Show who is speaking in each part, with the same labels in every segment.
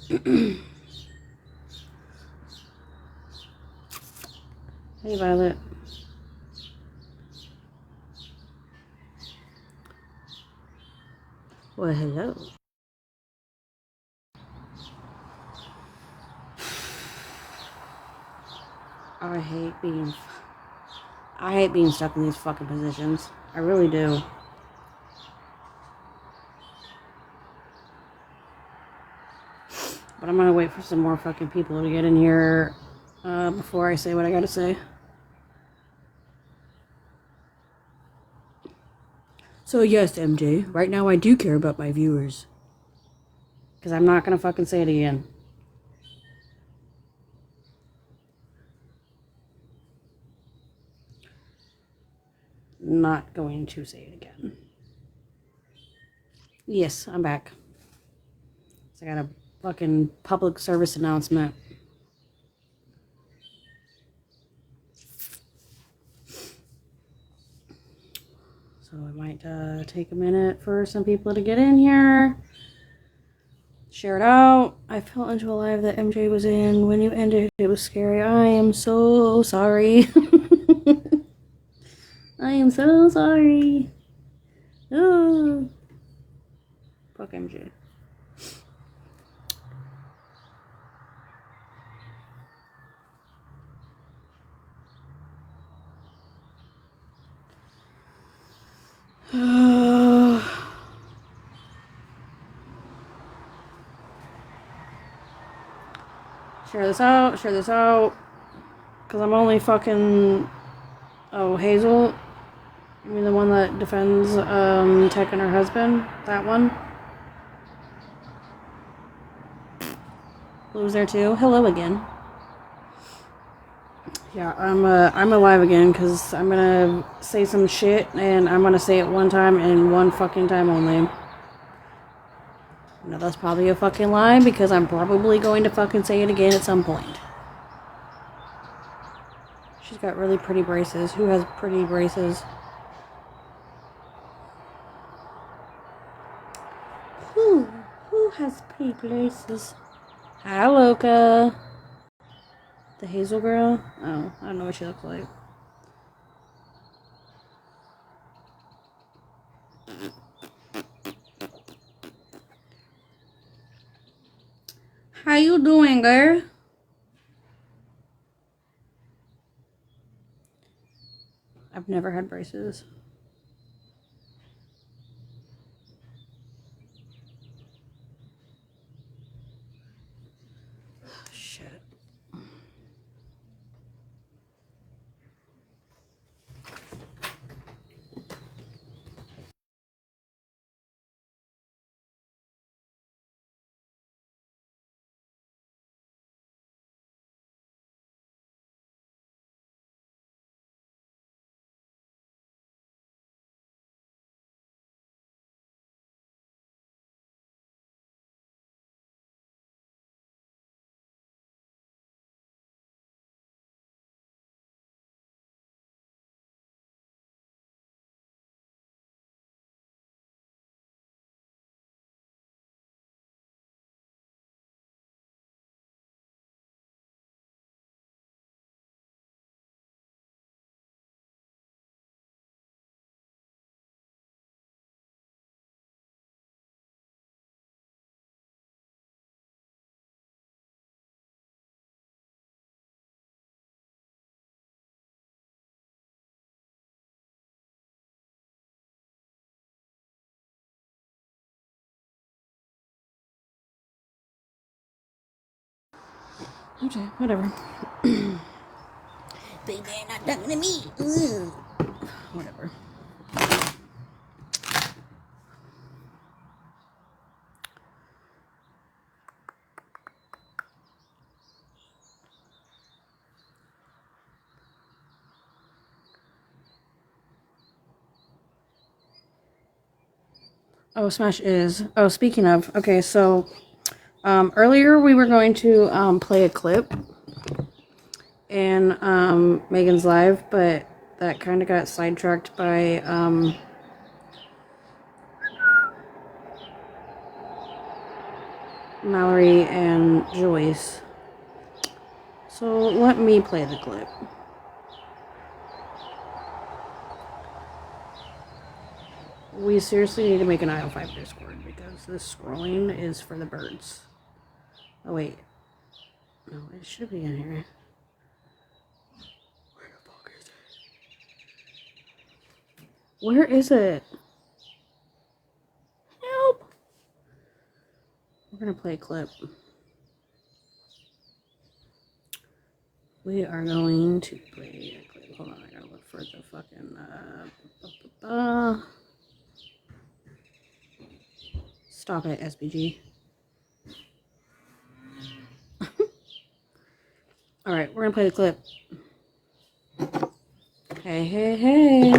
Speaker 1: Hey, Violet. Well, hello. I hate being stuck in these fucking positions. I really do. But I'm gonna wait for some more fucking people to get in here before I say what I gotta say. So yes, MJ, right now I do care about my viewers. Because I'm not gonna fucking say it again. Not going to say it again. Yes, I'm back. So I got a fucking public service announcement. So I might take a minute for some people to get in here. Share it out. I fell into a live that MJ was in. When you ended, it was scary. I am so sorry. I am so sorry. Oh. Fuck MJ. Share this out. Share this out. Because I'm only fucking... Oh, Hazel? You mean the one that defends Tech and her husband? That one? Blue's there too. Hello again. Yeah, I'm alive again because I'm gonna say some shit and I'm gonna say it one time and one fucking time only. Now that's probably a fucking lie because I'm probably going to fucking say it again at some point. She's got really pretty braces. Who has pretty braces? Who has pretty braces? Hi, Loka. The Hazel girl? Oh, I don't know what she looks like. How you doing, girl? I've never had braces. Shit. Okay, whatever. Baby, not talking to me. Ugh. Whatever. Oh, Smash is. Oh, speaking of. Okay, so earlier we were going to play a clip in Megan's live, but that kind of got sidetracked by Mallory and Joyce. So let me play the clip. We seriously need to make an IO5 Discord because this scrolling is for the birds. Oh wait. No, it should be in here. Where the fuck is it? Where is it? Help! We're gonna play a clip. We are going to play a clip. Hold on, I gotta look for the fucking Stop it, SBG. Alright, we're gonna play the clip. Hey, hey, hey.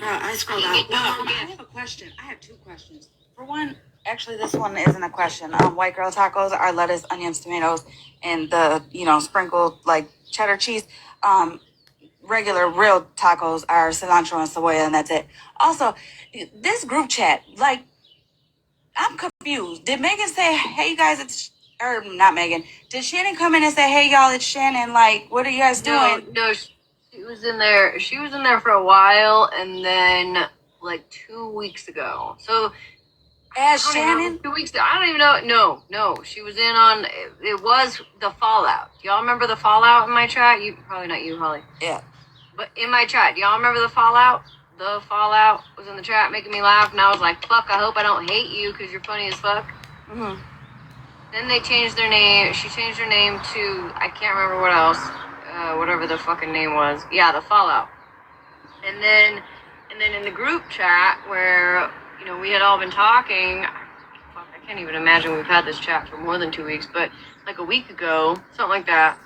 Speaker 2: I scrolled out. I have a question. I have two questions. For one, actually, this one isn't a question. White girl tacos are lettuce, onions, tomatoes, and the sprinkled like cheddar cheese. Regular real tacos are cilantro and cebolla, and that's it. Also, this group chat, like, I'm confused. Did Megan say, "Hey, you guys, it's," or not Megan? Did Shannon come in and say, "Hey, y'all, it's Shannon. Like, what are you guys doing?"
Speaker 3: No, she was in there. She was in there for a while, and then like 2 weeks ago. So
Speaker 2: As Shannon?
Speaker 3: 2 weeks ago. I don't even know. No. She was in on. It was the Fallout. Y'all remember the Fallout in my chat? You probably not you, Holly.
Speaker 2: Yeah.
Speaker 3: But in my chat, y'all remember the Fallout? The Fallout was in the chat making me laugh, and I was like, "Fuck! I hope I don't hate you because you're funny as fuck."
Speaker 2: Mhm.
Speaker 3: Then they changed their name. She changed her name to, I can't remember what else. Whatever the fucking name was. Yeah, the Fallout. And then in the group chat where, we had all been talking, fuck, I can't even imagine we've had this chat for more than 2 weeks, but like a week ago, something like that.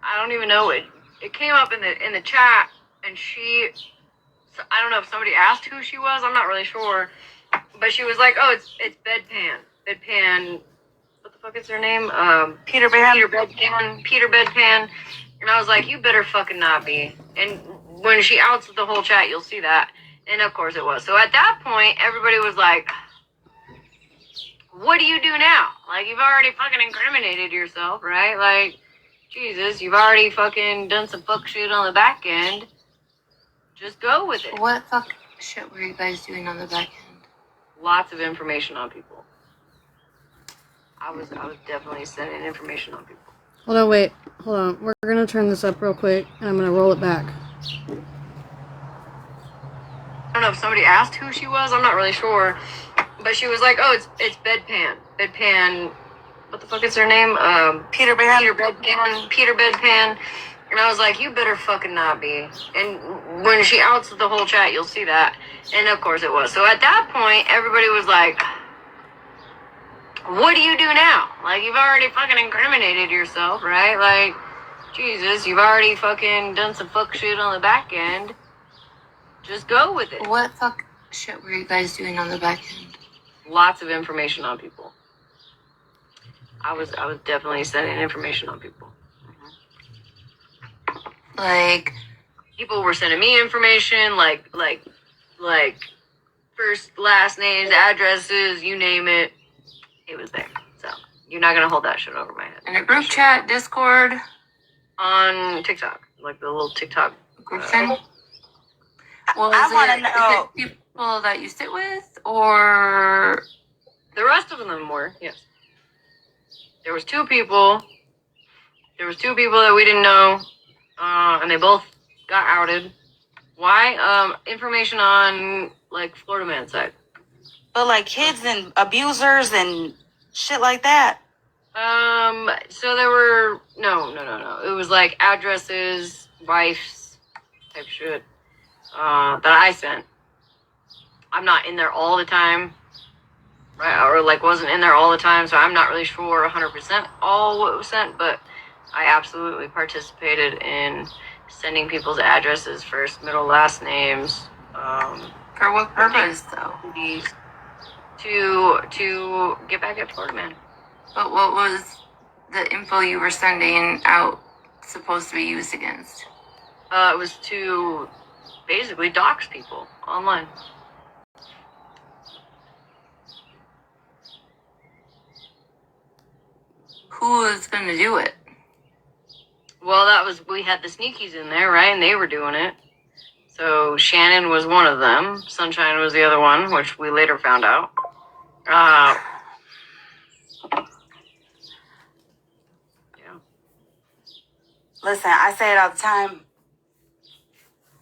Speaker 3: I don't even know. It came up in the chat, and I don't know if somebody asked who she was. I'm not really sure. But she was like, "Oh, it's Bedpan. What the fuck is her name? Peter Bedpan." And I was like, "You better fucking not be." And when she outs the whole chat, you'll see that. And of course it was. So at that point, everybody was like, "What do you do now? Like, you've already fucking incriminated yourself, right? Like, Jesus, you've already fucking done some fuck shit on the back end. Just go with it."
Speaker 4: What fuck shit were you guys doing on the back end?
Speaker 3: Lots of information on people. I was definitely sending information on people.
Speaker 1: Hold on, wait. Hold on. We're gonna turn this up real quick, and I'm gonna roll it back.
Speaker 3: I don't know if somebody asked who she was. I'm not really sure. But she was like, "Oh, it's Bedpan. Bedpan. What the fuck is her name? Peter Bedpan." And I was like, "You better fucking not be." And when she outs the whole chat, you'll see that. And of course it was. So at that point, everybody was like, "What do you do now? Like, you've already fucking incriminated yourself, right? Like, Jesus, you've already fucking done some fuck shit on the back end. Just go with it."
Speaker 4: What fuck shit were you guys doing on the back end?
Speaker 3: Lots of information on people. I was definitely sending information on people.
Speaker 4: Like,
Speaker 3: People were sending me information, like first, last names, addresses, you name it. It was there. So you're not gonna hold that shit over my head.
Speaker 4: in a group chat, Discord,
Speaker 3: On TikTok, like the little TikTok
Speaker 4: group thing? Well,
Speaker 2: I
Speaker 4: is
Speaker 2: want to
Speaker 4: it
Speaker 2: know.
Speaker 4: people that you sit with, or
Speaker 3: The rest of them were, yes. There was two people. There was two people that we didn't know, and they both got outed. Why? Information on like Florida Man side.
Speaker 2: But like kids and abusers and shit like that.
Speaker 3: So there were no. It was like addresses, wives, type shit, that I sent. I'm not in there all the time, right? Or like wasn't in there all the time, so I'm not really sure 100% all what was sent, but I absolutely participated in sending people's addresses, first, middle, last names,
Speaker 4: for what purpose, though?
Speaker 3: to get back at Florida Man.
Speaker 4: But what was the info you were sending out supposed to be used against?
Speaker 3: It was to basically dox people online.
Speaker 4: Who was going to do it?
Speaker 3: Well, we had the sneakies in there, right? And they were doing it. So Shannon was one of them. Sunshine was the other one, which we later found out. Yeah.
Speaker 2: Listen, I say it all the time.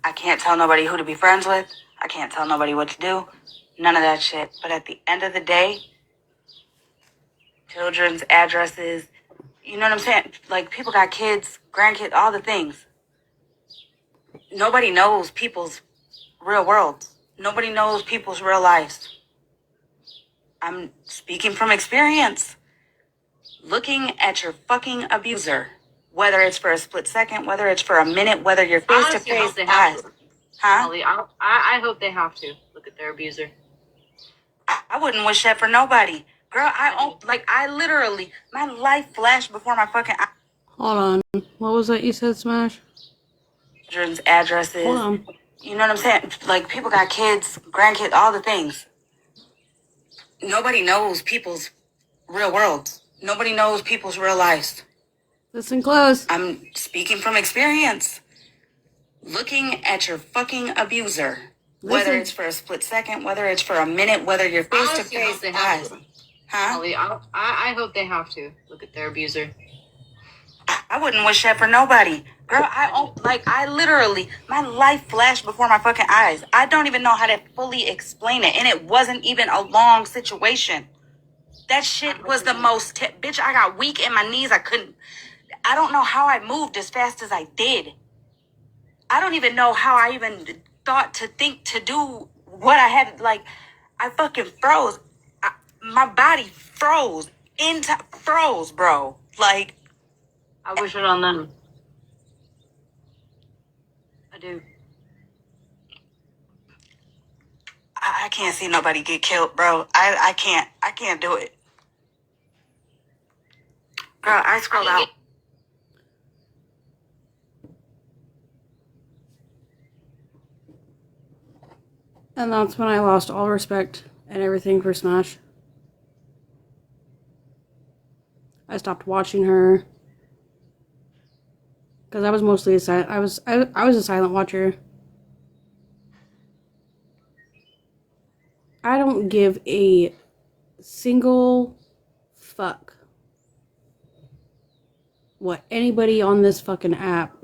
Speaker 2: I can't tell nobody who to be friends with. I can't tell nobody what to do. None of that shit. But at the end of the day, children's addresses, you know what I'm saying? Like, people got kids, grandkids, all the things. Nobody knows people's real worlds. Nobody knows people's real lives. I'm speaking from experience. Looking at your fucking abuser, whether it's for a split second, whether it's for a minute, whether you're face to face, eyes. Huh?
Speaker 3: I hope they have to look at their abuser.
Speaker 2: I wouldn't wish that for nobody. Girl, I literally, my life flashed before my fucking eyes.
Speaker 1: Hold on. What was that you said, Smash?
Speaker 2: Children's addresses.
Speaker 1: Hold on.
Speaker 2: You know what I'm saying? Like, people got kids, grandkids, all the things. Nobody knows people's real worlds. Nobody knows people's real lives.
Speaker 1: Listen close.
Speaker 2: I'm speaking from experience. Looking at your fucking abuser, whether it's for a split second, whether it's for a minute, whether you're face to face, eyes. Huh?
Speaker 3: I hope they have to look at their abuser.
Speaker 2: I wouldn't wish that for nobody. Girl, I literally, my life flashed before my fucking eyes. I don't even know how to fully explain it. And it wasn't even a long situation. That shit was the most, bitch, I got weak in my knees. I don't know how I moved as fast as I did. I don't even know how I even thought to think to do what I had. Like, I fucking froze. My body froze. Froze, bro. Like,
Speaker 3: I wish it on them. I do.
Speaker 2: I can't see nobody get killed, bro. I can't do it. Girl, I scrolled out.
Speaker 1: And that's when I lost all respect and everything for Smash. I stopped watching her. Because I was mostly I was a silent watcher. I don't give a single fuck what anybody on this fucking app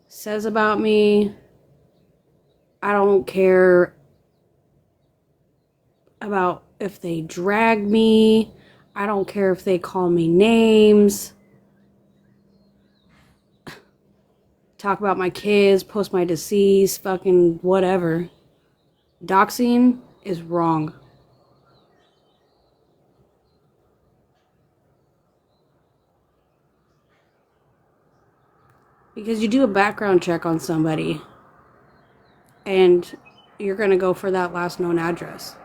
Speaker 1: says about me. I don't care about if they drag me. I don't care if they call me names. Talk about my kids, post my deceased, fucking whatever. Doxing is wrong. Because you do a background check on somebody and you're going to go for that last known address.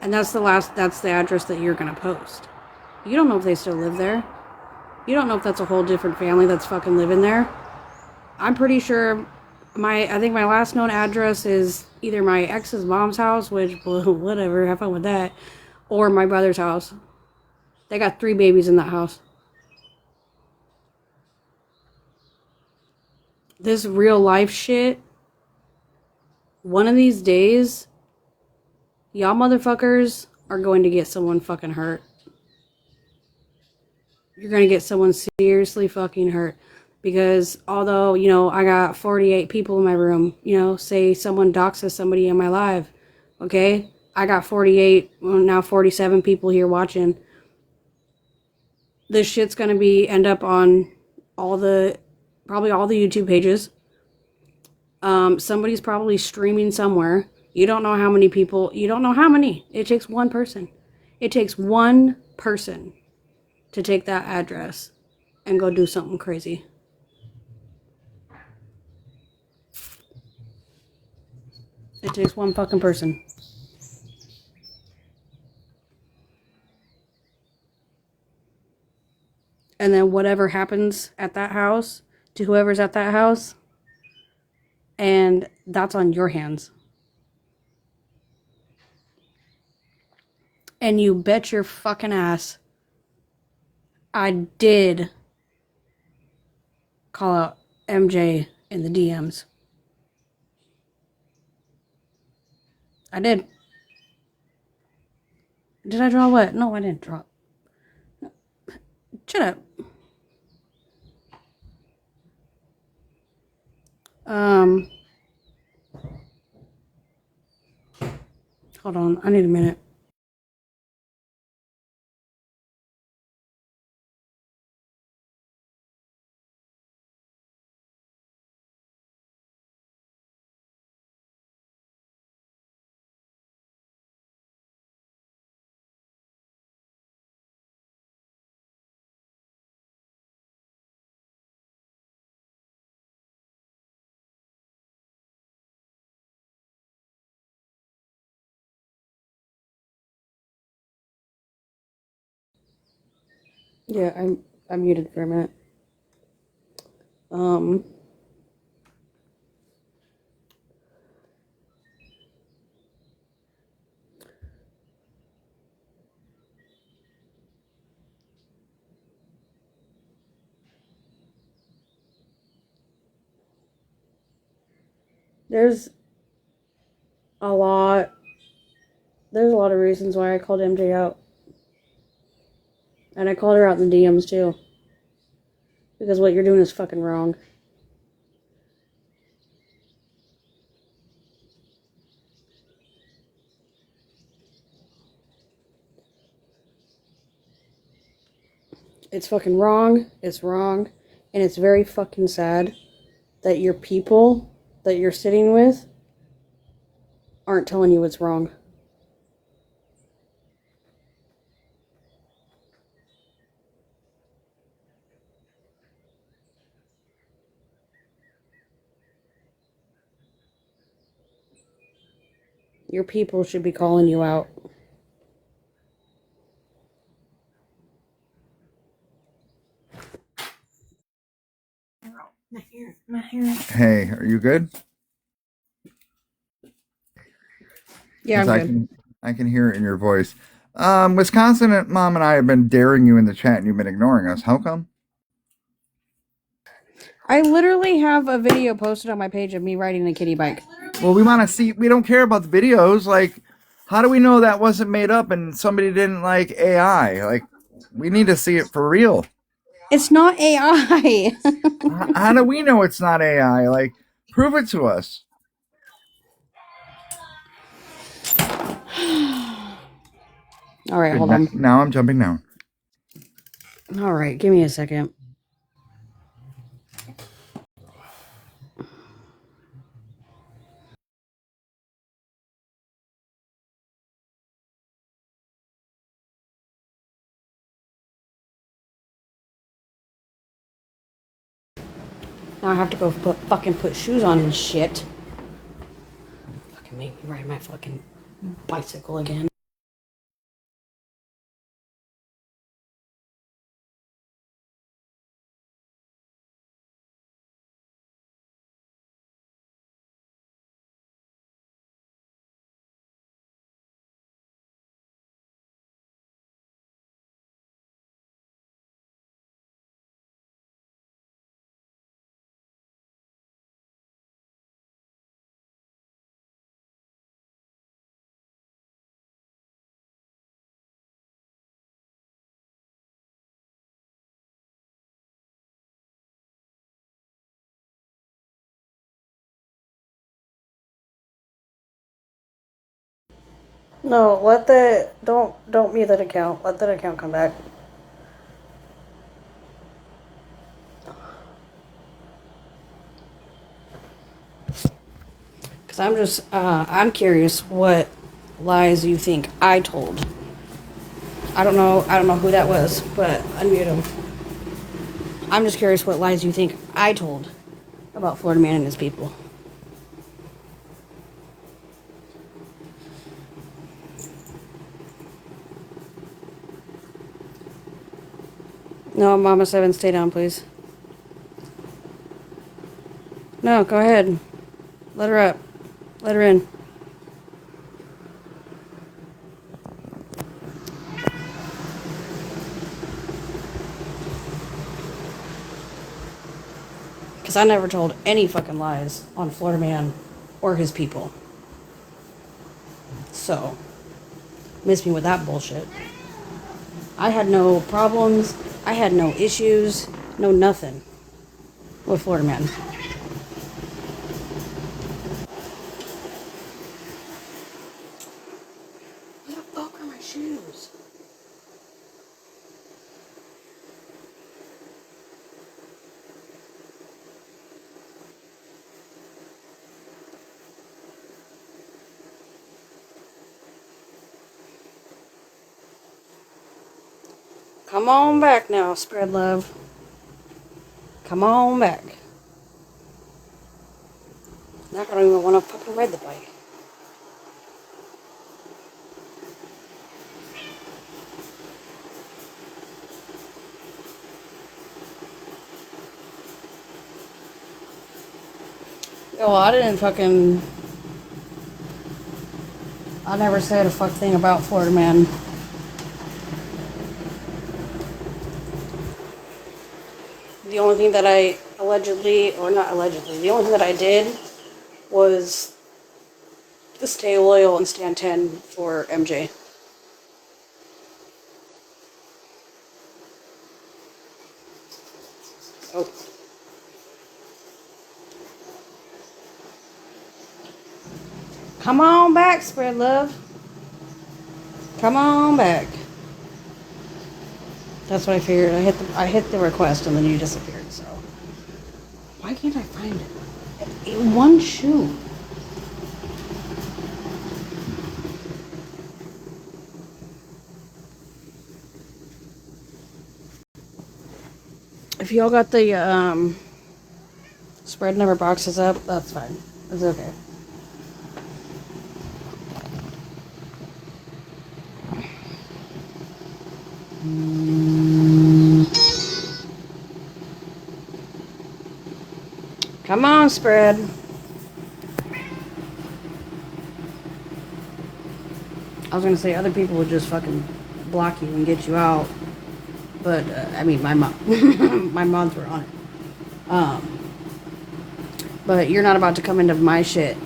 Speaker 1: And that's the address that you're going to post. You don't know if they still live there. You don't know if that's a whole different family that's fucking living there. I'm pretty sure I think my last known address is either my ex's mom's house, which, whatever, have fun with that, or my brother's house. They got 3 babies in that house. This real life shit, one of these days, y'all motherfuckers are going to get someone fucking hurt. You're going to get someone seriously fucking hurt. Because although, I got 48 people in my room, say someone doxes somebody in my live, okay? I got 48, now 47 people here watching. This shit's going to end up on probably all the YouTube pages. Somebody's probably streaming somewhere. You don't know how many people, It takes one person. It takes one person to take that address and go do something crazy. It takes one fucking person. And then whatever happens at that house to whoever's at that house, and that's on your hands. And you bet your fucking ass I did call out MJ in the DMs. I did. Did I draw what? No, I didn't draw. Shut up. Hold on. I need a minute. Yeah, I'm muted for a minute. There's a lot of reasons why I called MJ out. And I called her out in the DMs too. Because what you're doing is fucking wrong. It's fucking wrong. It's wrong. And it's very fucking sad that your people that you're sitting with aren't telling you it's wrong. Your people should be calling you out. My hair.
Speaker 5: Hey, are you good?
Speaker 1: Yeah, I'm good.
Speaker 5: I can hear it in your voice. Wisconsin Mom and I have been daring you in the chat and you've been ignoring us. How come?
Speaker 1: I literally have a video posted on my page of me riding a kitty bike.
Speaker 5: Well, we want to see. We don't care about the videos. Like, how do we know that wasn't made up and somebody didn't like AI? Like, we need to see it for real.
Speaker 1: It's not AI.
Speaker 5: How do we know it's not AI? Like, prove it to us.
Speaker 1: All right, hold on.
Speaker 5: Now I'm jumping down.
Speaker 1: All right, give me a second. Now I have to go put shoes on and shit. Fucking make me ride my fucking bicycle again. No, don't mute that account. Let that account come back. Cause I'm curious what lies you think I told. I don't know who that was, but unmute him. I'm just curious what lies you think I told about Florida Man and his people. No, Mama 7, stay down, please. No, go ahead. Let her up. Let her in. Because I never told any fucking lies on Florida Man or his people. So, miss me with that bullshit. I had no problems. I had no issues. No nothing with Florida Man. Where the fuck are my shoes? Come on back now, spread love. Come on back. Now I don't even want to fucking ride the bike. Oh, I didn't fucking... I never said a fuck thing about Florida Man. The only thing that I allegedly, or not allegedly, the only thing that I did was to stay loyal and stand 10 for MJ. Oh. Come on back, spread love. Come on back. That's what I figured. I hit the request and then you disappeared, so. Why can't I find it? In one shoe. If y'all got the spread number boxes up, that's fine. It's okay. Come on, spread. I was gonna say other people would just fucking block you and get you out, but I mean my mom, my moms were on it. But you're not about to come into my shit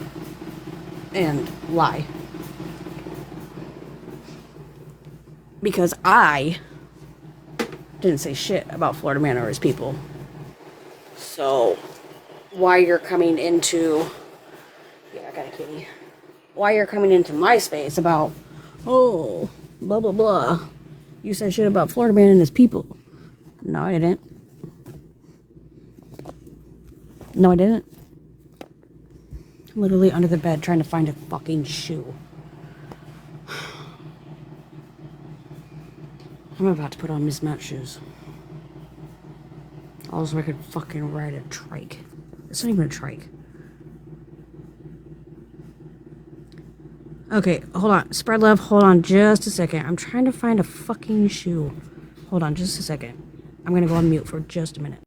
Speaker 1: and lie, because I didn't say shit about Florida Man or his people. So why you're coming into, yeah, I got a kitty. Why you're coming into my space about, oh, blah blah blah. You said shit about Florida Man and his people. No, I didn't. No, I didn't. I'm literally under the bed trying to find a fucking shoe. I'm about to put on Miss Matt's shoes. Also, I could fucking ride a trike. It's not even a trike. Okay, hold on. Spread love, hold on just a second. I'm trying to find a fucking shoe. Hold on just a second. I'm gonna go on mute for just a minute.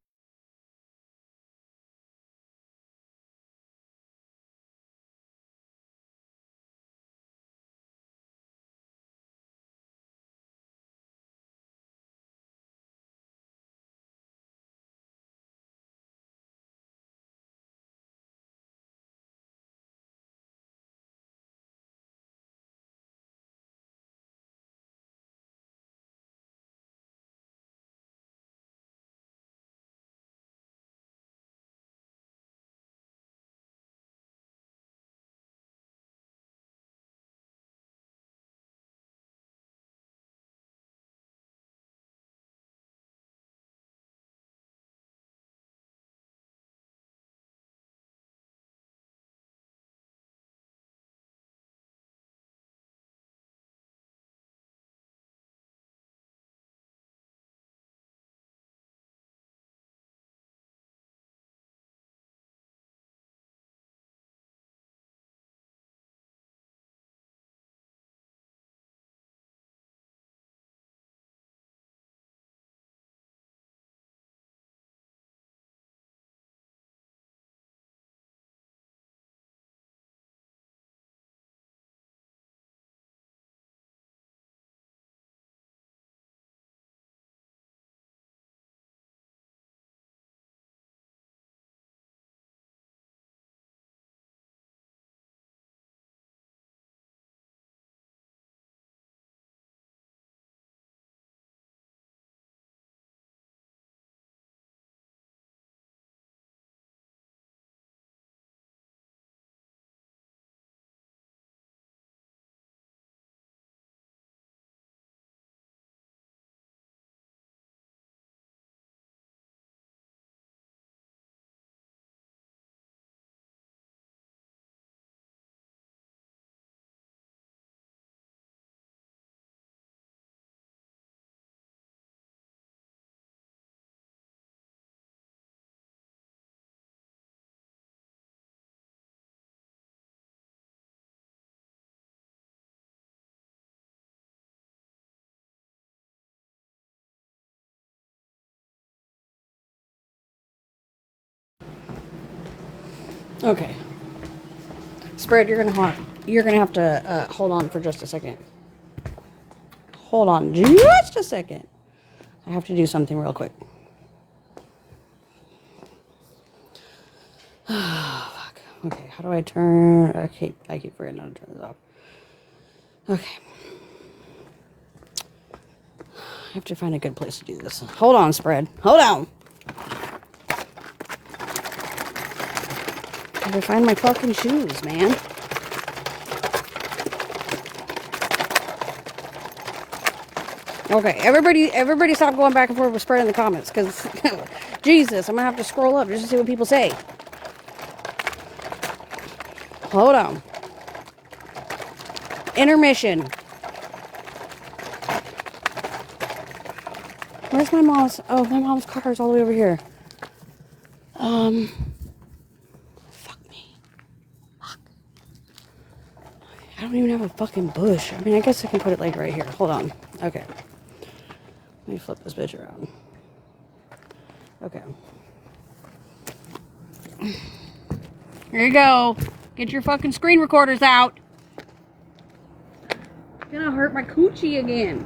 Speaker 1: Okay. Spread, you're gonna have to hold on for just a second. Hold on just a second. I have to do something real quick. Oh, fuck. Okay, how do I turn? I keep forgetting how to turn this off. Okay. I have to find a good place to do this. Hold on, Spread. Hold on. I have to find my fucking shoes, man. Okay, everybody stop going back and forth with Spread in the comments, because, Jesus, I'm going to have to scroll up just to see what people say. Hold on. Intermission. Where's my mom's? Oh, my mom's car is all the way over here. Fuck me. Fuck. I don't even have a fucking bush. I mean, I guess I can put it like right here. Hold on. Okay. Let me flip this bitch around. Okay. Here you go. Get your fucking screen recorders out. It's gonna hurt my coochie again.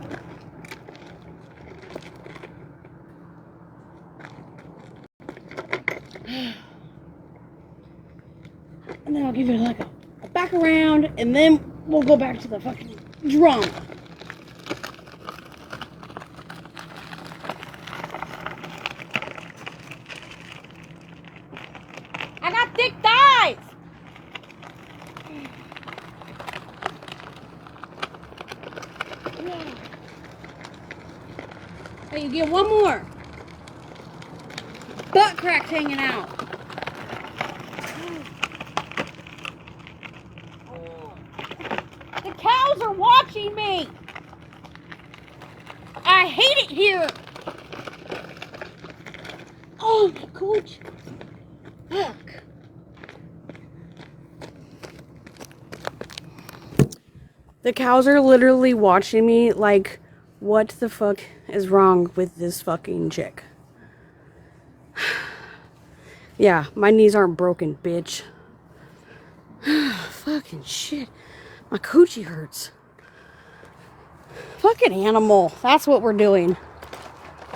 Speaker 1: And then I'll give you like a back around, and then we'll go back to the fucking drum. I got thick thighs! Hey, you get one more. Butt crack's hanging out. The cows are watching me. I hate it here. Oh, my coach. Fuck. The cows are literally watching me like, what the fuck is wrong with this fucking chick? Yeah, my knees aren't broken, bitch. Fucking shit. My coochie hurts. Fucking animal. That's what we're doing.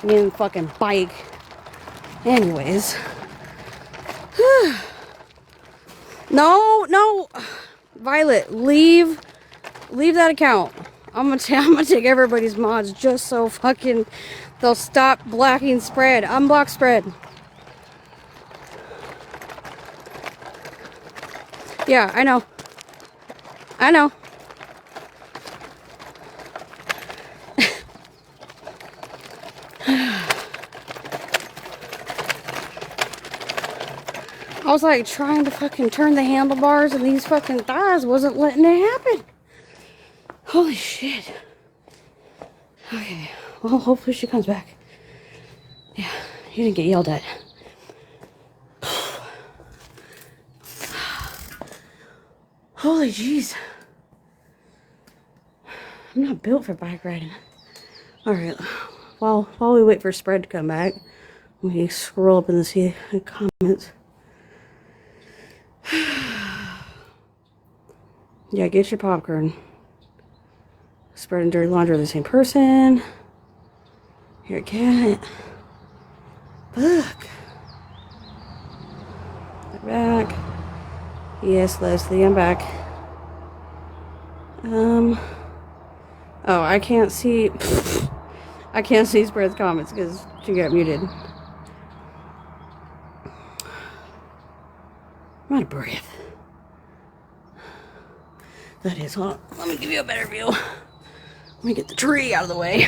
Speaker 1: I mean, fucking bike. Anyways. No. Violet, leave that account. I'm gonna take everybody's mods just so fucking they'll stop blocking Spread. Unblock Spread. Yeah, I know. I was like trying to fucking turn the handlebars and these fucking thighs wasn't letting it happen. Holy shit. Okay, well, hopefully she comes back. Yeah, you didn't get yelled at. Holy jeez. I'm not built for bike riding. Alright, while we wait for Spread to come back, we scroll up and see the comments. Yeah, get your popcorn. Spread and dirty laundry are the same person. Here, cat. Look. They're back. Yes, Leslie, I'm back. Oh, I can't see. I can't see Spread's comments because she got muted. I'm out of breath. That is, hold on. Let me give you a better view. Let me get the tree out of the way.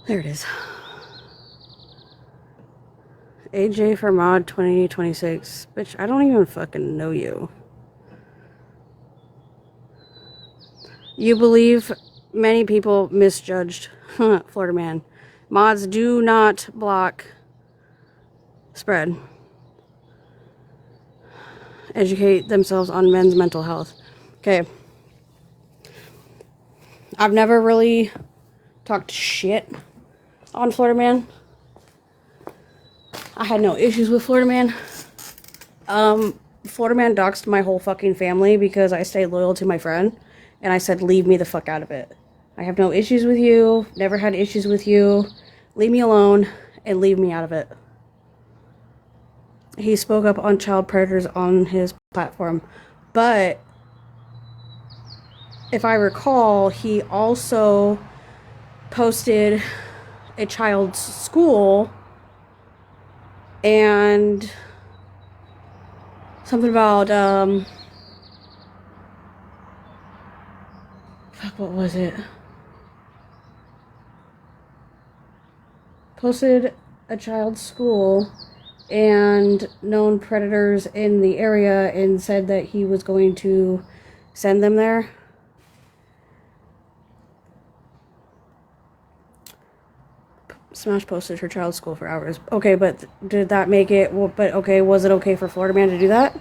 Speaker 1: There it is. AJ for mod 2026. Bitch, I don't even fucking know you. You believe many people misjudged Florida man. Mods do not block Spread. Educate themselves on men's mental health. Okay. I've never really talked shit on Florida Man. I had no issues with Florida Man. Florida Man doxed my whole fucking family because I stayed loyal to my friend. And I said, leave me the fuck out of it. I have no issues with you. Never had issues with you. Leave me alone and leave me out of it. He spoke up on child predators on his platform. But if I recall, he also posted a child's school and something about, fuck, what was it? Posted a child's school and known predators in the area and said that he was going to send them there. Smash posted her child's school for hours. Okay, but did that make it... Well, but okay, was it okay for Florida Man to do that?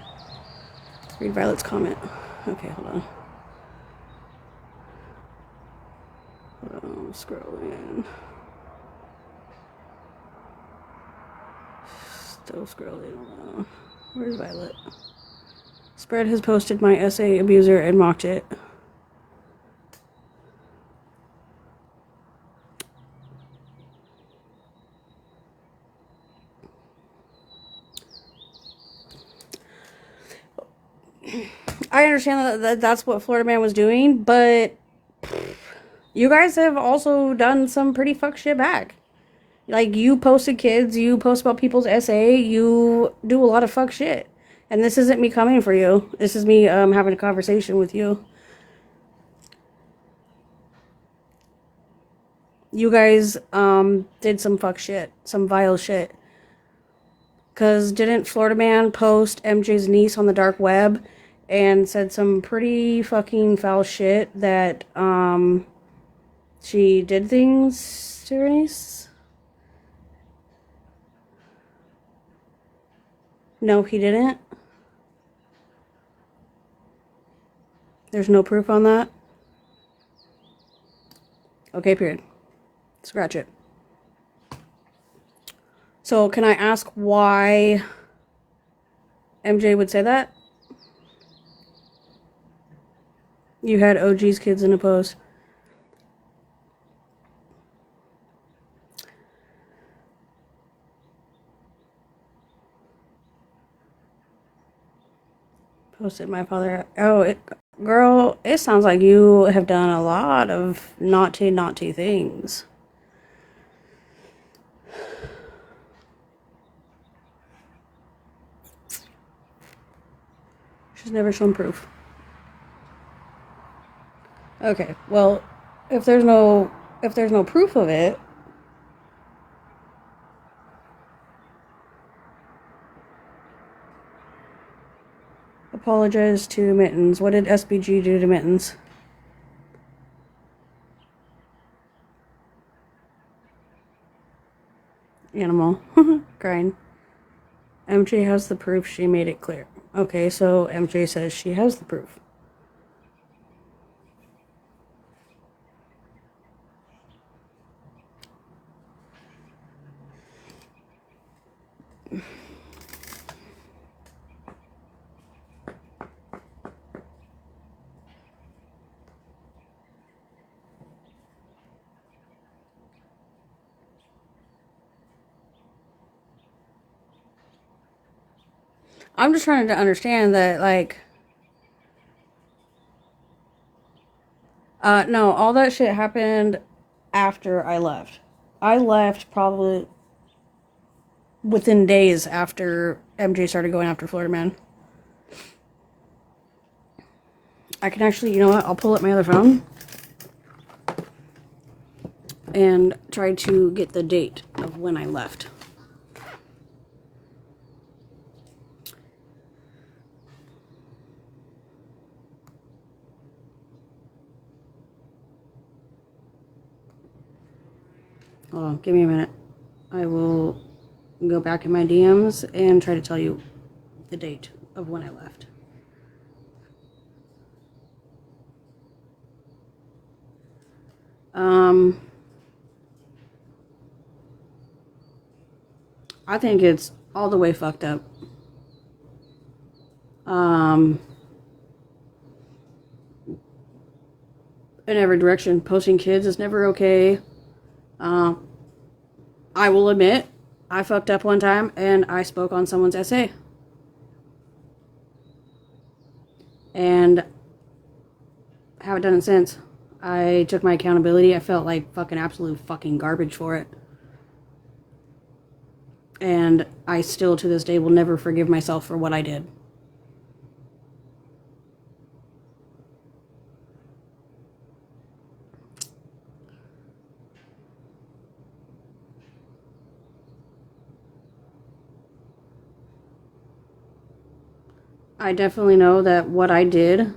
Speaker 1: Read Violet's comment. Okay, hold on. Hold on, I'm scrolling. Still scrolling. Hold on. Where's Violet? Spread has posted my essay abuser and mocked it. I understand that that's what Florida Man was doing, but you guys have also done some pretty fuck shit back. Like, you posted kids, you post about people's essay, you do a lot of fuck shit. And this isn't me coming for you. This is me having a conversation with you. You guys did some fuck shit, some vile shit. Because didn't Florida Man post MJ's niece on the dark web and said some pretty fucking foul shit that she did things to her niece? No, he didn't. There's no proof on that? Okay, period. Scratch it. So, can I ask why MJ would say that? You had OG's kids in a post. Posted my father. Oh, girl, it sounds like you have done a lot of naughty things. She's never shown proof. Okay, well, if there's no proof of it, apologize to Mittens. What did SBG do to Mittens? Animal. Crying. MJ has the proof. She made it clear. Okay, so MJ says she has the proof. I'm just trying to understand that, like, no, all that shit happened after I left. I left probably within days after MJ started going after Florida Man. I can actually, you know what, I'll pull up my other phone and try to get the date of when I left. Hold on, give me a minute. I will go back in my DMs and try to tell you the date of when I left. I think it's all the way fucked up. In every direction. Posting kids is never okay. I will admit, I fucked up one time and I spoke on someone's essay. And haven't done it since. I took my accountability. I felt like fucking absolute fucking garbage for it. And I still, to this day, will never forgive myself for what I did. I definitely know that what I did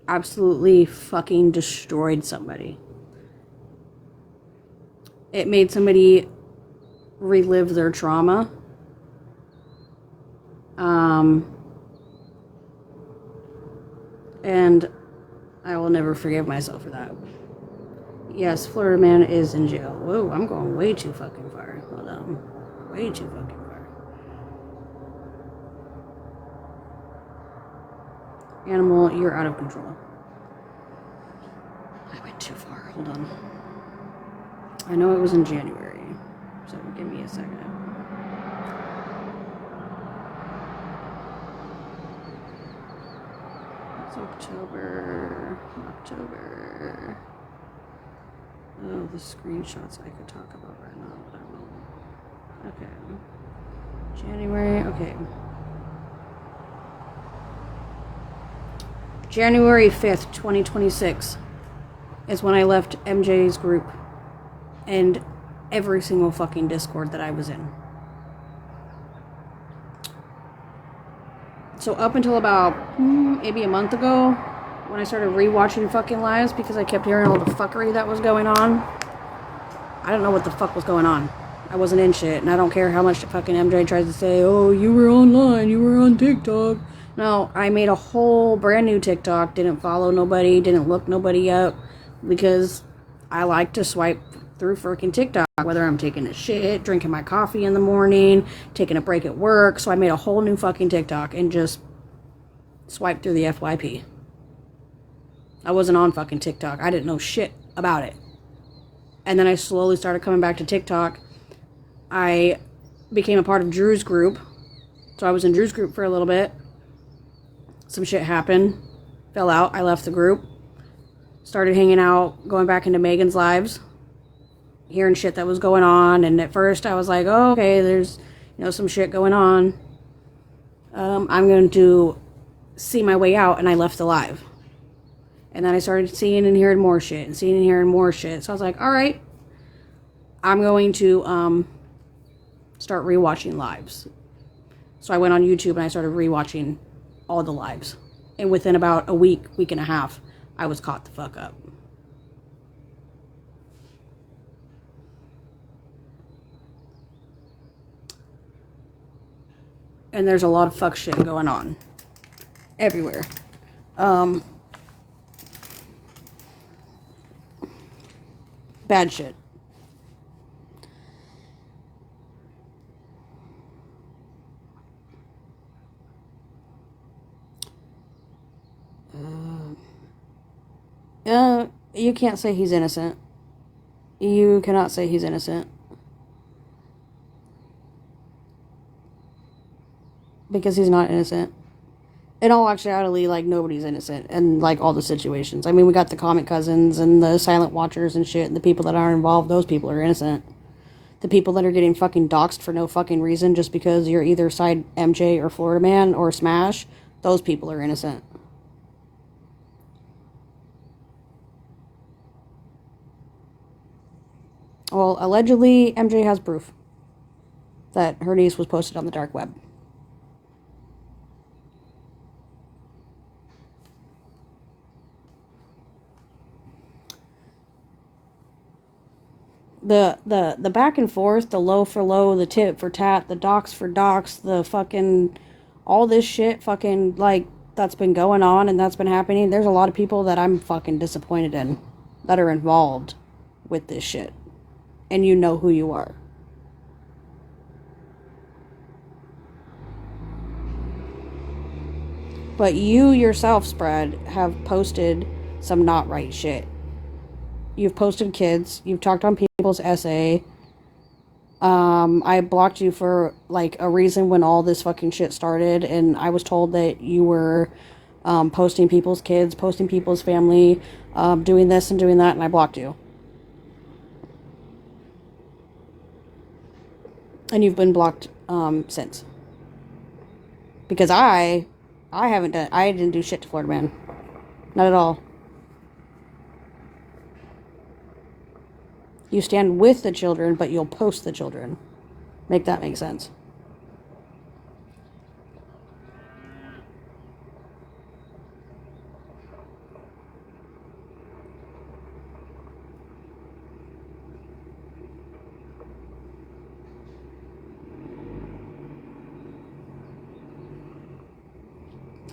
Speaker 1: absolutely fucking destroyed somebody. It made somebody relive their trauma. And I will never forgive myself for that. Yes, Florida man is in jail. Whoa, I'm going way too fucking far. Hold on. Way too fucking far. Animal, you're out of control. I went too far. Hold on. I know it was in January, so give me a second. It's October. Oh, the screenshots I could talk about right now, but I won't. Okay. January, okay. January 5th, 2026 is when I left MJ's group and every single fucking Discord that I was in. So up until about maybe a month ago, when I started rewatching fucking lives because I kept hearing all the fuckery that was going on, I don't know what the fuck was going on. I wasn't in shit, and I don't care how much the fucking MJ tries to say, oh, you were online, you were on TikTok. No, I made a whole brand new TikTok, didn't follow nobody, didn't look nobody up, because I like to swipe through freaking TikTok, whether I'm taking a shit, drinking my coffee in the morning, taking a break at work. So I made a whole new fucking TikTok and just swiped through the FYP. I wasn't on fucking TikTok. I didn't know shit about it. And then I slowly started coming back to TikTok. I became a part of Drew's group. So I was in Drew's group for a little bit. Some shit happened. Fell out. I left the group. Started hanging out, going back into Megan's lives. Hearing shit that was going on. And at first I was like, oh, okay, there's, some shit going on. I'm going to see my way out. And I left the live. And then I started seeing and hearing more shit. And seeing and hearing more shit. So I was like, alright. I'm going to start rewatching lives. So I went on YouTube and I started rewatching all the lives. And within about a week and a half, I was caught the fuck up. And there's a lot of fuck shit going on. Everywhere. Bad shit. You can't say he's innocent. You cannot say he's innocent. Because he's not innocent. In all actuality, nobody's innocent in, all the situations. I mean, we got the comic cousins and the silent watchers and shit, and the people that aren't involved, those people are innocent. The people that are getting fucking doxxed for no fucking reason just because you're either side MJ or Florida Man or Smash, those people are innocent. Well, allegedly, MJ has proof that her niece was posted on the dark web. The back and forth, the low for low, the tit for tat, the dox for dox, the fucking, all this shit fucking, that's been going on and that's been happening. There's a lot of people that I'm fucking disappointed in that are involved with this shit. And you know who you are. But you yourself, Spread, have posted some not right shit. You've posted kids. You've talked on people's essay. I blocked you for like a reason when all this fucking shit started, and I was told that you were posting people's kids, posting people's family, doing this and doing that, and I blocked you. And you've been blocked since. Because I didn't do shit to Florida Man. Not at all. You stand with the children, but you'll post the children. Make that make sense.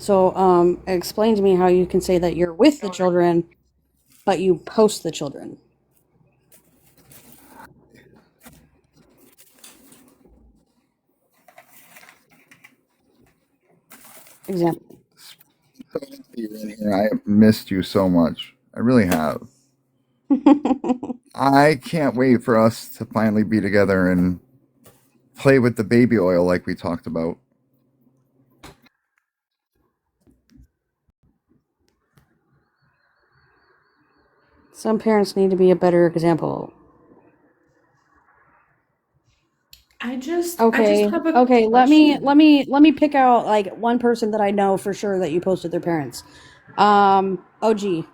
Speaker 1: So, explain to me how you can say that you're with the children, but you post the children. Example.
Speaker 5: You're in here. I have missed you so much. I really have. I can't wait for us to finally be together and play with the baby oil like we talked about.
Speaker 1: Some parents need to be a better example.
Speaker 6: I just
Speaker 1: Okay.
Speaker 6: have a
Speaker 1: Okay,
Speaker 6: question.
Speaker 1: let me pick out like one person that I know for sure that you posted their parents. OG.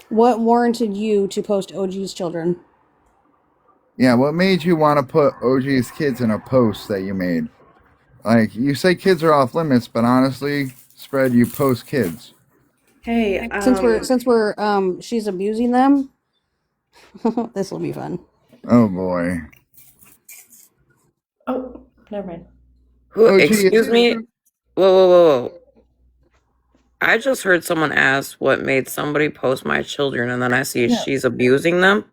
Speaker 1: What warranted you to post OG's children?
Speaker 5: Yeah, what made you want to put OG's kids in a post that you made? Like, you say kids are off limits, but honestly, Spread, you post kids.
Speaker 6: Hey,
Speaker 1: Since we're she's abusing them, this will be fun.
Speaker 5: Oh boy.
Speaker 6: oh, never mind.
Speaker 7: Who,
Speaker 5: OG,
Speaker 7: excuse me? Whoa. I just heard someone ask what made somebody post my children, and then I see
Speaker 5: Yeah.
Speaker 7: she's abusing them.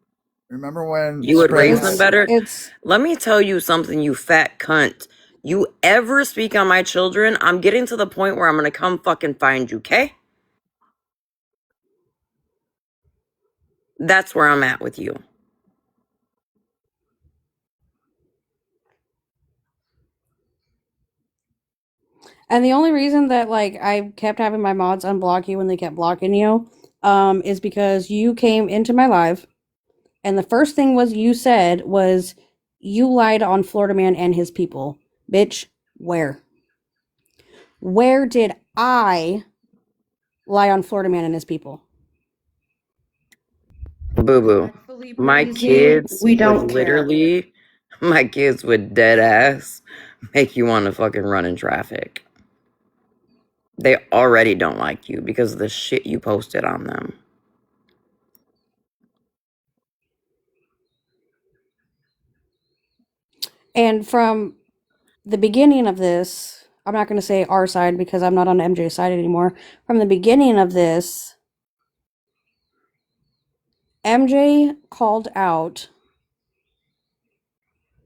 Speaker 5: Remember when
Speaker 7: You would
Speaker 5: Spread
Speaker 7: raise them better?
Speaker 1: It's
Speaker 7: Let me tell you something, you fat cunt. You ever speak on my children, I'm getting to the point where I'm gonna come fucking find you, okay? That's where I'm at with you.
Speaker 1: and the only reason that like I kept having my mods unblock you when they kept blocking you, is because you came into my live, and the first thing was you said was you lied on Florida Man and his people. Bitch, where? Where did I lie on Florida Man and his people?
Speaker 7: Boo boo. My kids
Speaker 6: We
Speaker 7: would
Speaker 6: don't care.
Speaker 7: literally, my kids would dead ass make you want to fucking run in traffic. They already don't like you because of the shit you posted on them.
Speaker 1: And from the beginning of this, I'm not going to say our side because I'm not on MJ's side anymore. From the beginning of this, MJ called out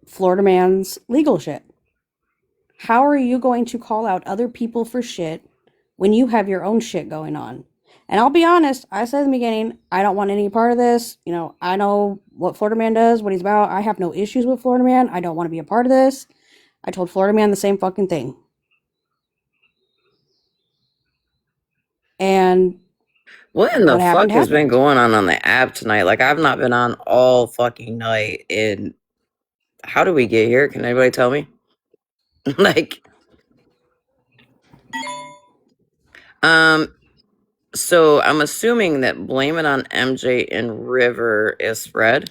Speaker 1: Florida Man's legal shit. How are you going to call out other people for shit when you have your own shit going on? And I'll be honest, I said in the beginning, I don't want any part of this. You know, I know what Florida Man does, what he's about. I have no issues with Florida Man. I don't want to be a part of this. I told Florida Man the same fucking thing. And
Speaker 7: what in the
Speaker 1: what happened
Speaker 7: fuck has been
Speaker 1: happened.
Speaker 7: going on the app tonight? Like, I've not been on all fucking night. And how do we get here? Can anybody tell me? Like, so I'm assuming that blame it on MJ and River is Spread.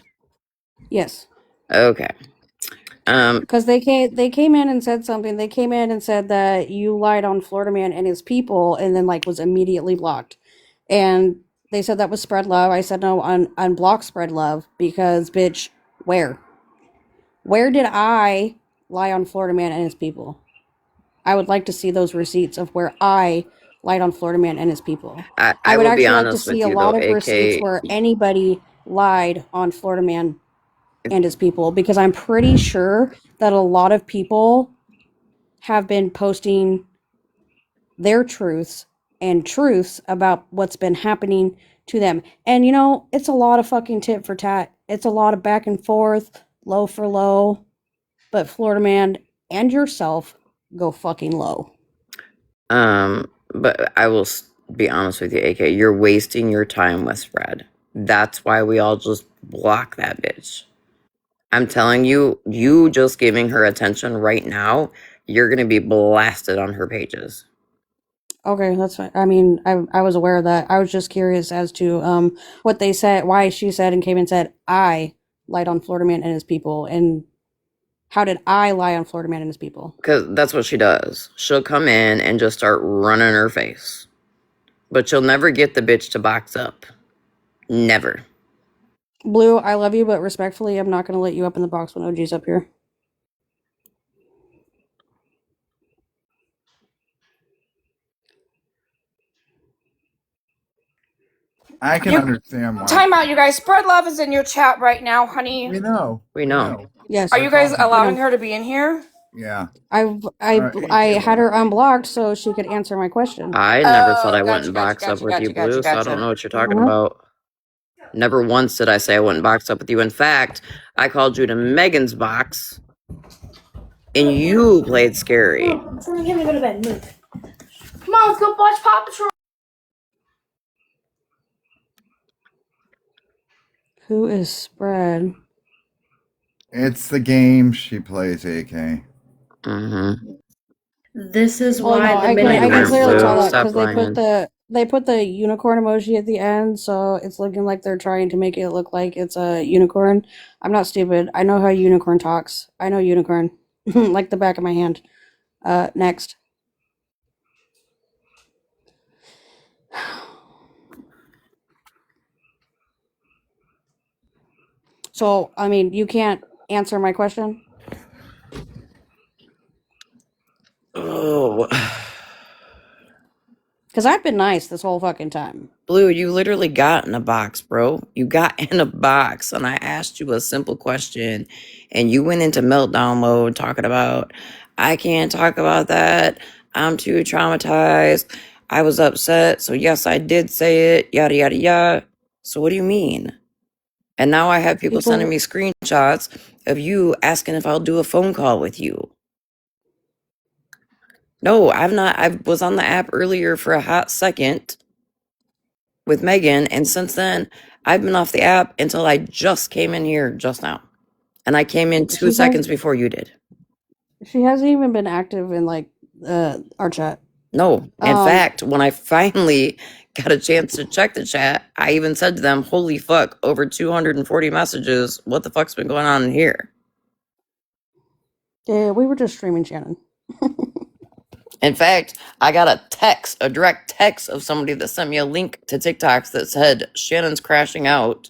Speaker 1: Yes.
Speaker 7: Okay.
Speaker 1: Because they came in and said something. They came in and said that you lied on Florida Man and his people, and then like was immediately blocked. And they said that was spread love. I said no, unblock spread love because bitch, where did I lie on Florida Man and his people? I would like to see those receipts of where I lied on Florida Man and his people.
Speaker 7: I
Speaker 1: would
Speaker 7: will be
Speaker 1: actually like to
Speaker 7: honest
Speaker 1: see
Speaker 7: with
Speaker 1: a
Speaker 7: you
Speaker 1: lot
Speaker 7: though,
Speaker 1: of receipts
Speaker 7: AK.
Speaker 1: where anybody lied on Florida Man and his people, because I'm pretty sure that a lot of people have been posting their truths and truths about what's been happening to them. And it's a lot of fucking tit for tat. It's a lot of back and forth, low for low. But Florida Man and yourself go fucking low.
Speaker 7: But I will be honest with you, AK. You're wasting your time with Spread. That's why we all just block that bitch. I'm telling you, you just giving her attention right now, you're gonna be blasted on her pages.
Speaker 1: Okay, that's fine. I mean, I was aware of that. I was just curious as to what they said, why she said and came and said, I lied on Florida Man and his people. And how did I lie on Florida Man and his people?
Speaker 7: Because that's what she does. She'll come in and just start running her face. But you'll never get the bitch to box up. Never.
Speaker 1: Blue, I love you, but respectfully, I'm not going to let you up in the box when OG's up here.
Speaker 5: I can understand why.
Speaker 8: Time out, you guys. Spread Love is in your chat right now, honey.
Speaker 5: We know.
Speaker 7: We know.
Speaker 1: Yes.
Speaker 8: Are you guys allowing her to be in here?
Speaker 5: Yeah.
Speaker 1: I had her unblocked so she could answer my question.
Speaker 7: I never said I wouldn't box up with you, Blue, so I don't know what you're talking about. Never once did I say I wouldn't box up with you. In fact, I called you to Megan's box, and you played scary.
Speaker 8: I'm telling him to go to bed. Move. Come on, let's go watch Paw Patrol.
Speaker 1: Who is Spread?
Speaker 5: It's the game she plays, AK.
Speaker 7: Mm-hmm.
Speaker 6: This is why
Speaker 1: I
Speaker 6: the
Speaker 1: can
Speaker 6: minute
Speaker 1: clearly tell that
Speaker 7: Stop
Speaker 1: because they put the unicorn emoji at the end, so it's looking like they're trying to make it look like it's a unicorn. I'm not stupid. I know how unicorn talks. I know unicorn like the back of my hand. Next. So, I mean, you can't answer my question?
Speaker 7: Oh.
Speaker 1: Because I've been nice this whole fucking time.
Speaker 7: Blue, you literally got in a box, bro. You got in a box, and I asked you a simple question, and you went into meltdown mode talking about, I can't talk about that. I'm too traumatized. I was upset, so yes, I did say it, yada, yada, yada. So what do you mean? And now I have people sending me screenshots of you asking if I'll do a phone call with you. No, I've not. I was on the app earlier for a hot second with Megan, and since then, I've been off the app until I just came in here just now. And I came in 2 seconds before you did.
Speaker 1: She hasn't even been active in, like, our chat.
Speaker 7: No. In fact, when I finally got a chance to check the chat, I even said to them, holy fuck, over 240 messages. What the fuck's been going on in here?
Speaker 1: Yeah, we were just streaming Shannon.
Speaker 7: In fact, I got a direct text of somebody that sent me a link to TikToks that said, Shannon's crashing out.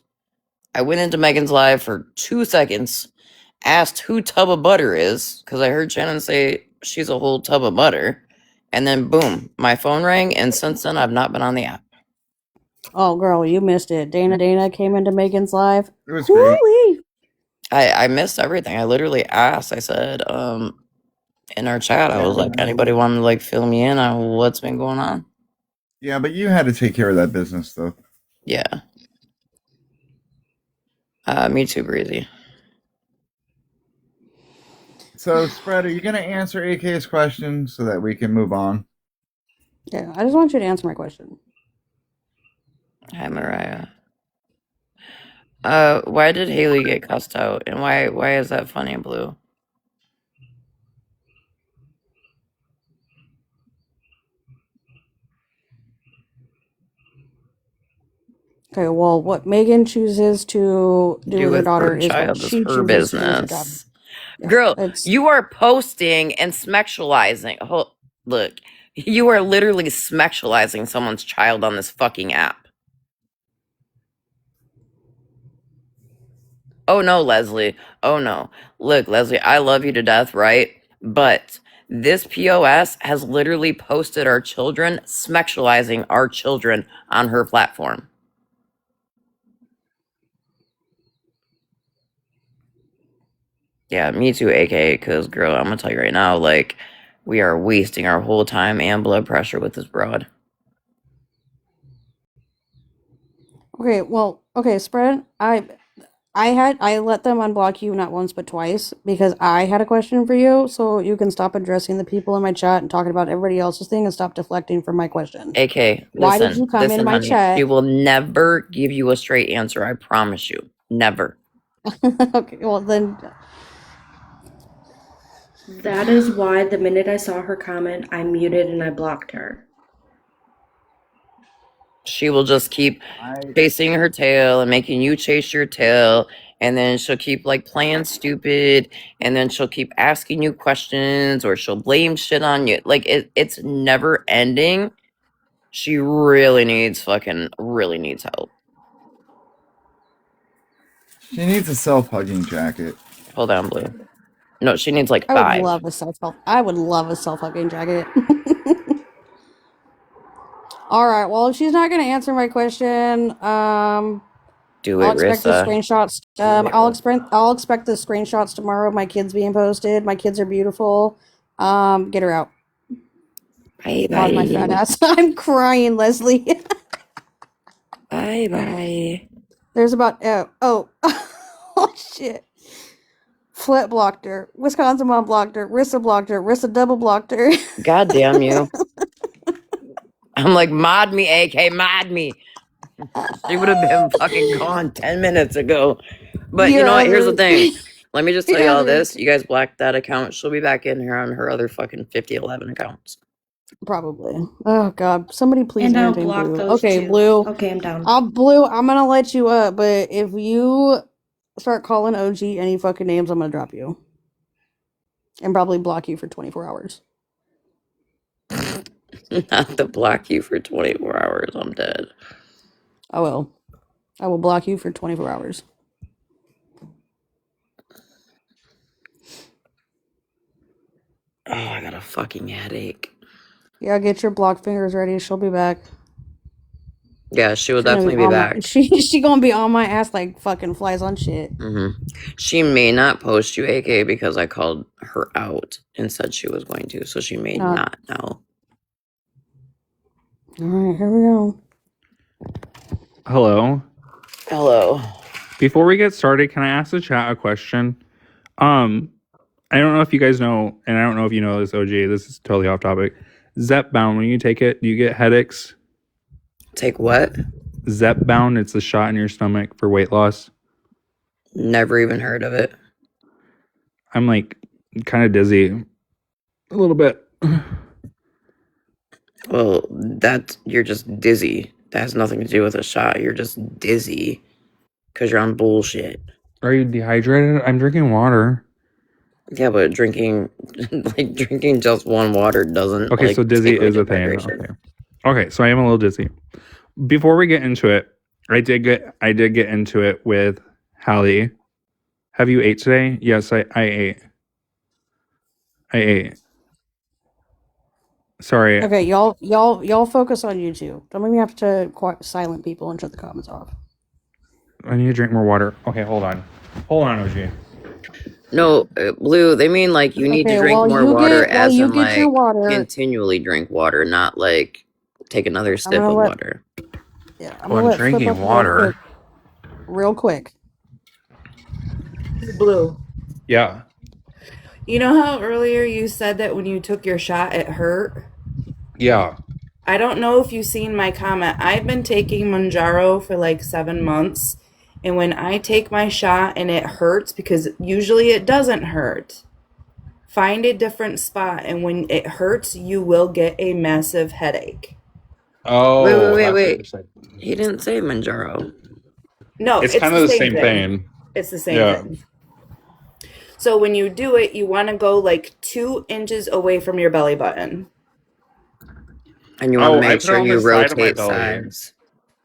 Speaker 7: I went into Megan's live for 2 seconds, asked who Tub of Butter is, because I heard Shannon say she's a whole tub of butter. And then boom, my phone rang, and since then I've not been on the app.
Speaker 1: Oh, girl, you missed it. Dana came into Megan's live.
Speaker 5: It was great.
Speaker 7: I missed everything. I literally asked. I said, in our chat, I was like, anybody want to like fill me in on what's been going on?
Speaker 5: Yeah, but you had to take care of that business, though.
Speaker 7: Yeah. Me too, Breezy.
Speaker 5: So, Spread, are you going to answer AK's question so that we can move on?
Speaker 1: Yeah, I just want you to answer my question.
Speaker 7: Hi, Mariah. Why did Haley get cussed out, and why is that funny, Blue?
Speaker 1: Okay, well, what Megan chooses to do with her daughter is what she chooses to do with her job. Yeah,
Speaker 7: girl, you are posting and smexualizing. Look, you are literally smexualizing someone's child on this fucking app. Oh no, Leslie. Oh no. Look, Leslie, I love you to death, right? But this POS has literally posted our children, smexualizing our children on her platform. Yeah, me too, aka, because, girl, I'm gonna tell you right now, like, We are wasting our whole time and blood pressure with this broad.
Speaker 1: Okay, well, okay, Spread. I let them unblock you not once but twice because I had a question for you, so you can stop addressing the people in my chat and talking about everybody else's thing and stop deflecting from my question.
Speaker 7: AK,
Speaker 1: Why did you come in my
Speaker 7: honey,
Speaker 1: chat?
Speaker 7: She will never give you a straight answer. I promise you. Never.
Speaker 1: Okay, well then.
Speaker 6: That is why the minute I saw her comment, I muted and I blocked her.
Speaker 7: She will just keep chasing her tail and making you chase your tail. And then she'll keep like playing stupid. And then she'll keep asking you questions or she'll blame shit on you. Like it's never ending. She really needs help.
Speaker 5: She needs a self-hugging jacket.
Speaker 7: Hold on, Blue. No, she needs like
Speaker 1: I
Speaker 7: 5.
Speaker 1: would love a self-hugging jacket. All right. Well, if she's not going to answer my question,
Speaker 7: Do
Speaker 1: I'll
Speaker 7: it,
Speaker 1: expect the
Speaker 7: Rissa.
Speaker 1: screenshots. I'll expect the screenshots tomorrow of my kids being posted. My kids are beautiful. Get her out.
Speaker 7: Bye
Speaker 1: Pause my fat ass. I'm crying, Leslie.
Speaker 7: Bye.
Speaker 1: There's about oh shit. Flip blocked her. Wisconsin mom blocked her. Rissa blocked her. Rissa double blocked her.
Speaker 7: God damn you. I'm like, mod me, AK, mod me. She would have been fucking gone 10 minutes ago. But you know what? Here's the thing. Let me just tell you all this. You guys blacked that account. She'll be back in here on her other fucking 5011 accounts.
Speaker 1: Probably. Oh god. Somebody please
Speaker 6: And I'll
Speaker 1: maintain
Speaker 6: block
Speaker 1: Blue.
Speaker 6: those
Speaker 1: Okay,
Speaker 6: too.
Speaker 1: Blue.
Speaker 6: Okay, I'm down.
Speaker 1: Blue, I'm gonna let you up, but if you start calling OG any fucking names, I'm gonna drop you. And probably block you for 24 hours.
Speaker 7: Not to block you for 24 hours. I'm dead.
Speaker 1: I will. I will block you for 24 hours.
Speaker 7: Oh, I got a fucking headache.
Speaker 1: Yeah, get your block fingers ready. She'll be back.
Speaker 7: Yeah, she will definitely be back.
Speaker 1: She gonna be on my ass like fucking flies on shit.
Speaker 7: She may not post you, AK, because I called her out and said she was going to, so she may not know.
Speaker 1: All right, here we go.
Speaker 9: Hello. Before we get started, can I ask the chat a question? I don't know if you guys know, and I don't know if you know this, OG. This is totally off topic. Zepbound, when you take it, do you get headaches?
Speaker 7: Take what?
Speaker 9: Zepbound, it's a shot in your stomach for weight loss.
Speaker 7: Never even heard of it.
Speaker 9: I'm like kind of dizzy. A little bit.
Speaker 7: Well, you're just dizzy. That has nothing to do with a shot. You're just dizzy because you're on bullshit.
Speaker 9: Are you dehydrated? I'm drinking water.
Speaker 7: Yeah, but drinking just one water doesn't.
Speaker 9: Okay, so dizzy is a thing. Okay, so I am a little dizzy. Before we get into it, I did get into it with Hallie. Have you ate today? Yes, I ate. Sorry.
Speaker 1: Okay, y'all focus on YouTube. Don't make me have to silent people and shut the comments off.
Speaker 9: I need to drink more water. Okay, hold on, OG.
Speaker 7: No, Blue, they mean like you need to drink more water as in like continually drink water, not like take another sip of water.
Speaker 1: Yeah, I'm drinking water. Real quick.
Speaker 10: Blue.
Speaker 9: Yeah.
Speaker 10: You know how earlier you said that when you took your shot it hurt?
Speaker 9: Yeah.
Speaker 10: I don't know if you've seen my comment. I've been taking Mounjaro for like 7 months. And when I take my shot and it hurts, because usually it doesn't hurt, find a different spot. And when it hurts, you will get a massive headache.
Speaker 9: Oh,
Speaker 7: wait. He didn't say Mounjaro.
Speaker 10: No,
Speaker 9: it's kind of the same thing.
Speaker 10: It's the same thing. So when you do it, you want to go like 2 inches away from your belly button.
Speaker 7: And you want to make sure you rotate sides.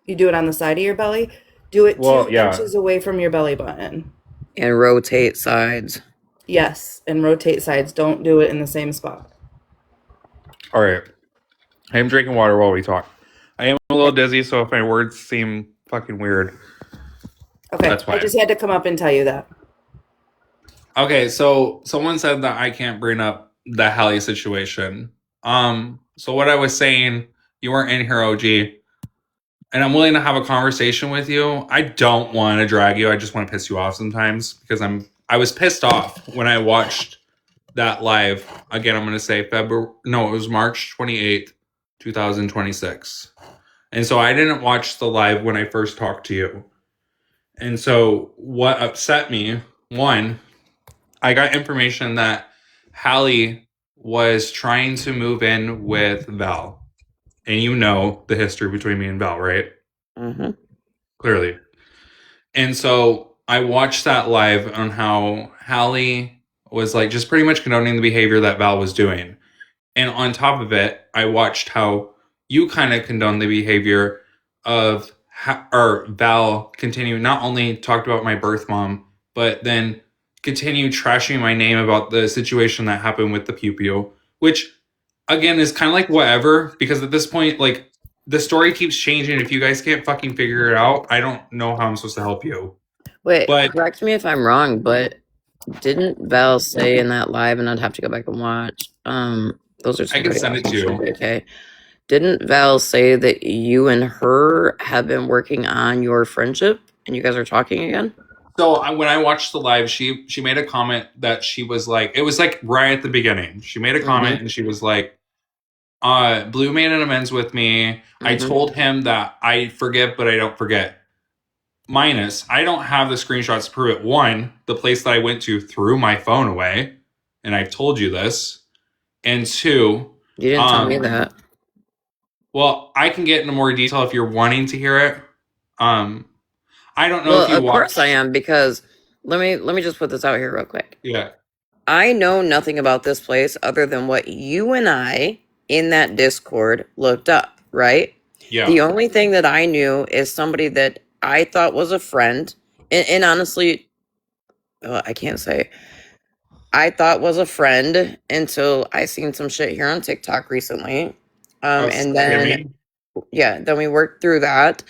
Speaker 10: You do it on the side of your belly. Do it 2 inches away from your belly button.
Speaker 7: And rotate sides.
Speaker 10: Yes, and rotate sides. Don't do it in the same spot.
Speaker 9: All right. I am drinking water while we talk. I am a little dizzy, so if my words seem fucking weird.
Speaker 10: Okay, that's why. I just had to come up and tell you that.
Speaker 9: Okay, so someone said that I can't bring up the Hallie situation. So what I was saying, you weren't in here, OG, and I'm willing to have a conversation with you. I don't want to drag you. I just want to piss you off sometimes because I was pissed off when I watched that live. Again, I'm going to say it was March 28th, 2026. And so I didn't watch the live when I first talked to you. And so what upset me, one, I got information that Hallie was trying to move in with Val. And you know the history between me and Val, right?
Speaker 7: Mm-hmm.
Speaker 9: Clearly. And so I watched that live on how Hallie was like just pretty much condoning the behavior that Val was doing. And on top of it, I watched how you kind of condoned the behavior of Val continue not only talked about my birth mom, but then continue trashing my name about the situation that happened with the pew pew, which again is kind of like whatever, because at this point, like the story keeps changing. If you guys can't fucking figure it out, I don't know how I'm supposed to help you.
Speaker 7: Wait,
Speaker 9: But
Speaker 7: correct me if I'm wrong, but didn't Val say in that live, and I'd have to go back and watch, those are
Speaker 9: I can send it to you.
Speaker 7: Okay. Didn't Val say that you and her have been working on your friendship and you guys are talking again?
Speaker 9: So when I watched the live, she made a comment that she was like, it was like right at the beginning. She made a comment and she was like, Blue made an amends with me. I told him that I forgive, but I don't forget. Minus, I don't have the screenshots to prove it. One, the place that I went to threw my phone away, and I've told you this. And two,
Speaker 7: You didn't tell me that.
Speaker 9: Well, I can get into more detail if you're wanting to hear it. I don't know if you
Speaker 7: of
Speaker 9: watched.
Speaker 7: course I am, because let me just put this out here real quick.
Speaker 9: Yeah.
Speaker 7: I know nothing about this place other than what you and I in that Discord looked up, right?
Speaker 9: Yeah.
Speaker 7: The only thing that I knew is somebody that I thought was a friend, and honestly, I can't say I thought was a friend until I seen some shit here on TikTok recently. And then then we worked through that.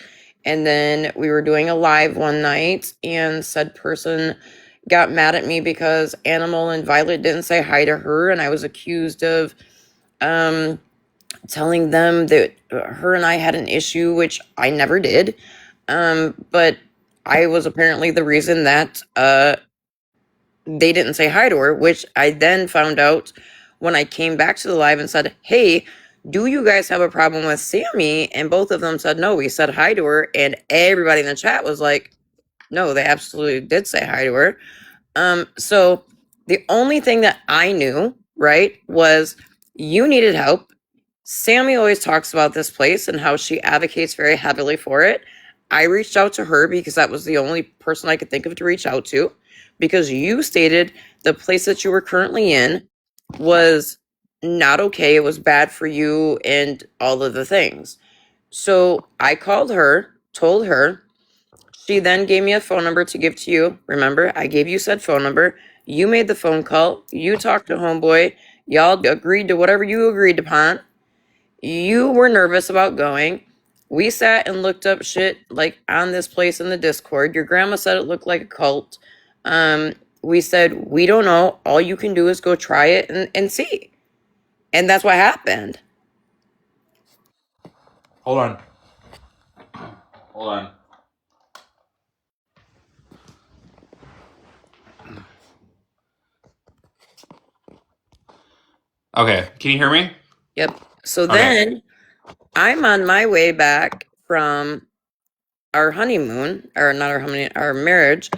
Speaker 7: And then we were doing a live one night, and said person got mad at me because Animal and Violet didn't say hi to her, and I was accused of telling them that her and I had an issue, which I never did. But I was apparently the reason that they didn't say hi to her, which I then found out when I came back to the live and said, hey, do you guys have a problem with Sammy? And both of them said no. We said hi to her, and everybody in the chat was like, no, they absolutely did say hi to her. So the only thing that I knew, right, was you needed help. Sammy always talks about this place and how she advocates very heavily for it. I reached out to her because that was the only person I could think of to reach out to, because you stated the place that you were currently in was not okay. It was bad for you and all of the things. So I called her, told her. She then gave me a phone number to give to you. Remember, I gave you said phone number. You made the phone call. You talked to homeboy. Y'all agreed to whatever you agreed upon. You were nervous about going. We sat and looked up shit like on this place in the Discord. Your grandma said it looked like a cult. We said, we don't know. All you can do is go try it and see. And that's what happened.
Speaker 9: Hold on. Hold on. Okay, can you hear me?
Speaker 7: Yep. So then I'm on my way back from our honeymoon, or not our honeymoon, our marriage,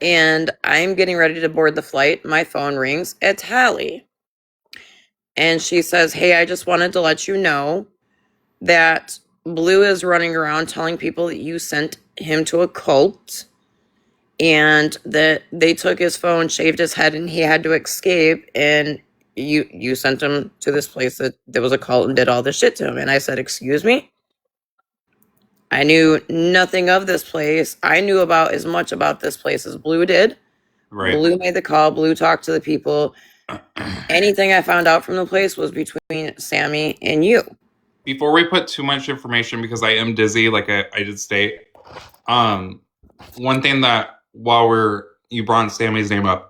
Speaker 7: and I'm getting ready to board the flight. My phone rings. It's Hallie. And she says, hey, I just wanted to let you know that Blue is running around telling people that you sent him to a cult, and that they took his phone, shaved his head, and he had to escape, and you sent him to this place that there was a cult and did all this shit to him. And I said, excuse me? I knew nothing of this place. I knew about as much about this place as Blue did.
Speaker 9: Right.
Speaker 7: Blue made the call. Blue talked to the people. Anything I found out from the place was between Sammy and you.
Speaker 9: Before we put too much information, because I am dizzy, like I did state, one thing that while you brought Sammy's name up,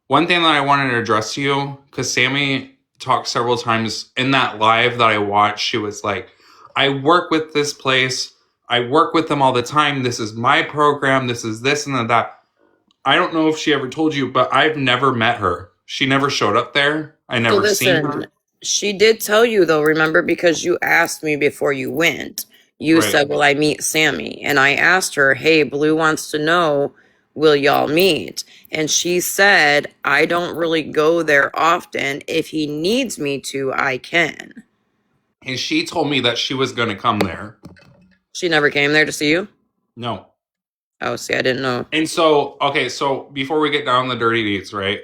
Speaker 9: one thing that I wanted to address to you, because Sammy talked several times in that live that I watched, she was like, I work with this place. I work with them all the time. This is my program. This is this and that. I don't know if she ever told you, but I've never met her. She never showed up there. I
Speaker 7: So
Speaker 9: never seen her.
Speaker 7: listen, she did tell you though, remember, because you asked me before you went. You
Speaker 9: Right.
Speaker 7: said, "Will I meet Sammy?" And I asked her, "Hey, Blue wants to know, will y'all meet?" And she said, "I don't really go there often. If he needs me to, I can."
Speaker 9: And she told me that she was going to come there.
Speaker 7: She never came there to see you?
Speaker 9: No.
Speaker 7: Oh, see, I didn't know.
Speaker 9: And so, okay, so before we get down the dirty deeds, right?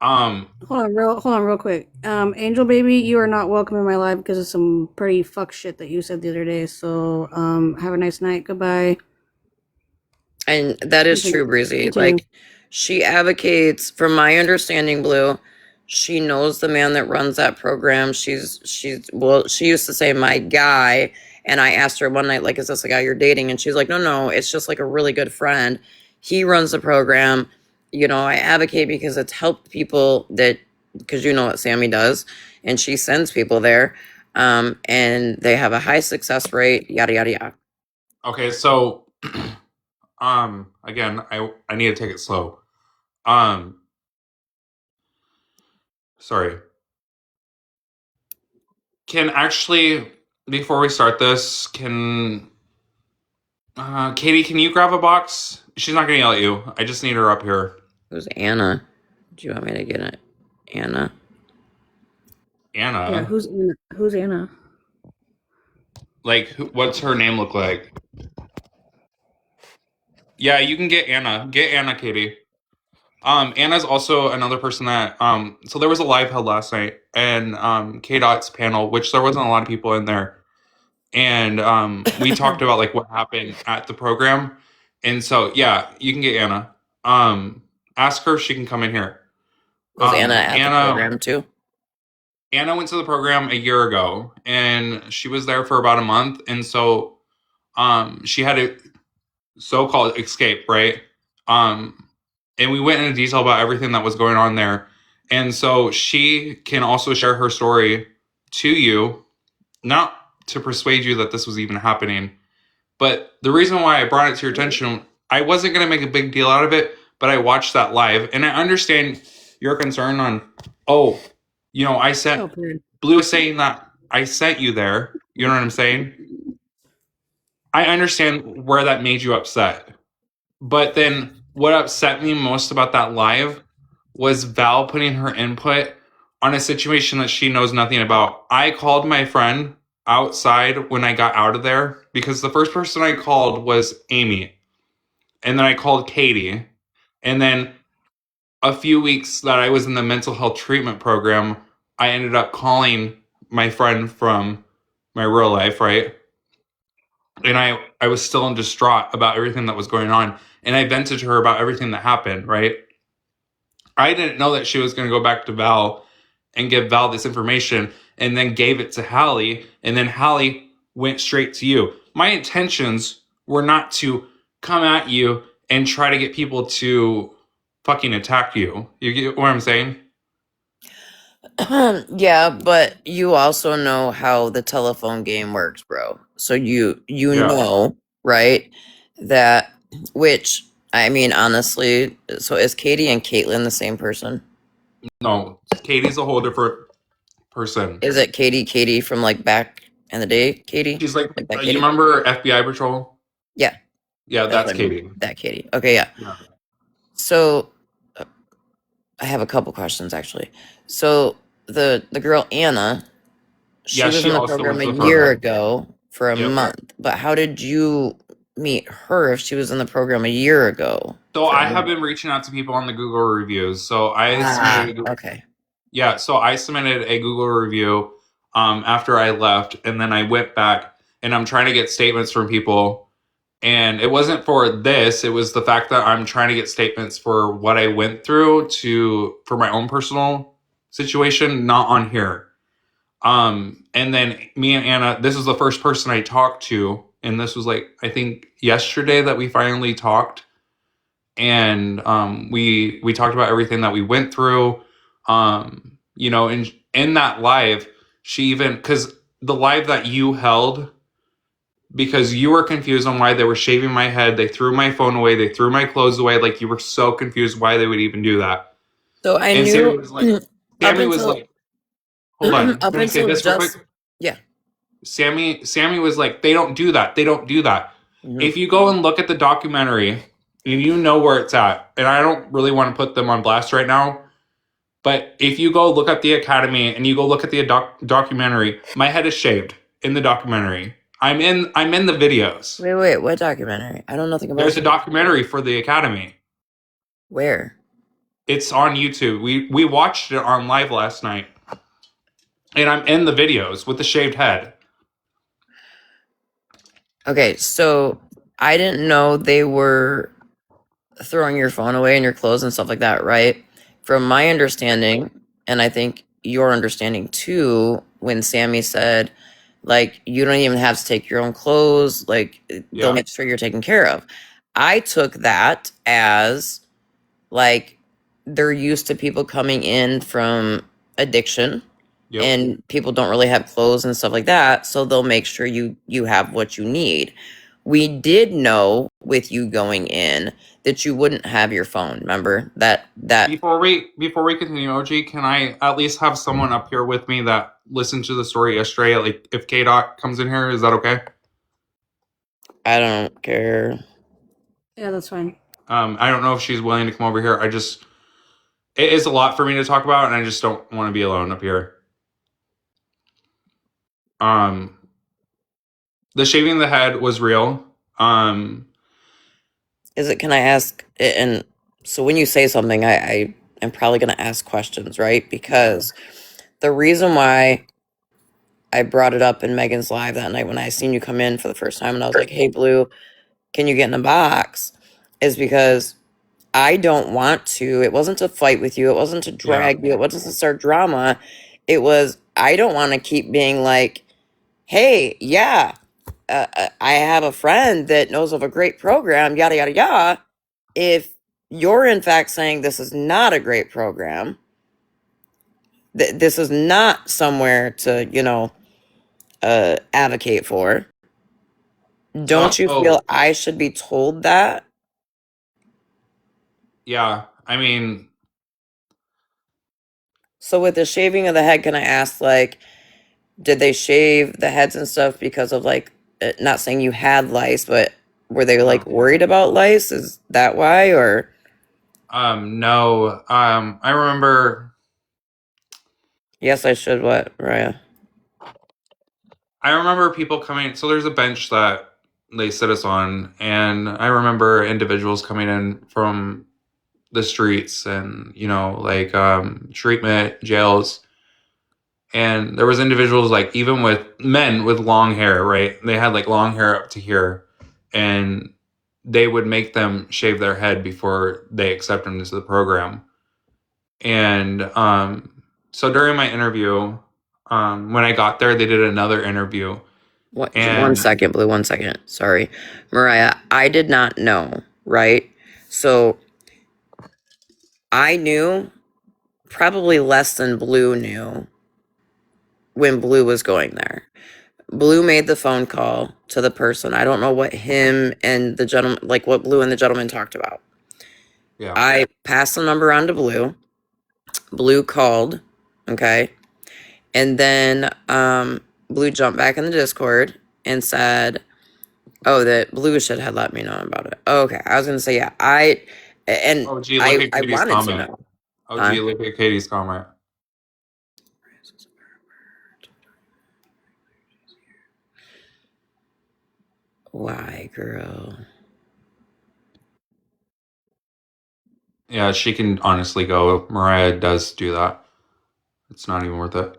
Speaker 1: Hold on real quick. Angel baby, you are not welcome in my life because of some pretty fuck shit that you said the other day. So, have a nice night. Goodbye.
Speaker 7: And that is true, Breezy.
Speaker 1: Continue.
Speaker 7: Like, she advocates, from my understanding, Blue, she knows the man that runs that program. She's well, she used to say my guy, and I asked her one night, like, is this a guy you're dating? And she's like, no, it's just like a really good friend. He runs the program. You know, I advocate because it's helped people that, because you know what Sammy does, and she sends people there, and they have a high success rate, yada yada yada.
Speaker 9: Okay, so again, I need to take it slow. Sorry. Can actually, before we start this, can Katie, can you grab a box? She's not gonna yell at you. I just need her up here.
Speaker 7: Who's Anna? Do you want me to get it? Anna?
Speaker 9: Anna?
Speaker 1: Yeah, who's Anna?
Speaker 9: Like, what's her name look like? Yeah, you can get Anna. Get Anna, Katie. Anna's also another person that, so there was a live held last night, and K-Dot's panel, which there wasn't a lot of people in there. And we talked about like what happened at the program. And so, yeah, you can get Anna. Ask her if she can come in here.
Speaker 7: Was Anna at the program too?
Speaker 9: Anna went to the program a year ago, and she was there for about a month. And so she had a so-called escape, right? And we went into detail about everything that was going on there. And so she can also share her story to you, not to persuade you that this was even happening. But the reason why I brought it to your attention, I wasn't going to make a big deal out of it, but I watched that live. And I understand your concern on, I sent Blue saying that I sent you there. You know what I'm saying? I understand where that made you upset. But then what upset me most about that live was Val putting her input on a situation that she knows nothing about. I called my friend outside when I got out of there because the first person I called was Amy. And then I called Katie. And then a few weeks that I was in the mental health treatment program, I ended up calling my friend from my real life, right? And I was still in distraught about everything that was going on. And I vented to her about everything that happened, right? I didn't know that she was going to go back to Val and give Val this information and then gave it to Hallie. And then Hallie went straight to you. My intentions were not to come at you and try to get people to fucking attack you. You get what I'm saying?
Speaker 7: Yeah, but you also know how the telephone game works, bro. So you know, right? That, which, I mean, honestly, so is Katie and Caitlin the same person?
Speaker 9: No, Katie's a whole different person.
Speaker 7: Is it Katie from like back in the day? Katie?
Speaker 9: She's like
Speaker 7: that
Speaker 9: you
Speaker 7: Katie?
Speaker 9: remember FBI Patrol?
Speaker 7: Yeah.
Speaker 9: Yeah, that's
Speaker 7: what I mean.
Speaker 9: Katie.
Speaker 7: That Katie. Okay, yeah. So I have a couple questions actually. So the girl Anna, she was
Speaker 9: she
Speaker 7: in the
Speaker 9: also
Speaker 7: program
Speaker 9: went
Speaker 7: a
Speaker 9: to the
Speaker 7: year
Speaker 9: program.
Speaker 7: ago for a month. But how did you meet her if she was in the program a year ago?
Speaker 9: So I have been reaching out to people on the Google reviews. So I submitted so I submitted a Google review after I left, and then I went back and I'm trying to get statements from people. And it wasn't for this, it was the fact that I'm trying to get statements for what I went through for my own personal situation, not on here. And then me and Anna, this is the first person I talked to, and this was like I think yesterday that we finally talked. and we talked about everything that we went through. You know, in that live, she even, because the live that you held, because you were confused on why they were shaving my head, they threw my phone away, they threw my clothes away, like you were so confused why they would even do that.
Speaker 7: So I
Speaker 9: And
Speaker 7: knew up
Speaker 9: Sammy was
Speaker 7: until
Speaker 9: like, hold on,
Speaker 7: up
Speaker 9: can I say
Speaker 7: until
Speaker 9: this real
Speaker 7: just
Speaker 9: quick?
Speaker 7: yeah.
Speaker 9: Sammy was like, they don't do that. They don't do that.
Speaker 7: Mhm.
Speaker 9: If you go and look at the documentary, and you know where it's at, and I don't really want to put them on blast right now, but if you go look at the Academy and you go look at the documentary, my head is shaved in the documentary. I'm in the videos.
Speaker 7: Wait, what documentary? I don't know nothing about
Speaker 9: There's a
Speaker 7: it.
Speaker 9: documentary for the Academy.
Speaker 7: Where?
Speaker 9: It's on YouTube. We watched it on live last night. And I'm in the videos with the shaved head.
Speaker 7: Okay, so I didn't know they were throwing your phone away and your clothes and stuff like that, right? From my understanding, and I think your understanding too, when Sammy said, like, you don't even have to take your own clothes, like, they'll make sure you're taken care of. I took that as, like, they're used to people coming in from addiction.
Speaker 9: Yep.
Speaker 7: And people don't really have clothes and stuff like that, so they'll make sure you have what you need. We did know with you going in that you wouldn't have your phone. Remember that
Speaker 9: Before we continue, OG, can I at least have someone up here with me that listened to the story yesterday? Like, if K Dot comes in here, is that okay?
Speaker 7: I don't care.
Speaker 1: Yeah, that's fine.
Speaker 9: I don't know if she's willing to come over here. It is a lot for me to talk about, and I just don't want to be alone up here. The shaving of the head was real.
Speaker 7: Is it? Can I ask? And so when you say something, I am probably going to ask questions, right? Because the reason why I brought it up in Megan's live that night when I seen you come in for the first time, and I was like, "Hey, Blue, can you get in a box?" is because I don't want to. It wasn't to fight with you. It wasn't to drag you. It wasn't to start drama. It was, I don't want to keep being like, hey, yeah, I have a friend that knows of a great program, yada, yada, yada. If you're in fact saying this is not a great program, this is not somewhere to, advocate for, don't you feel I should be told that?
Speaker 9: Yeah, I mean,
Speaker 7: So with the shaving of the head, can I ask, like, did they shave the heads and stuff because of, like, not saying you had lice, but were they, like, worried about lice? Is that why, or?
Speaker 9: No. I remember.
Speaker 7: Yes, I should. What, Raya?
Speaker 9: I remember people coming. So there's a bench that they sit us on, and I remember individuals coming in from the streets and like treatment jails, and there was individuals, like, even with men with long hair, right? They had like long hair up to here, and they would make them shave their head before they accept them into the program. And so during my interview, when I got there, they did another interview.
Speaker 7: What?
Speaker 9: And
Speaker 7: 1 second, Blue. 1 second. Sorry, Mariah. I did not know. Right. So I knew probably less than Blue knew when Blue was going there. Blue made the phone call to the person. I don't know what him and the gentleman, like what Blue and the gentleman talked about.
Speaker 9: Yeah.
Speaker 7: I passed the number on to Blue. Blue called. Okay. And then Blue jumped back in the Discord and said, oh, that Blue should have let me know about it. Okay. I was going to say, yeah. I
Speaker 9: look at
Speaker 7: I
Speaker 9: Katie's
Speaker 7: wanted
Speaker 9: comment.
Speaker 7: to know.
Speaker 9: Look at Katie's comment.
Speaker 7: Why, girl?
Speaker 9: Yeah, she can honestly go. Mariah does do that. It's not even worth it.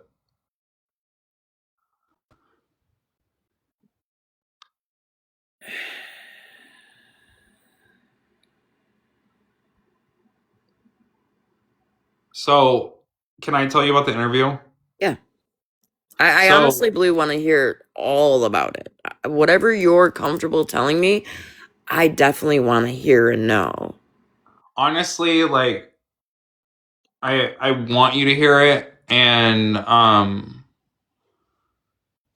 Speaker 9: So, can I tell you about the interview?
Speaker 7: Yeah. I honestly, Blue, want to hear all about it. Whatever you're comfortable telling me, I definitely want to hear and know.
Speaker 9: honestly, like, I want you to hear it, and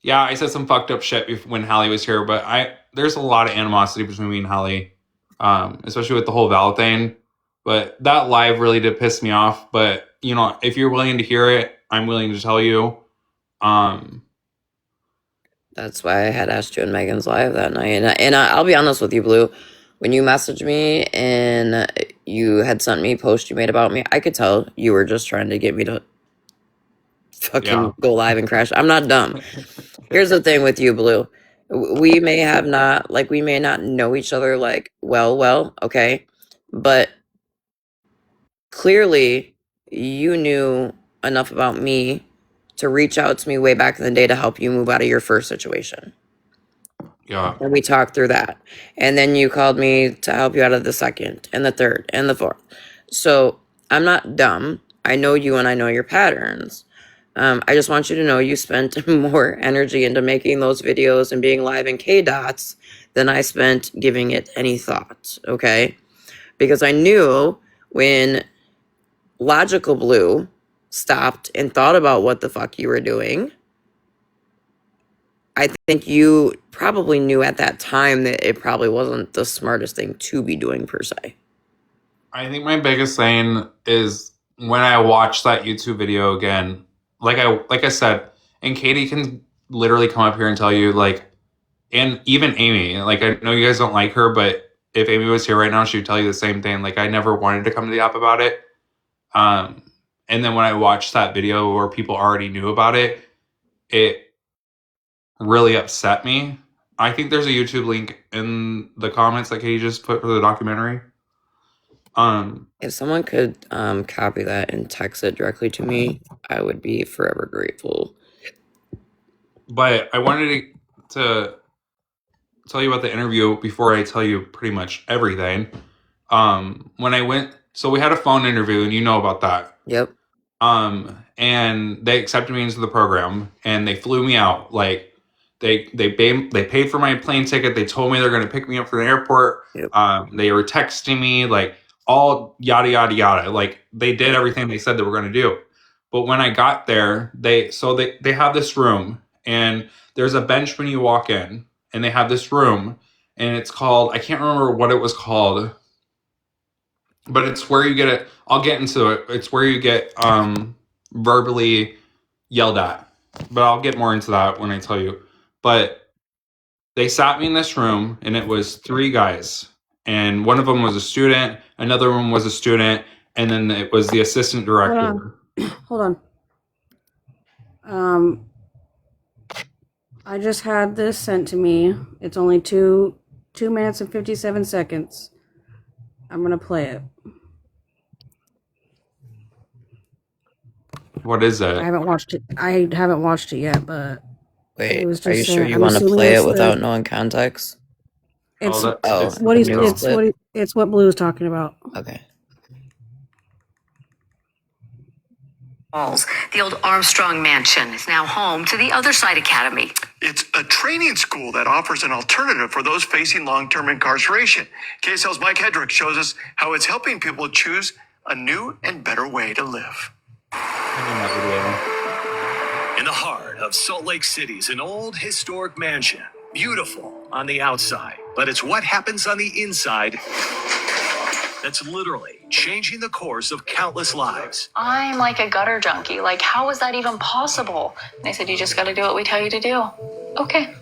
Speaker 9: yeah, I said some fucked up shit when Hallie was here, but there's a lot of animosity between me and Hallie, especially with the whole Val thing. But that live really did piss me off. But you know, if you're willing to hear it, I'm willing to tell you.
Speaker 7: That's why I had asked you in Megan's live that night. And I'll be honest with you, Blue. When you messaged me and you had sent me a post you made about me, I could tell you were just trying to get me to fucking go live and crash. I'm not dumb. Here's the thing with you, Blue. We may not know each other like well, okay? But clearly you knew enough about me to reach out to me way back in the day to help you move out of your first situation.
Speaker 9: Yeah.
Speaker 7: And we talked through that. And then you called me to help you out of the second and the third and the fourth. So I'm not dumb. I know you and I know your patterns. I just want you to know you spent more energy into making those videos and being live in K-Dots than I spent giving it any thought, okay? Because I knew when Logical Blue stopped and thought about what the fuck you were doing, I think you probably knew at that time that it probably wasn't the smartest thing to be doing per se.
Speaker 9: I think my biggest thing is when I watch that YouTube video again, like I said, and Katie can literally come up here and tell you, like, and even Amy, like, I know you guys don't like her, but if Amy was here right now, she would tell you the same thing. Like, I never wanted to come to the app about it. And then when I watched that video where people already knew about it, it really upset me. I think there's a YouTube link in the comments that Katie just put for the documentary.
Speaker 7: If someone could copy that and text it directly to me, I would be forever grateful.
Speaker 9: But I wanted to tell you about the interview before I tell you pretty much everything. When I went, so we had a phone interview, and you know about that.
Speaker 7: Yep.
Speaker 9: And they accepted me into the program, and they flew me out. Like, they paid for my plane ticket. They told me they're going to pick me up from the airport.
Speaker 7: Yep.
Speaker 9: They were texting me, like, all yada yada yada. Like, they did everything they said they were going to do. But when I got there, they have this room, and there's a bench when you walk in, and they have this room, and it's called, I can't remember what it was called, but it's where you get it. I'll get into it. It's where you get verbally yelled at, but I'll get more into that when I tell you. But they sat me in this room, and it was 3 guys, and one of them was a student, another one was a student, and then it was the assistant director.
Speaker 1: Hold on. I just had this sent to me. It's only 2 minutes and 57 seconds. I'm gonna play it.
Speaker 9: What is it?
Speaker 1: I haven't watched it yet, but
Speaker 7: wait,
Speaker 1: it was just
Speaker 7: are you sure you
Speaker 1: I'm
Speaker 7: want to
Speaker 1: assuming
Speaker 7: play
Speaker 1: it's
Speaker 7: it without knowing context?
Speaker 1: It's
Speaker 9: it's
Speaker 1: what he's
Speaker 7: the news clip?
Speaker 1: it's what Blue's talking about.
Speaker 7: Okay.
Speaker 11: The old Armstrong Mansion is now home to the Other Side Academy.
Speaker 12: It's a training school that offers an alternative for those facing long-term incarceration. KSL's Mike Hedrick shows us how it's helping people choose a new and better way to live.
Speaker 13: In the heart of Salt Lake City's an old historic mansion. Beautiful on the outside, but it's what happens on the inside that's literally changing the course of countless lives.
Speaker 14: I'm like a gutter junkie. Like, how is that even possible? And they said, you just got to do what we tell you to do. Okay.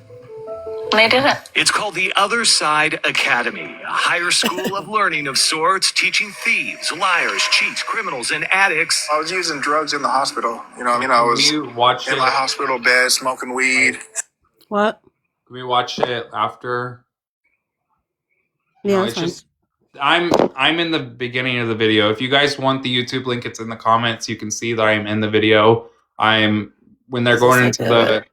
Speaker 14: And I did it.
Speaker 13: It's called the Other Side Academy, a higher school of learning of sorts, teaching thieves, liars, cheats, criminals, and addicts.
Speaker 12: I was using drugs in the hospital. I was in my hospital bed smoking weed.
Speaker 1: What?
Speaker 9: Can we watch it after?
Speaker 1: Yeah,
Speaker 9: No,
Speaker 1: that's
Speaker 9: it's just I'm in the beginning of the video. If you guys want the YouTube link, it's in the comments. You can see that I'm in the video. When they're going into the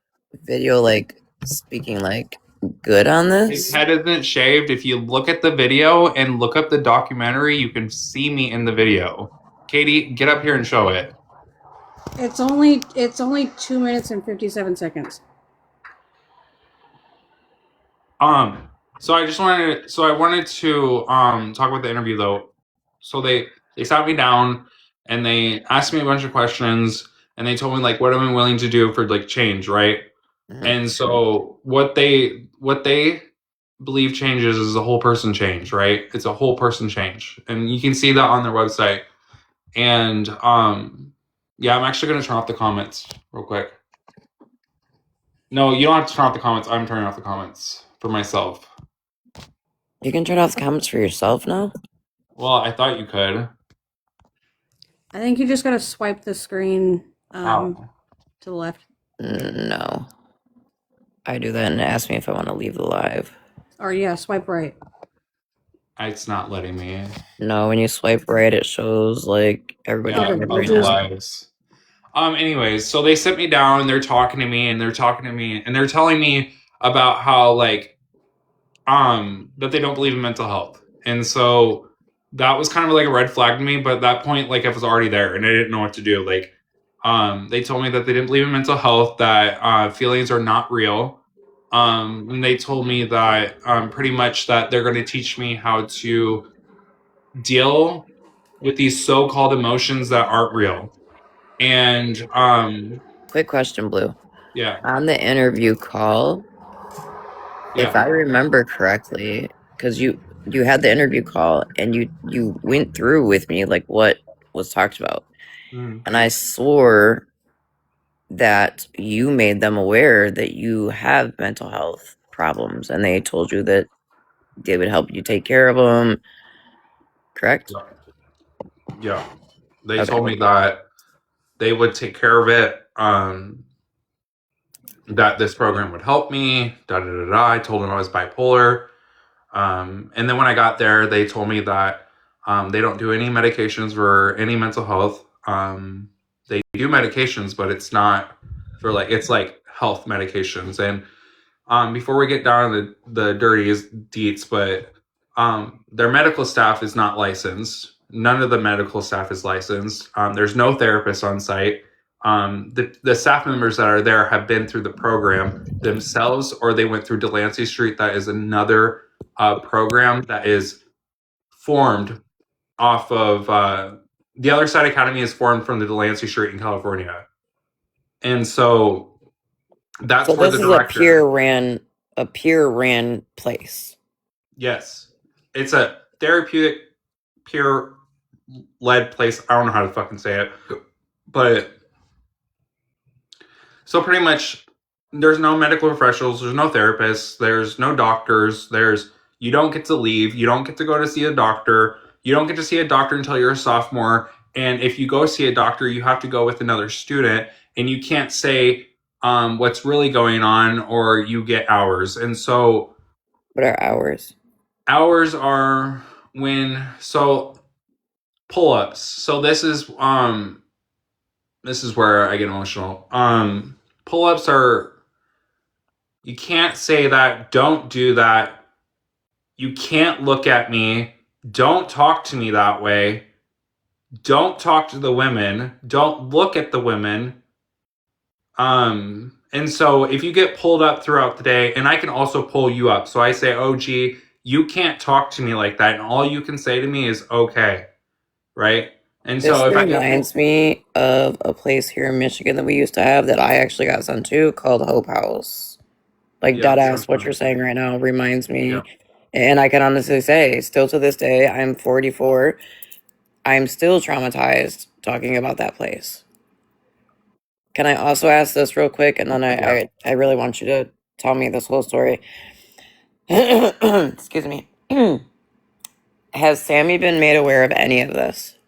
Speaker 7: video, like speaking like good on this.
Speaker 9: His head isn't shaved. If you look at the video and look up the documentary, you can see me in the video. Katie, get up here and show it.
Speaker 1: It's only 2 minutes and 57 seconds.
Speaker 9: So I wanted to talk about the interview though. So they sat me down and they asked me a bunch of questions and they told me like what am I willing to do for like change, right? And so what they believe changes is a whole person change, right? It's a whole person change. And you can see that on their website. And yeah, I'm actually gonna turn off the comments real quick. No, you don't have to turn off the comments. I'm turning off the comments for myself.
Speaker 7: You can turn off the comments for yourself now?
Speaker 9: Well, I thought you could.
Speaker 1: I think you just gotta swipe the screen
Speaker 9: Oh.
Speaker 1: to the left.
Speaker 7: No. I do that and it asks me if I want to leave the live.
Speaker 1: Or yeah, swipe right.
Speaker 9: It's not letting me.
Speaker 7: No, when you swipe right, it shows like everybody
Speaker 9: Yeah,
Speaker 7: right
Speaker 9: other
Speaker 7: now.
Speaker 9: lives. Anyways, so they sit me down and they're talking to me and they're telling me about how like that they don't believe in mental health. And so that was kind of like a red flag to me, but at that point like I was already there and I didn't know what to do. Like they told me that they didn't believe in mental health, that feelings are not real. And they told me that pretty much that they're going to teach me how to deal with these so-called emotions that aren't real. And
Speaker 7: quick question, Blue.
Speaker 9: Yeah.
Speaker 7: On the interview call, if I remember correctly, because you had the interview call and you went through with me like what was talked about, and I swore that you made them aware that you have mental health problems, and they told you that they would help you take care of them. Correct?
Speaker 9: Yeah. They told me that they would take care of it. That this program would help me. I told them I was bipolar. And then when I got there, they told me that they don't do any medications for any mental health. They do medications, but it's not for like, it's like health medications. And before we get down to the dirtiest deets, but their medical staff is not licensed. None of the medical staff is licensed. There's no therapist on site. The staff members that are there have been through the program themselves, or they went through Delancey Street. That is another program that is formed off of the Other Side Academy is formed from the Delancey Street in California. And so that's
Speaker 7: So
Speaker 9: where
Speaker 7: this
Speaker 9: the
Speaker 7: is a
Speaker 9: director
Speaker 7: peer ran place.
Speaker 9: Yes. It's a therapeutic, peer led place. I don't know how to fucking say it. But so pretty much there's no medical professionals, there's no therapists, there's no doctors, you don't get to leave, you don't get to go to see a doctor, you don't get to see a doctor until you're a sophomore, and if you go see a doctor, you have to go with another student, and you can't say what's really going on, or you get hours. And so
Speaker 7: what are hours?
Speaker 9: Hours are pull-ups. So this is where I get emotional. Pull-ups are, you can't say that, don't do that, you can't look at me, don't talk to me that way, don't talk to the women, don't look at the women. And so if you get pulled up throughout the day, and I can also pull you up. So I say, oh, gee, you can't talk to me like that. And all you can say to me is, okay. Right? And
Speaker 7: This
Speaker 9: so if
Speaker 7: reminds me of a place here in Michigan that we used to have that I actually got sent to called Hope House. Like
Speaker 9: Yeah,
Speaker 7: deadass, what you're saying right now reminds me. And I can honestly say, still to this day, I'm 44. I'm still traumatized talking about that place. Can I also ask this real quick? And then I really want you to tell me this whole story. Excuse me. Has Sammy been made aware of any of this?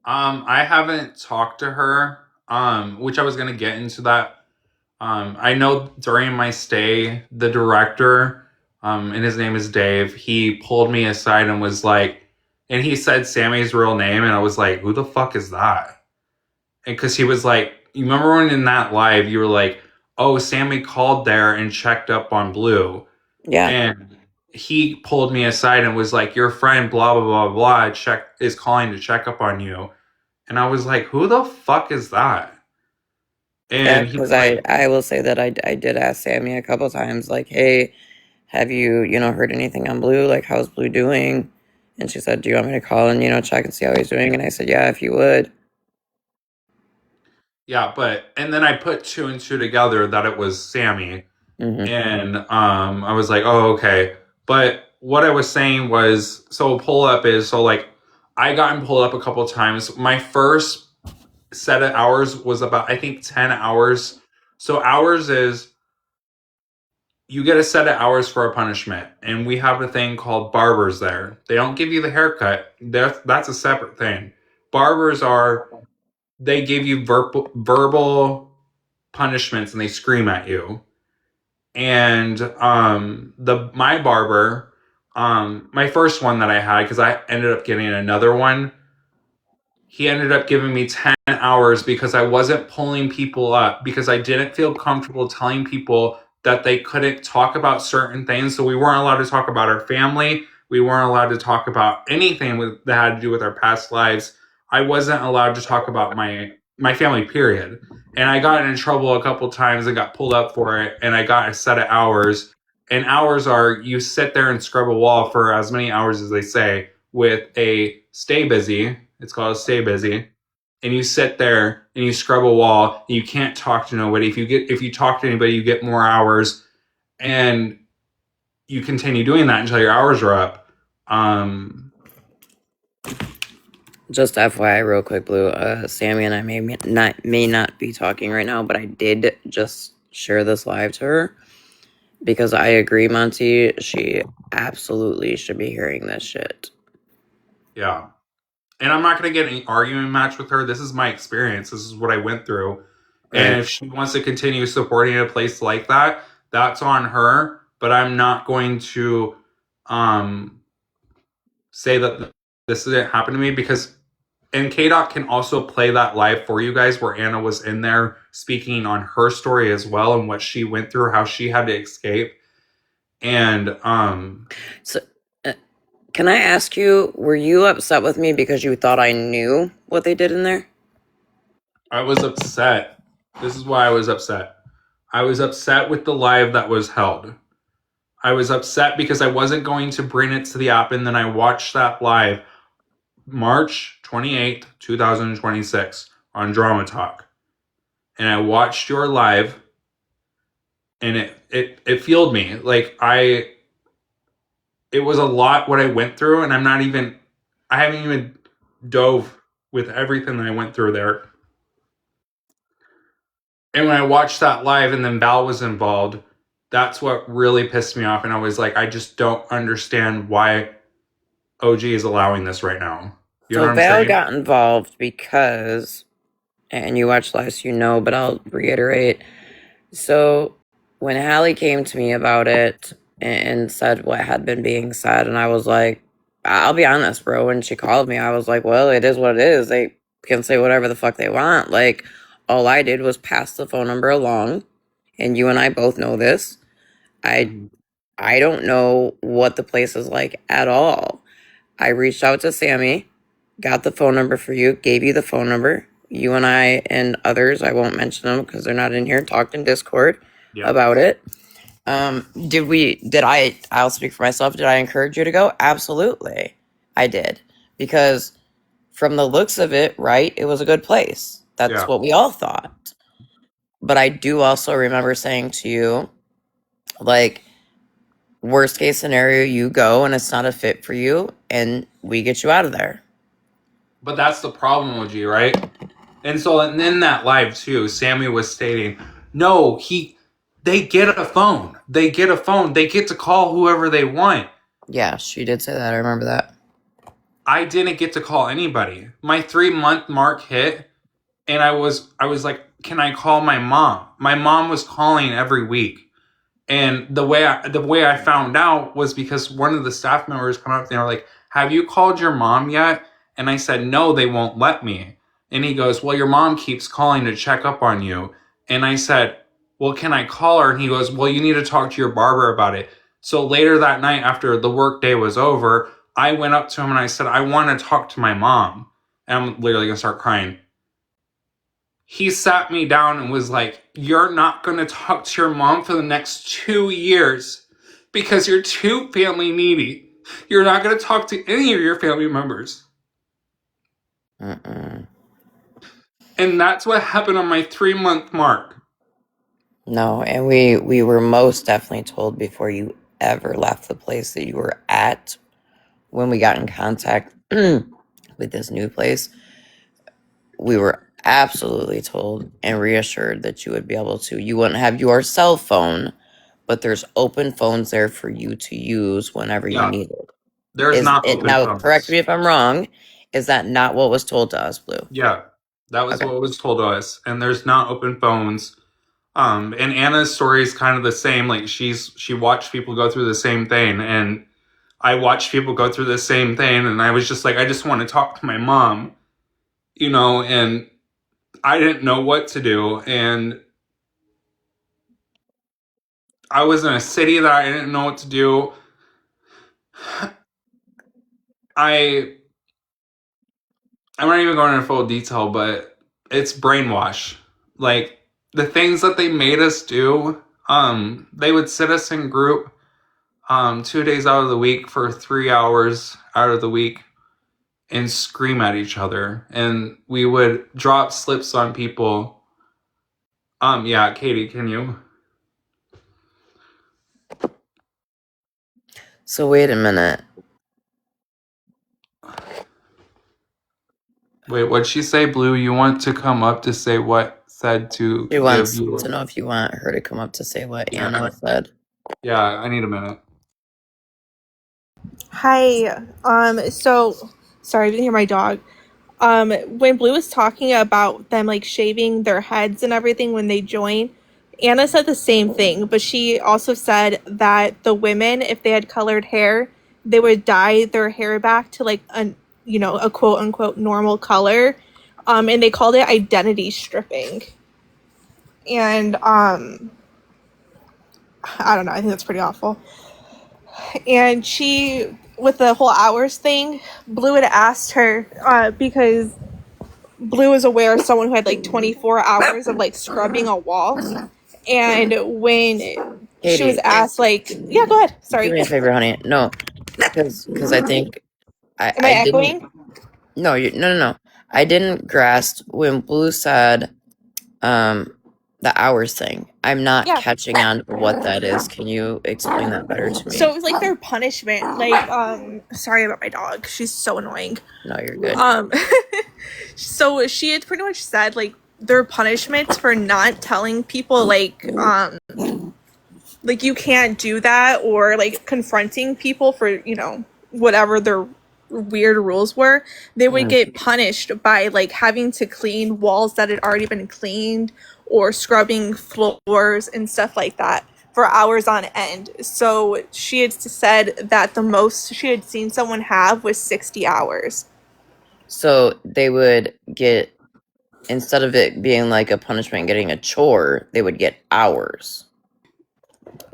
Speaker 9: I haven't talked to her, which I was going to get into that. I know during my stay, the director, and his name is Dave, he pulled me aside and was like, and he said Sammy's real name, and I was like, who the fuck is that? And because he was like, you remember when in that live, you were like, oh, Sammy called there and checked up on Blue.
Speaker 7: Yeah.
Speaker 9: And he pulled me aside and was like, your friend, blah, blah, blah, blah, is calling to check up on you. And I was like, who the fuck is that? And
Speaker 7: because I will say that I did ask Sammy a couple times, like, hey, have you heard anything on Blue? Like, how's Blue doing? And she said, do you want me to call and, check and see how he's doing? And I said, yeah, if you would.
Speaker 9: Yeah, and then I put 2 and 2 together that it was Sammy.
Speaker 7: Mm-hmm.
Speaker 9: And I was like, oh, okay. But what I was saying was, so pull up is, so like, I gotten pulled up a couple times. My first set of hours was about, I think, 10 hours. So hours is, you get a set of hours for a punishment. And we have a thing called barbers there. They don't give you the haircut. That's a separate thing. Barbers they give you verbal punishments and they scream at you. And my barber, my first one that I had, because I ended up getting another one, he ended up giving me 10 hours because I wasn't pulling people up, because I didn't feel comfortable telling people that they couldn't talk about certain things. So we weren't allowed to talk about our family. We weren't allowed to talk about anything that had to do with our past lives. I wasn't allowed to talk about my family, period. And I got in trouble a couple times and got pulled up for it. And I got a set of hours. And hours are, you sit there and scrub a wall for as many hours as they say with a stay busy. It's called a stay busy. And you sit there and you scrub a wall and you can't talk to nobody. If you talk to anybody, you get more hours. And you continue doing that until your hours are up.
Speaker 7: Just FYI, real quick, Blue. Sammy and I may not be talking right now, but I did just share this live to her because I agree, Monty. She absolutely should be hearing this shit.
Speaker 9: Yeah, and I'm not gonna get any argument match with her. This is my experience. This is what I went through. Right. And if she wants to continue supporting a place like that, that's on her. But I'm not going to say that this didn't happen to me, because and KDOT can also play that live for you guys where Anna was in there speaking on her story as well and what she went through, how she had to escape. And
Speaker 7: so can I ask you, were you upset with me because you thought I knew what they did in there?
Speaker 9: I was upset. This is why I was upset. I was upset with the live that was held. I was upset because I wasn't going to bring it to the app, and then I watched that live March 28th, 2026 on Drama Talk. And I watched your live, and it fueled me. Like, it was a lot what I went through, and I haven't even dove with everything that I went through there. And when I watched that live and then Val was involved, that's what really pissed me off. And I was like, I just don't understand why OG is allowing this right now. You know what I'm
Speaker 7: Val
Speaker 9: saying?
Speaker 7: got involved because, and you watched live, so you know, but I'll reiterate. So when Hallie came to me about it and said what had been being said, and I was like, I'll be honest, bro, when she called me, I was like, well, it is what it is. They can say whatever the fuck they want. Like, all I did was pass the phone number along, and you and I both know this. I don't know what the place is like at all. I reached out to Sammy, got the phone number for you, gave you the phone number. You and I and others, I won't mention them because they're not in here, talked in Discord about it. I'll speak for myself, did I encourage you to go? Absolutely. I did. Because from the looks of it, right, it was a good place. That's what we all thought. But I do also remember saying to you, like, worst case scenario, you go and it's not a fit for you and we get you out of there.
Speaker 9: But that's the problem, OG, right? And so in that live too, Sammy was stating, no, they get a phone. They get a phone. They get to call whoever they want.
Speaker 7: Yeah, she did say that. I remember that.
Speaker 9: I didn't get to call anybody. My 3-month mark hit, and I was like, can I call my mom? My mom was calling every week. And the way I found out was because one of the staff members come up and they were like, have you called your mom yet? And I said, no, they won't let me. And he goes, well, your mom keeps calling to check up on you. And I said, well, can I call her? And he goes, well, you need to talk to your barber about it. So later that night, after the work day was over, I went up to him and I said, I want to talk to my mom. And I'm literally going to start crying. He sat me down and was like, you're not going to talk to your mom for the next 2 years because you're too family needy. You're not going to talk to any of your family members.
Speaker 7: Mm-mm.
Speaker 9: And that's what happened on my 3-month mark.
Speaker 7: No, and we were most definitely told before you ever left the place that you were at when we got in contact with this new place. We were absolutely told and reassured that you would be able to. You wouldn't have your cell phone, but there's open phones there for you to use whenever you need it.
Speaker 9: There's
Speaker 7: Is
Speaker 9: not
Speaker 7: it
Speaker 9: open
Speaker 7: now?
Speaker 9: phones.
Speaker 7: Correct me if I'm wrong. Is that not what was told to us, Blue?
Speaker 9: Yeah, that was
Speaker 7: Okay.
Speaker 9: what was told to us. And there's not open phones. And Anna's story is kind of the same. Like she watched people go through the same thing, and I watched people go through the same thing, and I was just like, I just want to talk to my mom, you know, and I didn't know what to do, and I was in a city that I didn't know what to do. I'm not even going into full detail, but it's brainwash. Like the things that they made us do, they would sit us in group 2 days out of the week for 3 hours out of the week and scream at each other, and we would drop slips on people. Yeah, Katie, can you?
Speaker 7: So wait a minute.
Speaker 9: Wait, what'd she say, Blue? You want to come up to say what said to
Speaker 7: She wants
Speaker 9: give you...
Speaker 7: to know if you want her to come up to say what Anna said.
Speaker 9: Yeah, I need a minute.
Speaker 15: Hi. So sorry, I didn't hear my dog. When Blue was talking about them like shaving their heads and everything when they join, Anna said the same thing, but she also said that the women, if they had colored hair, they would dye their hair back to like a quote unquote normal color. And they called it identity stripping. And I don't know, I think that's pretty awful. And she, with the whole hours thing, Blue had asked her, because Blue was aware of someone who had like 24 hours of like scrubbing a wall. And when she was asked, like, yeah, go ahead. Sorry.
Speaker 7: Do me a favor, honey. No, because I think
Speaker 15: Am I echoing?
Speaker 7: didn't. No, no. I didn't grasp when Blue said the hours thing. I'm not catching on what that is. Can you explain that better to me?
Speaker 15: So it was like their punishment. Like, sorry about my dog. She's so annoying.
Speaker 7: No, you're good.
Speaker 15: So she had pretty much said like their punishments for not telling people like you can't do that, or like confronting people for, you know, whatever their weird rules were. They would get punished by like having to clean walls that had already been cleaned, or scrubbing floors and stuff like that for hours on end. So she had said that the most she had seen someone have was 60 hours.
Speaker 7: So they would get, instead of it being like a punishment getting a chore, they would get hours.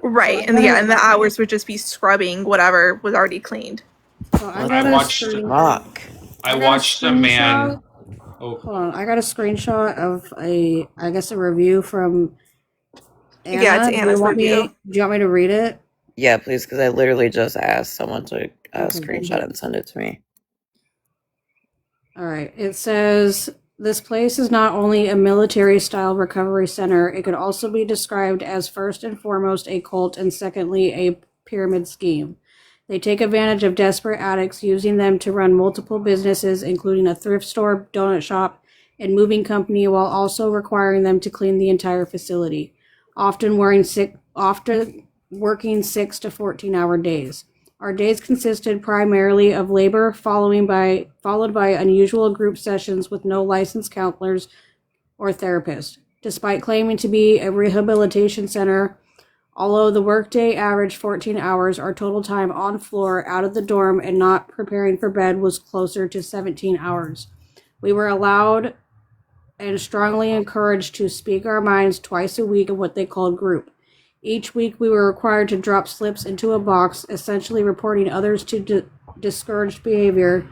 Speaker 15: Right. And and the hours would just be scrubbing whatever was already cleaned.
Speaker 9: I watched a man.
Speaker 1: Hold on, I got a screenshot of a review from Anna.
Speaker 15: Yeah, it's Anna's review.
Speaker 1: Do you want me to read it?
Speaker 7: Yeah, please, because I literally just asked someone to screenshot and send it to me.
Speaker 1: All right. It says, this place is not only a military-style recovery center, it could also be described as first and foremost a cult, and secondly a pyramid scheme. They take advantage of desperate addicts, using them to run multiple businesses, including a thrift store, donut shop, and moving company, while also requiring them to clean the entire facility, often working 6 to 14-hour days. Our days consisted primarily of labor, followed by unusual group sessions with no licensed counselors or therapists. Despite claiming to be a rehabilitation center, although the workday averaged 14 hours, our total time on floor, out of the dorm, and not preparing for bed was closer to 17 hours. We were allowed and strongly encouraged to speak our minds twice a week in what they called group. Each week we were required to drop slips into a box, essentially reporting others for discouraged behavior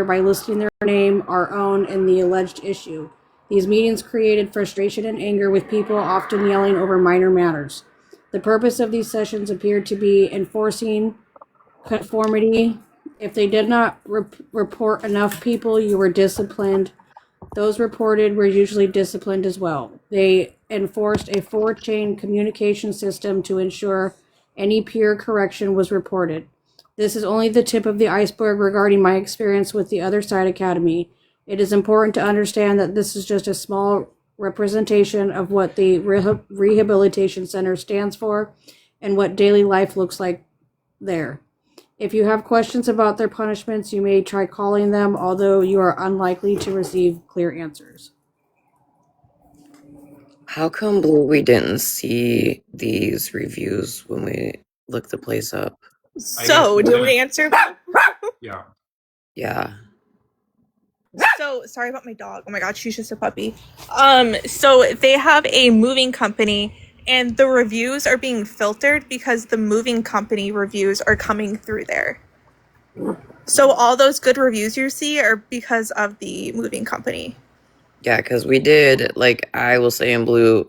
Speaker 1: by listing their name, our own, and the alleged issue. These meetings created frustration and anger, with people often yelling over minor matters. The purpose of these sessions appeared to be enforcing conformity. If they did not report enough people, you were disciplined. Those reported were usually disciplined as well. They enforced a 4-chain communication system to ensure any peer correction was reported. This is only the tip of the iceberg regarding my experience with the Other Side Academy. It is important to understand that this is just a small representation of what the Rehabilitation Center stands for and what daily life looks like there. If you have questions about their punishments, you may try calling them, although you are unlikely to receive clear answers.
Speaker 7: How come, Blue, we didn't see these reviews when we looked the place up?
Speaker 15: So, do you want to answer?
Speaker 9: Yeah.
Speaker 7: Yeah.
Speaker 15: So, sorry about my dog. Oh my god, she's just a puppy. So they have a moving company and the reviews are being filtered because the moving company reviews are coming through there. So all those good reviews you see are because of the moving company.
Speaker 7: Yeah, because we did, like, I will say in Blue,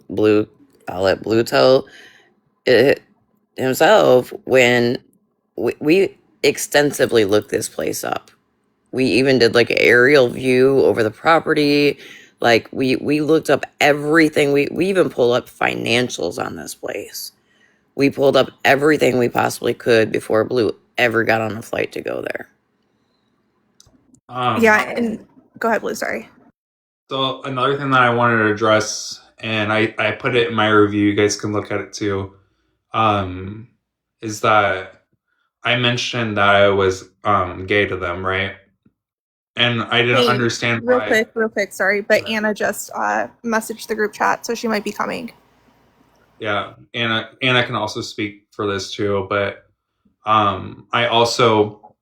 Speaker 7: I'll let Blue tell it himself when we extensively looked this place up. We even did like an aerial view over the property. Like we looked up everything. We even pulled up financials on this place. We pulled up everything we possibly could before Blue ever got on a flight to go there.
Speaker 15: Yeah, and go ahead, Blue, sorry.
Speaker 9: So another thing that I wanted to address, and I put it in my review, you guys can look at it too, is that I mentioned that I was gay to them, right? And I didn't
Speaker 15: Wait,
Speaker 9: understand
Speaker 15: real
Speaker 9: why.
Speaker 15: quick, sorry, but Anna just messaged the group chat, so she might be coming.
Speaker 9: Yeah, Anna can also speak for this too, but I also,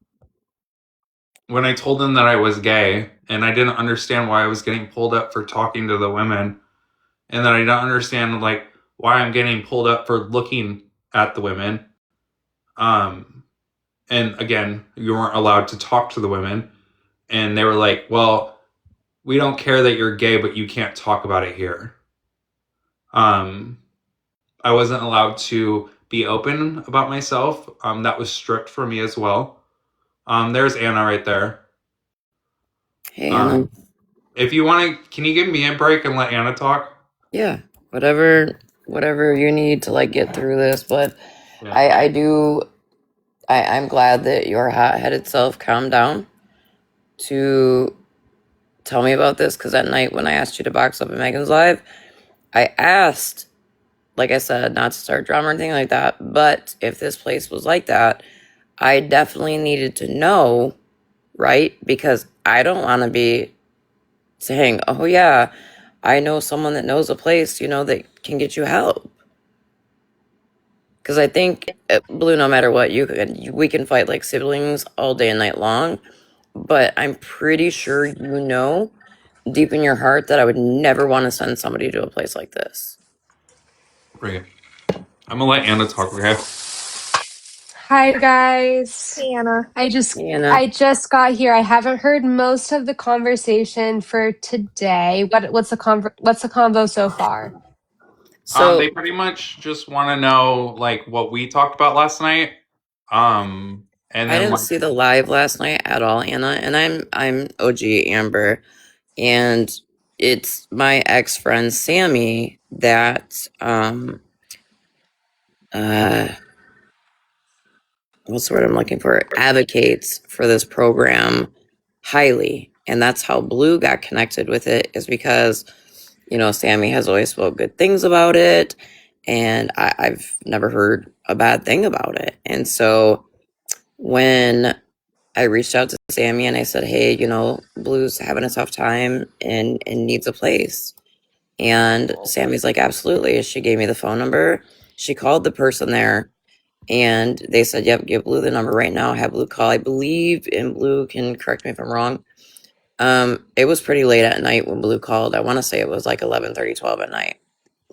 Speaker 9: when I told them that I was gay and I didn't understand why I was getting pulled up for talking to the women, and that I don't understand like why I'm getting pulled up for looking at the women. And again, you weren't allowed to talk to the women. And they were like, well, we don't care that you're gay, but you can't talk about it here. I wasn't allowed to be open about myself. That was strict for me as well. There's Anna right there.
Speaker 7: Hey, Anna.
Speaker 9: If you want to, can you give me a break and let Anna talk?
Speaker 7: Yeah, whatever you need to like get through this, but yeah. I'm glad that your hot-headed self calmed down to tell me about this, because that night when I asked you to box up in Megan's live, I asked, like I said, not to start drama or anything like that, but if this place was like that, I definitely needed to know, right? Because I don't want to be saying, oh yeah, I know someone that knows a place, that can get you help. Because I think, Blue, no matter what, we can fight like siblings all day and night long, but I'm pretty sure deep in your heart that I would never want to send somebody to a place like this.
Speaker 9: Great. I'm gonna let Anna talk, okay?
Speaker 16: Hi guys.
Speaker 15: Hey Anna.
Speaker 16: I just
Speaker 7: Hey, Anna.
Speaker 16: I just got here. I haven't heard most of the conversation for today. What's the convo so far?
Speaker 7: So
Speaker 9: they pretty much just want to know like what we talked about last night. And then
Speaker 7: I didn't see the live last night at all, Anna, and I'm OG Amber, and it's my ex-friend Sammy that what's the word I'm looking for? Advocates for this program highly. And that's how Blue got connected with it, is because, Sammy has always spoke good things about it. And I've never heard a bad thing about it. And so when I reached out to Sammy and I said, hey, Blue's having a tough time and needs a place. And Sammy's like, absolutely. She gave me the phone number. She called the person there. And they said, yep, give Blue the number right now. Have Blue call. I believe, and Blue can correct me if I'm wrong. It was pretty late at night when Blue called. I want to say it was like 11:30, 12 at night,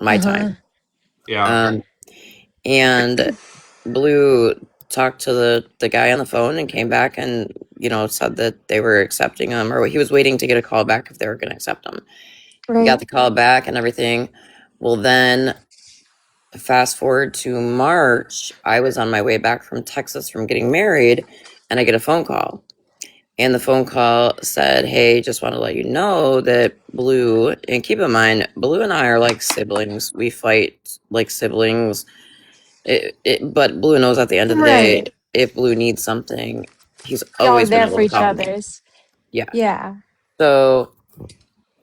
Speaker 7: my time.
Speaker 9: Yeah.
Speaker 7: And Blue talked to the guy on the phone and came back and, said that they were accepting him, or he was waiting to get a call back if they were going to accept him. Right. He got the call back and everything. Well, then fast forward to March, I was on my way back from Texas from getting married, and I get a phone call. And the phone call said, hey, just want to let you know that Blue, and keep in mind, Blue and I are like siblings. We fight like siblings. But Blue knows at the end of the day,
Speaker 16: Right.
Speaker 7: if Blue needs something, he's
Speaker 16: Y'all are
Speaker 7: always been
Speaker 16: there
Speaker 7: able
Speaker 16: for
Speaker 7: to
Speaker 16: each
Speaker 7: call me.
Speaker 16: other's.
Speaker 7: Yeah.
Speaker 16: Yeah.
Speaker 7: So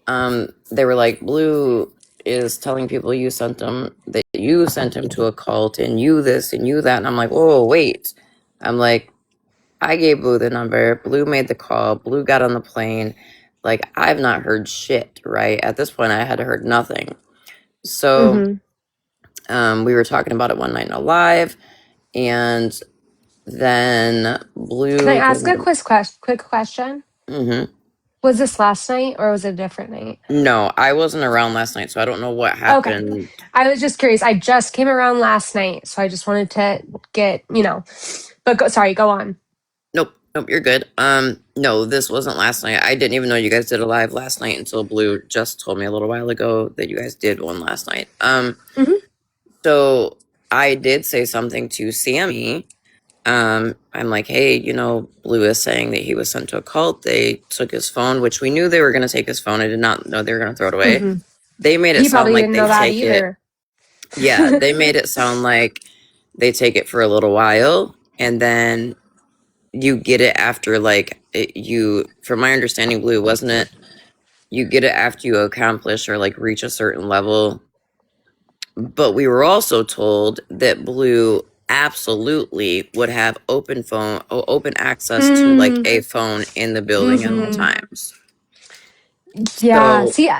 Speaker 7: they were like, Blue is telling people you sent him, that you sent him to a cult, and you this and you that. And I'm like, whoa, wait. I'm like, I gave Blue the number. Blue made the call. Blue got on the plane. Like, I've not heard shit, right? At this point, I had heard nothing. So we were talking about it one night in a live, and then Blue.
Speaker 16: Can I ask a quick question?
Speaker 7: Mm-hmm.
Speaker 16: Was this last night or was it a different night?
Speaker 7: No, I wasn't around last night, so I don't know what
Speaker 16: Okay.
Speaker 7: happened.
Speaker 16: I was just curious. I just came around last night, so I just wanted to get, but sorry, go on.
Speaker 7: Nope, you're good. No, this wasn't last night. I didn't even know you guys did a live last night until Blue just told me a little while ago that you guys did one last night. So I did say something to Sammy. I'm like, hey, Blue is saying that he was sent to a cult. They took his phone, which we knew they were going to take his phone. I did not know they were going to throw it away. They made it
Speaker 16: He
Speaker 7: sound
Speaker 16: probably
Speaker 7: like
Speaker 16: didn't
Speaker 7: they
Speaker 16: know that
Speaker 7: take it.
Speaker 16: either.
Speaker 7: Yeah, they made it sound like they take it for a little while, and then you get it after, like, from my understanding, Blue, wasn't it? You get it after you accomplish or, like, reach a certain level. But we were also told that Blue absolutely would have open access to, like, a phone in the building at all times.
Speaker 16: Yeah.
Speaker 7: So,
Speaker 16: See,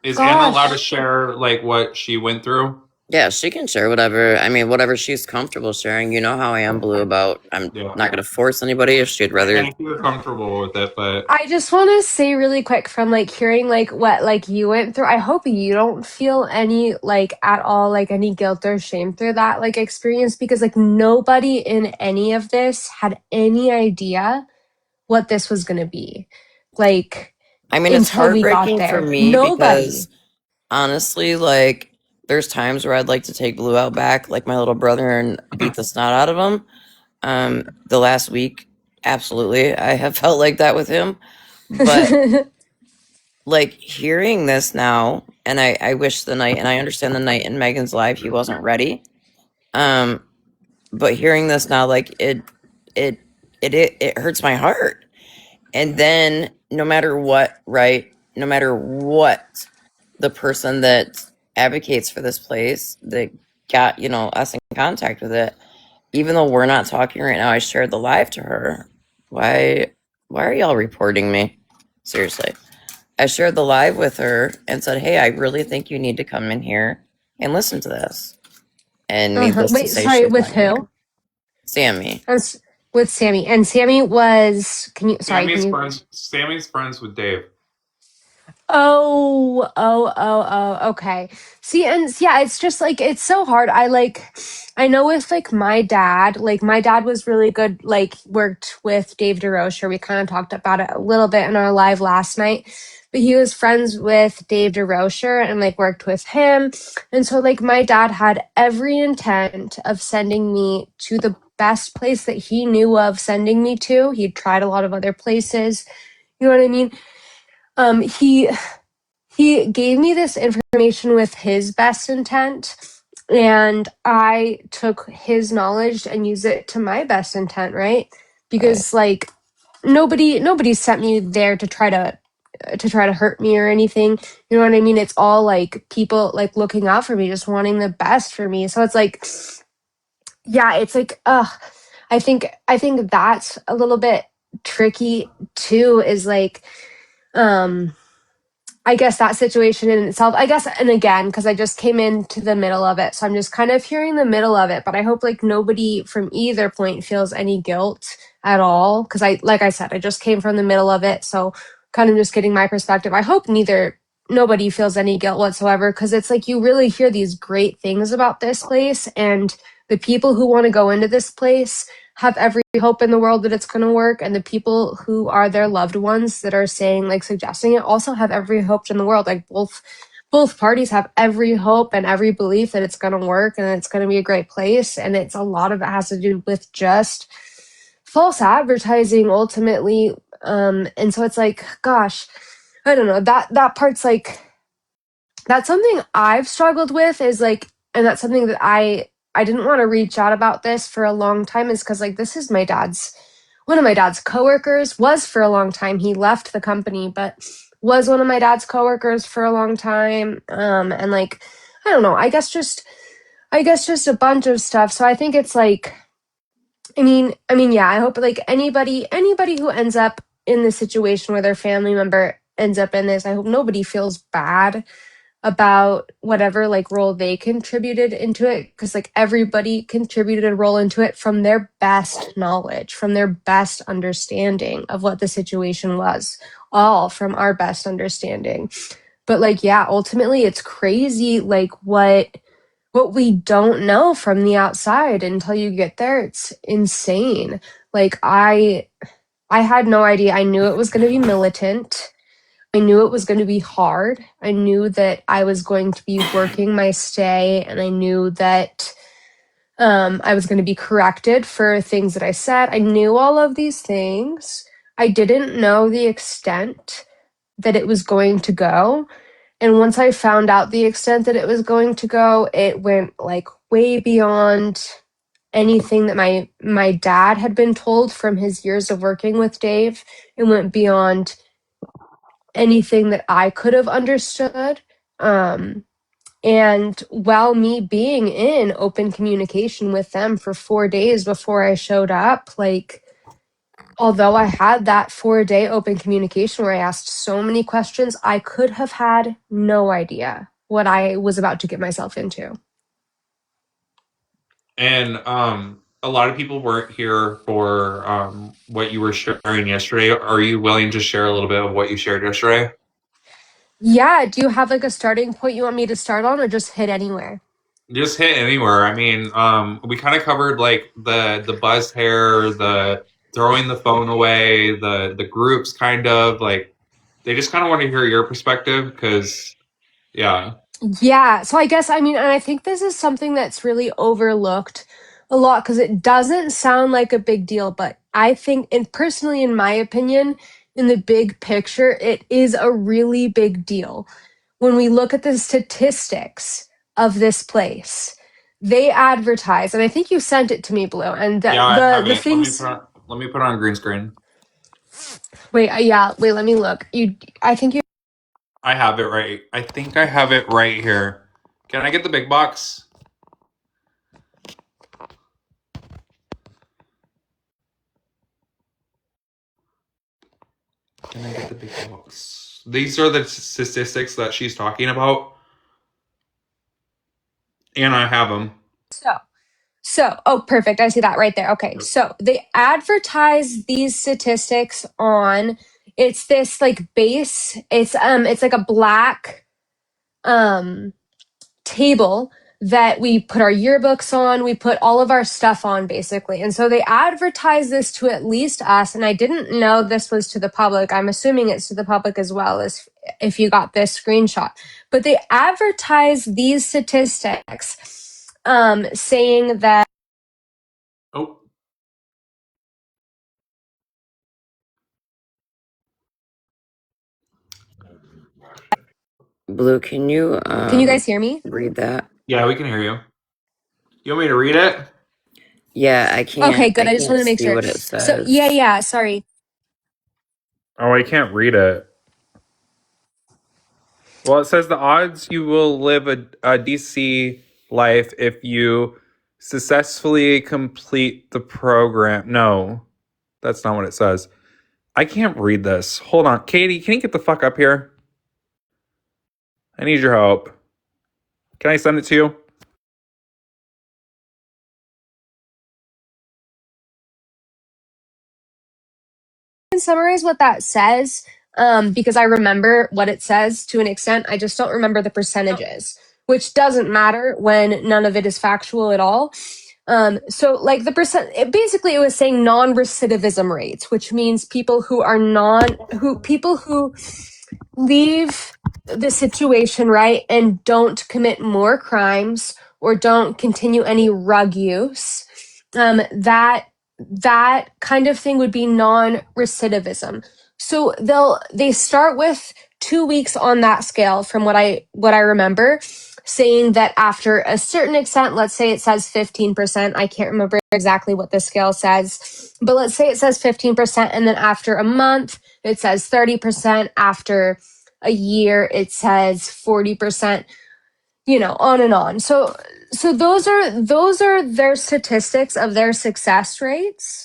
Speaker 9: Is Anna allowed to share like what she went through?
Speaker 7: yeah, she can share whatever. I mean, whatever she's comfortable sharing. You know how I am, Blue, about I'm not going to force anybody if she'd rather.
Speaker 9: I think you're comfortable with it, but
Speaker 16: I just want to say really quick from like hearing like what like you went through. I hope you don't feel any like at all like any guilt or shame through that like experience, because like nobody in any of this had any idea what this was going to be. Like,
Speaker 7: I mean, it's
Speaker 16: until we got
Speaker 7: heartbreaking for
Speaker 16: there.
Speaker 7: me
Speaker 16: Nobody.
Speaker 7: because honestly, like, there's times where I'd like to take Blue out back, like my little brother, and beat the snot out of him. The last week, absolutely, I have felt like that with him. But like hearing this now, and I wish the night, and I understand the night in Megan's live, he wasn't ready. But hearing this now, like it hurts my heart. And then no matter what, right? No matter what, the person that advocates for this place that got, us in contact with it, even though we're not talking right now, I shared the live to her. Why are y'all reporting me? Seriously. I shared the live with her and said, hey, I really think you need to come in here and listen to this. And needless to
Speaker 16: Wait,
Speaker 7: say,
Speaker 16: sorry,
Speaker 7: she
Speaker 16: with who?
Speaker 7: Sammy.
Speaker 16: With Sammy. And Sammy was,
Speaker 9: Sammy's friends with Dave.
Speaker 16: Okay. See, and yeah, it's just like it's so hard. I know with like my dad was really good, like worked with Dave DeRocher. We kind of talked about it a little bit in our live last night, but he was friends with Dave DeRocher and like worked with him. And so like my dad had every intent of sending me to the best place that he knew of sending me to. He'd tried a lot of other places. You know what I mean? He gave me this information with his best intent, and I took his knowledge and used it to my best intent, right? Because like nobody sent me there to try to hurt me or anything. You know what I mean? It's all like people like looking out for me, just wanting the best for me. So it's like, yeah, it's like, I think that's a little bit tricky too, is like, I guess that situation in itself, I guess, and again, because I just came into the middle of it, so I'm just kind of hearing the middle of it, but I hope like nobody from either point feels any guilt at all, because like I said, I just came from the middle of it, so kind of just getting my perspective. I hope nobody feels any guilt whatsoever, because it's like you really hear these great things about this place, and the people who want to go into this place have every hope in the world that it's going to work, and the people who are their loved ones that are saying, like, suggesting it, also have every hope in the world. Like, both both parties have every hope and every belief that it's going to work and it's going to be a great place. And it's a lot of it has to do with just false advertising ultimately. And so it's like, gosh, I don't know, that part's like, that's something I've struggled with is like, and that's something that I didn't want to reach out about this for a long time is because like this is one of my dad's coworkers was for a long time. He left the company, but was one of my dad's coworkers for a long time. And like, I don't know, I guess just a bunch of stuff. So I think it's like, I mean, yeah, I hope like anybody who ends up in the situation where their family member ends up in this, I hope nobody feels bad about whatever like role they contributed into it, because like everybody contributed a role into it from their best knowledge, from their best understanding of what the situation was, all from our best understanding. But like, yeah, ultimately it's crazy like what we don't know from the outside until you get there. It's insane. Like I had no idea. I knew it was going to be militant. I knew it was going to be hard. I knew that I was going to be working my stay, and I knew that I was going to be corrected for things that I said. I knew all of these things. I didn't know the extent that it was going to go. And once I found out the extent that it was going to go, it went like way beyond anything that my dad had been told from his years of working with Dave. It went beyond anything that I could have understood. And while me being in open communication with them for 4 days before I showed up, like, although I had that 4-day open communication where I asked so many questions, I could have had no idea what I was about to get myself into.
Speaker 9: And a lot of people weren't here for what you were sharing yesterday. Are you willing to share a little bit of what you shared yesterday?
Speaker 16: Yeah, do you have like a starting point you want me to start on, or just hit anywhere?
Speaker 9: Just hit anywhere. I mean, we kind of covered like the buzz hair, the throwing the phone away, the groups kind of like they just kind of want to hear your perspective because yeah.
Speaker 16: Yeah, so I guess, I mean, and I think this is something that's really overlooked a lot because it doesn't sound like a big deal, but I think, and personally, in my opinion, in the big picture, it is a really big deal. When we look at the statistics of this place, they advertise, and I think you sent it to me, Blue, and
Speaker 9: Yeah, I have
Speaker 16: the
Speaker 9: it.
Speaker 16: things.
Speaker 9: Let me put on green screen.
Speaker 16: Wait, yeah, wait, let me look. I think you.
Speaker 9: I have it right. I think I have it right here. Can I get the big box? Can I get the big box? These are the statistics that she's talking about. And I have them.
Speaker 16: Oh, perfect. I see that right there. Okay. So they advertise these statistics on, it's this like base, it's like a black table that we put our yearbooks on, we put all of our stuff on basically. And so they advertise this to at least us, and I didn't know this was to the public. I'm assuming it's to the public as well, as if you got this screenshot. But they advertise these statistics saying that.
Speaker 9: Oh.
Speaker 7: Blue, can you
Speaker 16: guys hear me?
Speaker 7: read that?
Speaker 9: Yeah, we can hear you. You want me to read it?
Speaker 7: Yeah, I can't.
Speaker 16: Okay, good. I just
Speaker 7: can't
Speaker 16: wanted to make
Speaker 7: see
Speaker 16: sure.
Speaker 7: what it
Speaker 16: So
Speaker 7: says.
Speaker 16: yeah, sorry.
Speaker 9: Oh, I can't read it. Well, it says the odds you will live a DC life if you successfully complete the program. No, that's not what it says. I can't read this. Hold on. Katie, can you get the fuck up here? I need your help. Can I send it to you?
Speaker 16: Can summarize what that says, because I remember what it says to an extent. I just don't remember the percentages, which doesn't matter when none of it is factual at all. So like the percent, basically it was saying non-recidivism rates, which means people who leave the situation, right, and don't commit more crimes or don't continue any rug use, that kind of thing would be non-recidivism. So they start with 2 weeks on that scale, from what I remember, saying that after a certain extent, let's say it says 15%. I can't remember exactly what the scale says, but let's say it says 15%, and then after a month it says 30%. After a year it says 40%, on and on. So those are their statistics of their success rates,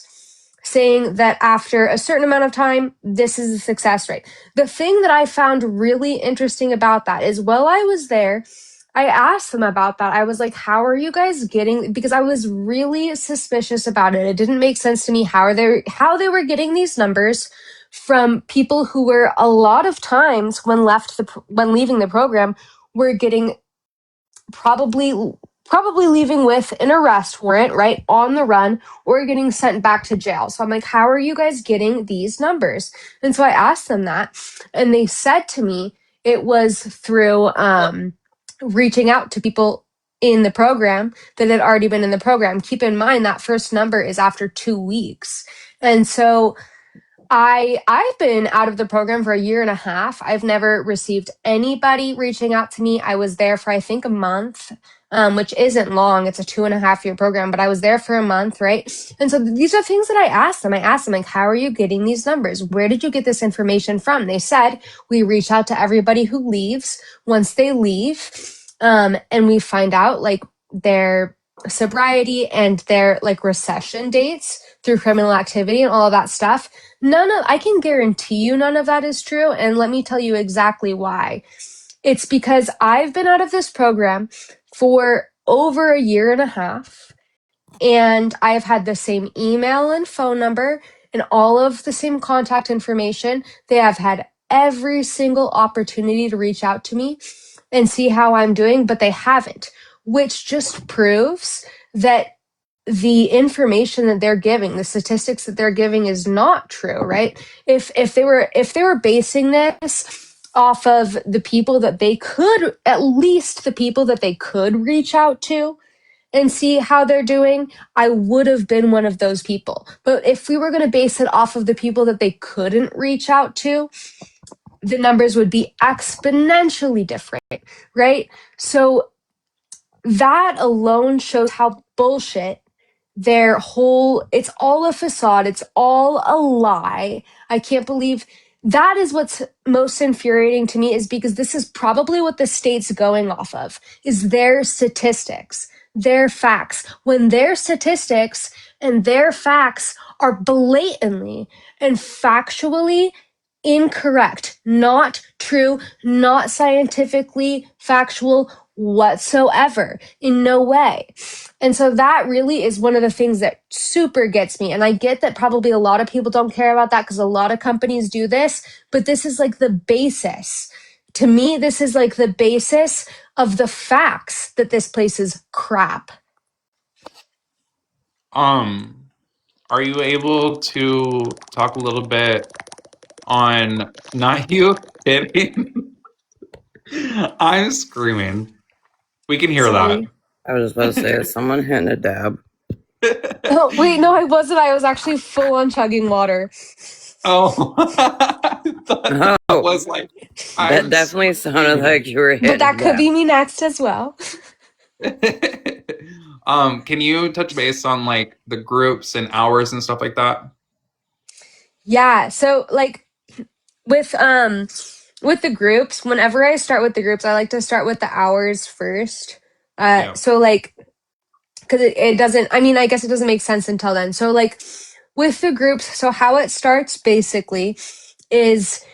Speaker 16: saying that after a certain amount of time, this is the success rate. The thing that I found really interesting about that is, while I was there, I asked them about that. I was like, how are you guys getting, because I was really suspicious about it. It didn't make sense to me how they were getting these numbers from people who were, a lot of times when leaving the program, were getting probably leaving with an arrest warrant, right, on the run, or getting sent back to jail. So I'm like, how are you guys getting these numbers? And so I asked them that, and they said to me it was through reaching out to people in the program that had already been in the program. Keep in mind that first number is after 2 weeks. And so I've been out of the program for a year and a half. I've never received anybody reaching out to me. I was there for, I think, a month, which isn't long. It's a 2.5-year program, but I was there for a month, right? And so these are things that I asked them. I asked them, like, how are you getting these numbers? Where did you get this information from? They said, we reach out to everybody who leaves once they leave, and we find out, like, their sobriety and their, like, recession dates through criminal activity and all of that stuff. I can guarantee you none of that is true. And let me tell you exactly why. It's because I've been out of this program for over a year and a half, and I've had the same email and phone number and all of the same contact information. They have had every single opportunity to reach out to me and see how I'm doing, but they haven't, which just proves that the information that they're giving, the statistics that they're giving, is not true, right? If they were basing this off of the people that they could, at least the people that they could reach out to and see how they're doing, I would have been one of those people. But if we were going to base it off of the people that they couldn't reach out to, the numbers would be exponentially different, right? So that alone shows how bullshit it's all a facade. It's all a lie. I can't believe that is what's most infuriating to me, is because this is probably what the state's going off of, is their statistics, their facts. When their statistics and their facts are blatantly and factually incorrect, not true, not scientifically factual whatsoever, in no way. And so that really is one of the things that super gets me. And I get that probably a lot of people don't care about that because a lot of companies do this, but this is like the basis. To me, this is like the basis of the facts that this place is crap.
Speaker 9: Are you able to talk a little bit on not you hitting? I'm screaming. We can hear
Speaker 16: Sorry.
Speaker 7: I was about to say, is someone hitting a dab?
Speaker 16: Oh, wait, no, I wasn't. I was actually full on chugging water.
Speaker 9: Oh,
Speaker 7: that
Speaker 9: was like,
Speaker 7: that definitely sounded like you were hitting.
Speaker 16: But that could be me next as well.
Speaker 9: Can you touch base on like the groups and hours and stuff like that?
Speaker 16: Yeah, so like with the groups, whenever I start with the groups, I like to start with the hours first. So like, because it doesn't, I mean, I guess it doesn't make sense until then. So like with the groups, so how it starts basically is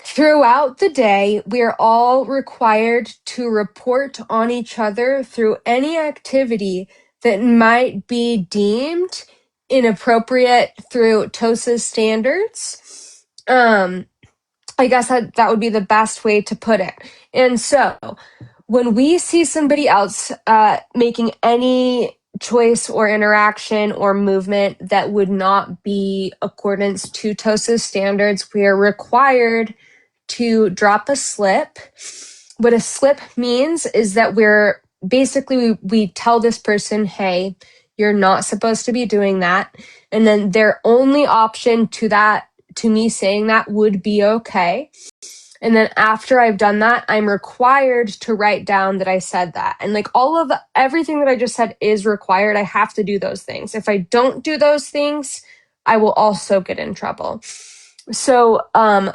Speaker 16: throughout the day, we're all required to report on each other through any activity that might be deemed inappropriate through TOSA's standards. I guess that would be the best way to put it. And so when we see somebody else making any choice or interaction or movement that would not be accordance to TOSA's standards, we are required to drop a slip. What a slip means is that we tell this person, hey, you're not supposed to be doing that. And then their only option to me saying that would be okay. And then after I've done that, I'm required to write down that I said that. And like everything that I just said is required. I have to do those things. If I don't do those things, I will also get in trouble. So,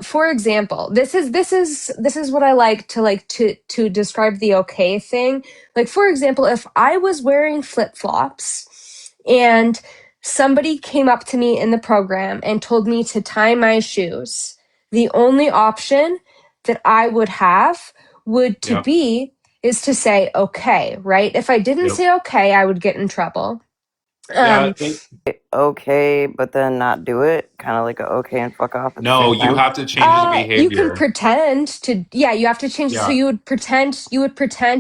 Speaker 16: for example, this is what I like to describe the okay thing. Like, for example, if I was wearing flip-flops and somebody came up to me in the program and told me to tie my shoes, the only option that I would have is to say okay, right? If I didn't say okay, I would get in trouble.
Speaker 7: Okay, but then not do it, kind of like a okay and fuck off at the
Speaker 9: No,
Speaker 7: same
Speaker 9: you
Speaker 7: time.
Speaker 9: have to change the behavior.
Speaker 16: You can pretend to, you have to change it. So you would pretend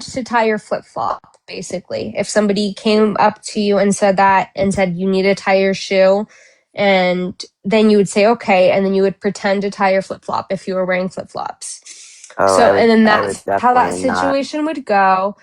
Speaker 16: to tie your flip flop, basically. If somebody came up to you and said you need to tie your shoe, and then you would say okay, and then you would pretend to tie your flip flop if you were wearing flip flops. And then that's how that situation would go.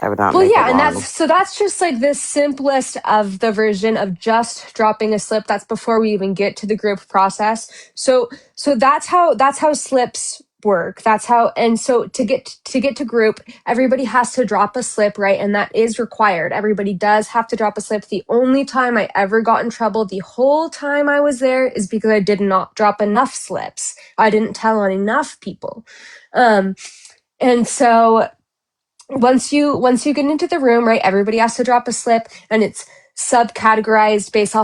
Speaker 7: I would not
Speaker 16: Well,
Speaker 7: make
Speaker 16: yeah,
Speaker 7: it
Speaker 16: and
Speaker 7: long.
Speaker 16: that's just like the simplest of the version of just dropping a slip. That's before we even get to the group process. So that's how slips work. That's how, and so to get to group, everybody has to drop a slip, right? And that is required. Everybody does have to drop a slip. The only time I ever got in trouble the whole time I was there is because I did not drop enough slips. I didn't tell on enough people. And so once you get into the room, right, everybody has to drop a slip, and it's subcategorized based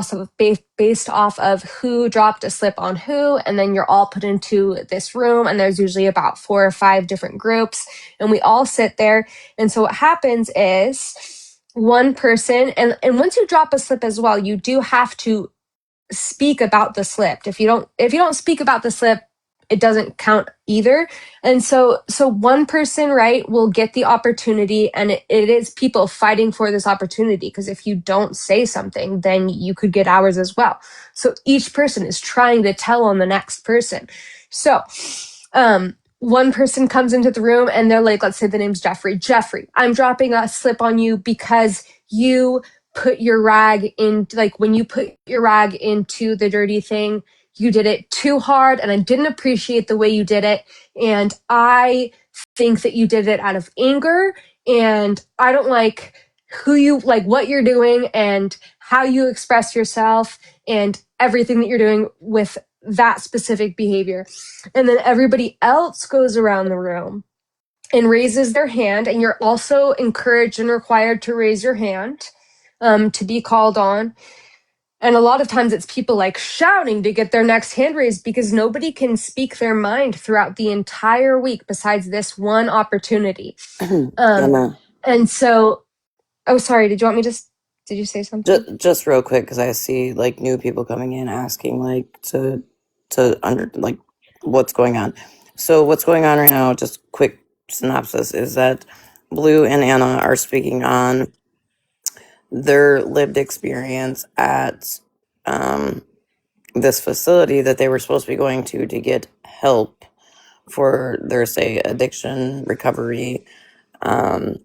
Speaker 16: off of who dropped a slip on who, and then you're all put into this room, and there's usually about 4 or 5 different groups, and we all sit there. And so what happens is one person, and once you drop a slip as well, you do have to speak about the slip. If you don't speak about the slip, it doesn't count either. And so one person, right, will get the opportunity, and it is people fighting for this opportunity, because if you don't say something, then you could get hours as well. So each person is trying to tell on the next person. So one person comes into the room and they're like, let's say the name's Jeffrey, I'm dropping a slip on you because you put your rag in, like when you put your rag into the dirty thing, you did it too hard, and I didn't appreciate the way you did it. And I think that you did it out of anger, and I don't like what you're doing and how you express yourself and everything that you're doing with that specific behavior. And then everybody else goes around the room and raises their hand, and you're also encouraged and required to raise your hand to be called on. And a lot of times it's people like shouting to get their next hand raised, because nobody can speak their mind throughout the entire week besides this one opportunity. And so, oh, sorry, did you say something?
Speaker 7: Just real quick, because I see like new people coming in asking like to under like what's going on. So what's going on right now, just quick synopsis, is that Blue and Anna are speaking on their lived experience at this facility that they were supposed to be going to get help for their, say, addiction recovery and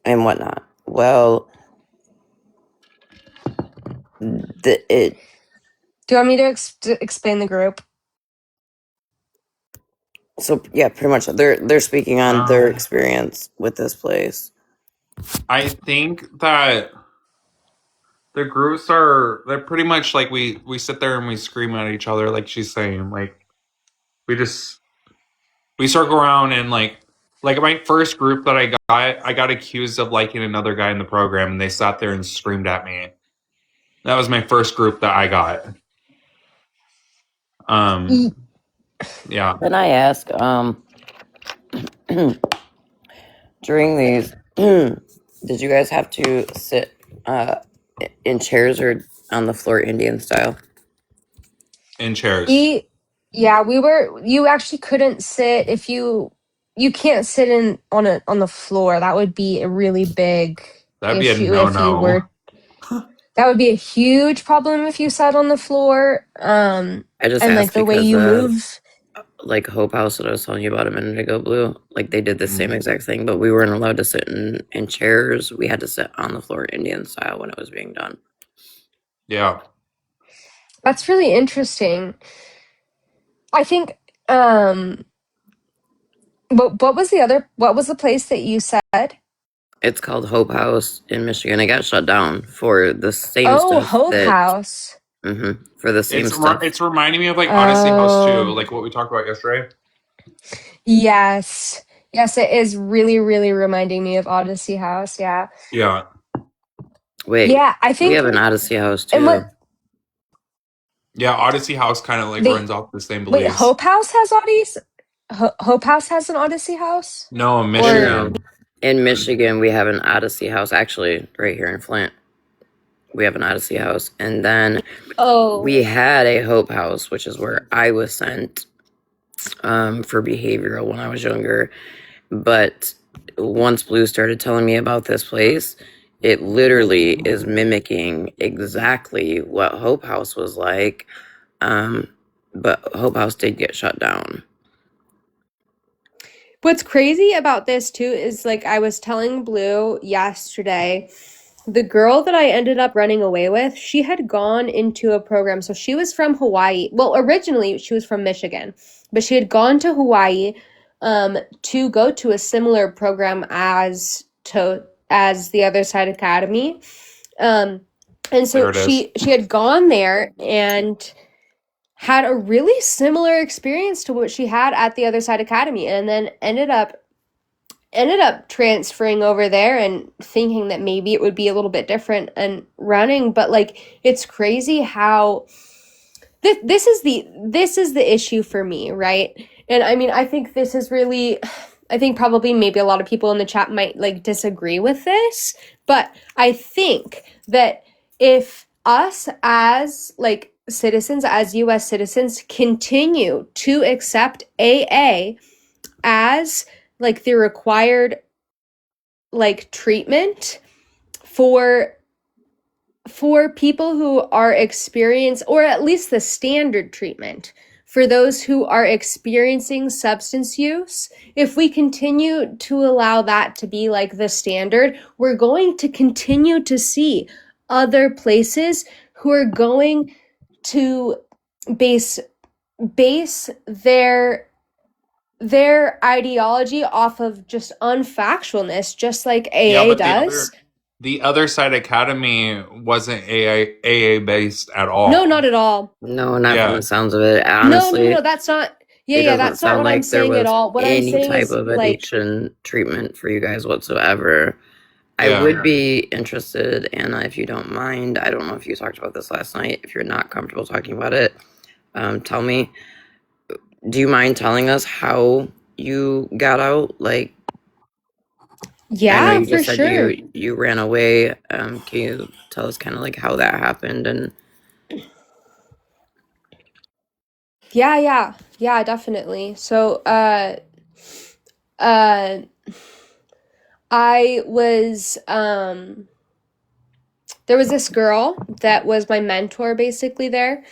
Speaker 7: whatnot. Well,
Speaker 16: Do you want me to explain the group?
Speaker 7: So yeah, pretty much they're speaking on their experience with this place.
Speaker 9: I think that the groups they're pretty much like we sit there and we scream at each other, like she's saying. Like we circle around and like my first group that I got accused of liking another guy in the program, and they sat there and screamed at me. That was my first group that I got. Yeah.
Speaker 7: Can I ask, during these, did you guys have to sit in chairs or on the floor Indian style?
Speaker 9: In chairs.
Speaker 16: You actually couldn't sit if you can't sit on the floor. That would be a really big issue if you were. That would be a huge problem if you sat on the floor.
Speaker 7: I just
Speaker 16: and
Speaker 7: asked
Speaker 16: like the way
Speaker 7: because,
Speaker 16: you move.
Speaker 7: like Hope House that I was telling you about a minute ago, Blue. Like they did the same exact thing, but we weren't allowed to sit in chairs. We had to sit on the floor Indian style when it was being done.
Speaker 9: Yeah.
Speaker 16: That's really interesting. I think what was the place that you said?
Speaker 7: It's called Hope House in Michigan. It got shut down for the same
Speaker 16: Oh,
Speaker 7: stuff
Speaker 16: Hope
Speaker 7: that
Speaker 16: House.
Speaker 7: for the same stuff.
Speaker 9: It's reminding me of like Odyssey House too, like what we talked about yesterday.
Speaker 16: Yes. Yes, it is really, really reminding me of Odyssey House. Yeah.
Speaker 9: Yeah.
Speaker 7: Wait,
Speaker 16: Yeah, I
Speaker 7: we
Speaker 16: think.
Speaker 7: have an Odyssey House
Speaker 16: And
Speaker 7: too.
Speaker 16: what
Speaker 9: Yeah, Odyssey House kind of like
Speaker 16: they
Speaker 9: runs off the same
Speaker 16: wait,
Speaker 9: beliefs.
Speaker 16: Hope House has Odyssey. Hope House has an Odyssey House.
Speaker 9: No,
Speaker 16: Or
Speaker 9: Michigan.
Speaker 7: In Michigan, we have an Odyssey House. Actually, right here in Flint, we have an Odyssey House, and then we had a Hope House, which is where I was sent for behavioral when I was younger. But once Blue started telling me about this place, it literally is mimicking exactly what Hope House was like. But Hope House did get shut down.
Speaker 16: what's crazy about this too is like I was telling Blue yesterday, the girl that I ended up running away with, she had gone into a program. So she was from Hawaii. Well, originally she was from Michigan, but she had gone to Hawaii to go to a similar program as the Other Side Academy. And so she had gone there and had a really similar experience to what she had at the Other Side Academy, and then ended up transferring over there and thinking that maybe it would be a little bit different and running. But like, it's crazy how this is the issue for me, right? And I mean, I think this is really, I think probably maybe a lot of people in the chat might like disagree with this, but I think that if us as like citizens, as US citizens, continue to accept AA as like the required like treatment for people who are experienced, or at least the standard treatment for those who are experiencing substance use, if we continue to allow that to be like the standard, we're going to continue to see other places who are going to base their ideology off of just unfactualness, just like AA does.
Speaker 9: The Other Side Academy wasn't AA based at all.
Speaker 16: No, not at all.
Speaker 7: No, not from the sounds of it. Honestly,
Speaker 16: No, that's not.
Speaker 7: it
Speaker 16: Yeah,
Speaker 7: doesn't
Speaker 16: that's not
Speaker 7: sound
Speaker 16: what
Speaker 7: like
Speaker 16: I'm
Speaker 7: there
Speaker 16: saying at
Speaker 7: was
Speaker 16: all. What I'm
Speaker 7: any
Speaker 16: saying
Speaker 7: type
Speaker 16: is
Speaker 7: of
Speaker 16: like,
Speaker 7: addiction treatment for you guys whatsoever. I would be interested, Anna, if you don't mind. I don't know if you talked about this last night. If you're not comfortable talking about it, tell me. Do you mind telling us how you got out? Like,
Speaker 16: yeah,
Speaker 7: I know you
Speaker 16: for
Speaker 7: just said
Speaker 16: sure.
Speaker 7: you ran away. Can you tell us kind of like how that happened? And
Speaker 16: Yeah, definitely. So, I was, there was this girl that was my mentor basically there,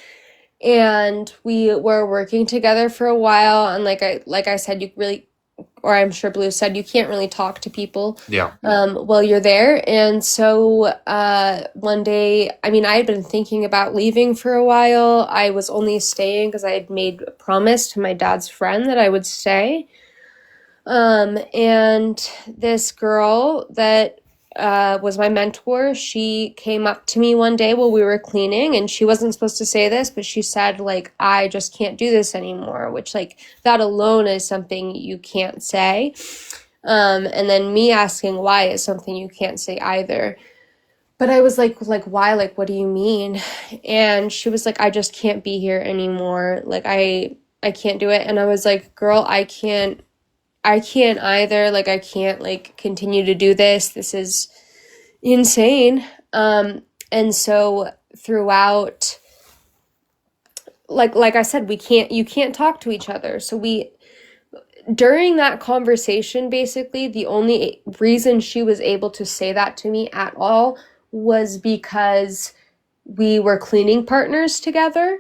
Speaker 16: and we were working together for a while, and like I said, you really, or I'm sure Blue said, you can't really talk to people while you're there. And so one day, I mean, I had been thinking about leaving for a while. I was only staying because I had made a promise to my dad's friend that I would stay. And this girl that was my mentor, she came up to me one day while we were cleaning, and she wasn't supposed to say this, but she said, like, I just can't do this anymore, which, like, that alone is something you can't say. And then me asking why is something you can't say either. But I was like, why? Like, what do you mean? And she was like, I just can't be here anymore. Like, I can't do it. And I was like, girl, I can't either. Like, I can't like continue to do this. This is insane. And so throughout, like I said, you can't talk to each other. So during that conversation, basically, the only reason she was able to say that to me at all was because we were cleaning partners together.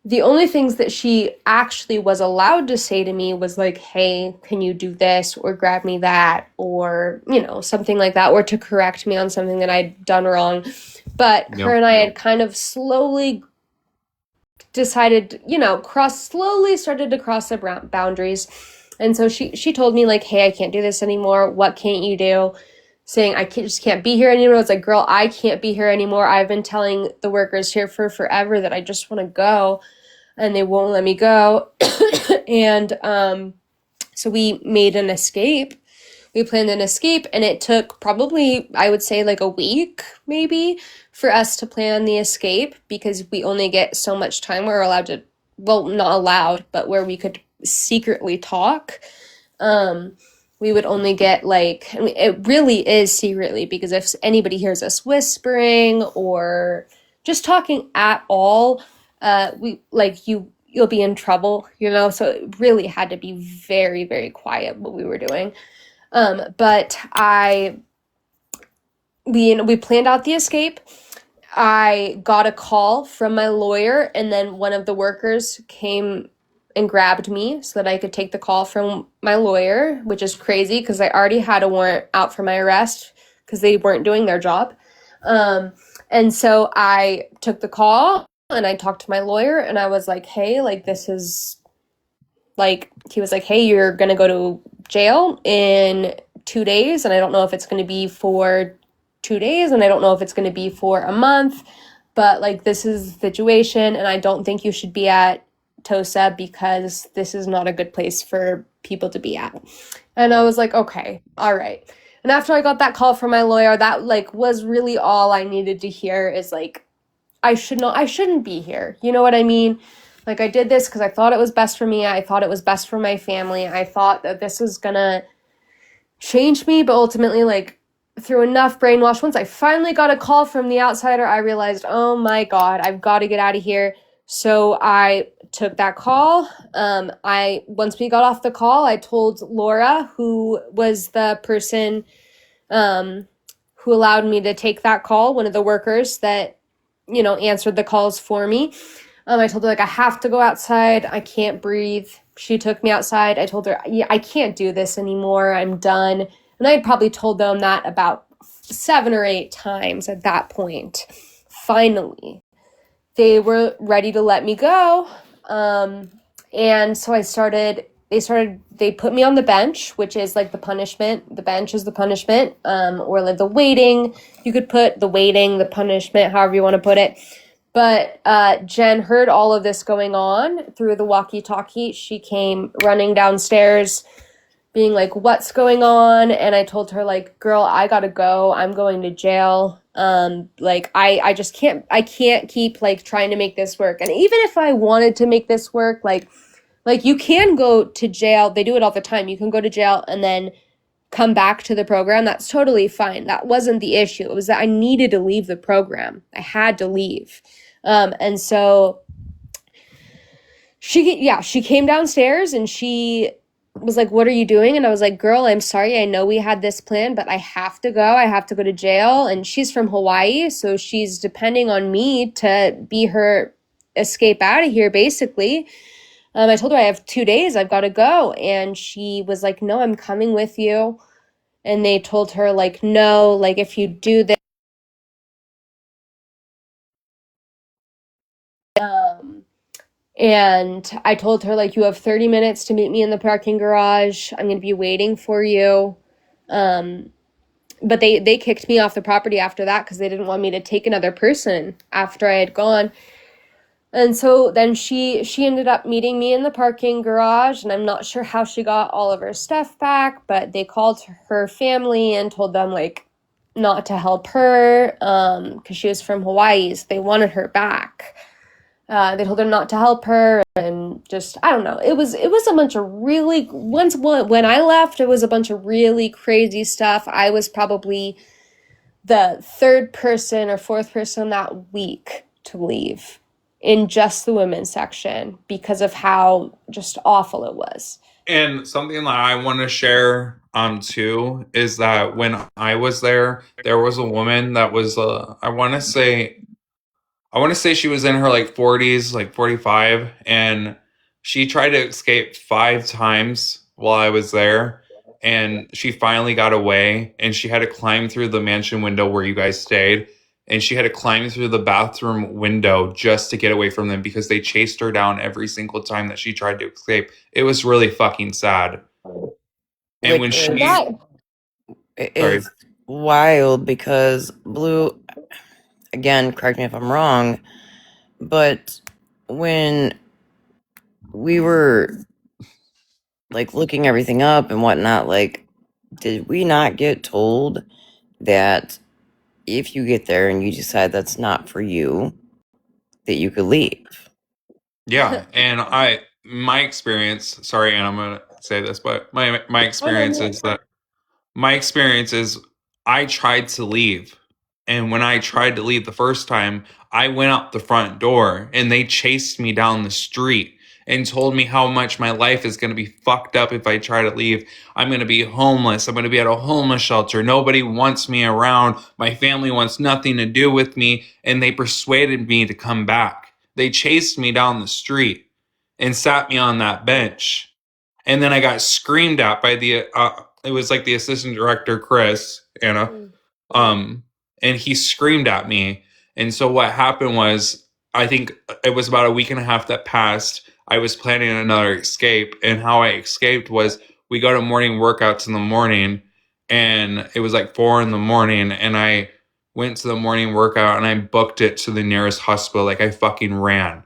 Speaker 16: The only things that she actually was allowed to say to me was like, hey, can you do this or grab me that or, you know, something like that, or to correct me on something that I'd done wrong. But her and I had kind of slowly decided, you know, slowly started to cross the boundaries. And so she told me like, hey, I can't do this anymore. What can't you do? Saying I just can't be here anymore. It's like, girl, I can't be here anymore. I've been telling the workers here for forever that I just want to go, and they won't let me go. And so we made an escape. We planned an escape, and it took probably, I would say, like a week maybe for us to plan the escape, because we only get so much time. We're allowed to, well, not allowed, but where we could secretly talk. We would only get like, I mean, it really is secretly, because if anybody hears us whispering or just talking at all, we like you'll be in trouble, you know. So it really had to be very, very quiet what we were doing. But we planned out the escape. I got a call from my lawyer, and then one of the workers came and grabbed me so that I could take the call from my lawyer, which is crazy because I already had a warrant out for my arrest because they weren't doing their job. And so I took the call and I talked to my lawyer, and I was like, hey, like, this is like, he was like, hey, you're going to go to jail in 2 days. And I don't know if it's going to be for 2 days, and I don't know if it's going to be for a month, but like, this is the situation. And I don't think you should be at TOSA because this is not a good place for people to be at. And I was like, okay, all right. And after I got that call from my lawyer, that like was really all I needed to hear, is like, I shouldn't be here. You know what I mean? Like, I did this because I thought it was best for me. I thought it was best for my family. I thought that this was gonna change me, but ultimately, like, through enough brainwash, once I finally got a call from the outsider, I realized, oh my God, I've got to get out of here. So I took that call. Once we got off the call, I told Laura, who was the person who allowed me to take that call, one of the workers that, you know, answered the calls for me. I told her, like, I have to go outside. I can't breathe. She took me outside. I told her, yeah, I can't do this anymore. I'm done. And I had probably told them that about 7 or 8 times at that point. Finally, they were ready to let me go. And so they put me on the bench, which is like the punishment. The bench is the punishment, or like the waiting. You could put the waiting, the punishment, however you want to put it. But Jen heard all of this going on through the walkie-talkie. She came running downstairs being like, what's going on? And I told her, like, girl, I gotta go. I'm going to jail. Like, I just can't keep, like, trying to make this work. And even if I wanted to make this work, like you can go to jail. They do it all the time. You can go to jail and then come back to the program. That's totally fine. That wasn't the issue. It was that I needed to leave the program. I had to leave. And so she came downstairs and she was like, what are you doing? And I was like, girl, I'm sorry. I know we had this plan, but I have to go. I have to go to jail. And she's from Hawaii, so she's depending on me to be her escape out of here, basically. I told her I have 2 days. I've got to go. And she was like, no, I'm coming with you. And they told her, like, no, like, if you do this, and I told her, like, you have 30 minutes to meet me in the parking garage. I'm going to be waiting for you. But they kicked me off the property after that because they didn't want me to take another person after I had gone. And so then she ended up meeting me in the parking garage, and I'm not sure how she got all of her stuff back, but they called her family and told them, like, not to help her because she was from Hawaii, so they wanted her back. They told her not to help her, and just, I don't know. It was a bunch of really, when I left, it was a bunch of really crazy stuff. I was probably the 3rd person or 4th person that week to leave in just the women's section because of how just awful it was.
Speaker 9: And something that I want to share too is that when I was there was a woman that was I want to say I want to say she was in her like 40s, like 45, and she tried to escape 5 times while I was there, and she finally got away, and she had to climb through the mansion window where you guys stayed, and she had to climb through the bathroom window just to get away from them because they chased her down every single time that she tried to escape. It was really fucking sad. And when she
Speaker 7: It's wild because Blue, again, correct me if I'm wrong, but when we were like looking everything up and whatnot, like, did we not get told that if you get there and you decide that's not for you, that you could leave?
Speaker 9: Yeah, and my experience, sorry, and I'm gonna say this, but my experience is that my experience is I tried to leave. And when I tried to leave the first time, I went out the front door and they chased me down the street and told me how much my life is going to be fucked up if I try to leave. I'm going to be homeless. I'm going to be at a homeless shelter. Nobody wants me around. My family wants nothing to do with me. And they persuaded me to come back. They chased me down the street and sat me on that bench. And then I got screamed at by it was like the assistant director, Chris, Anna. And he screamed at me. And so what happened was, I think it was about a week and a half that passed. I was planning another escape. And how I escaped was we go to morning workouts in the morning. And it was like 4 a.m. And I went to the morning workout and I booked it to the nearest hospital. Like I fucking ran.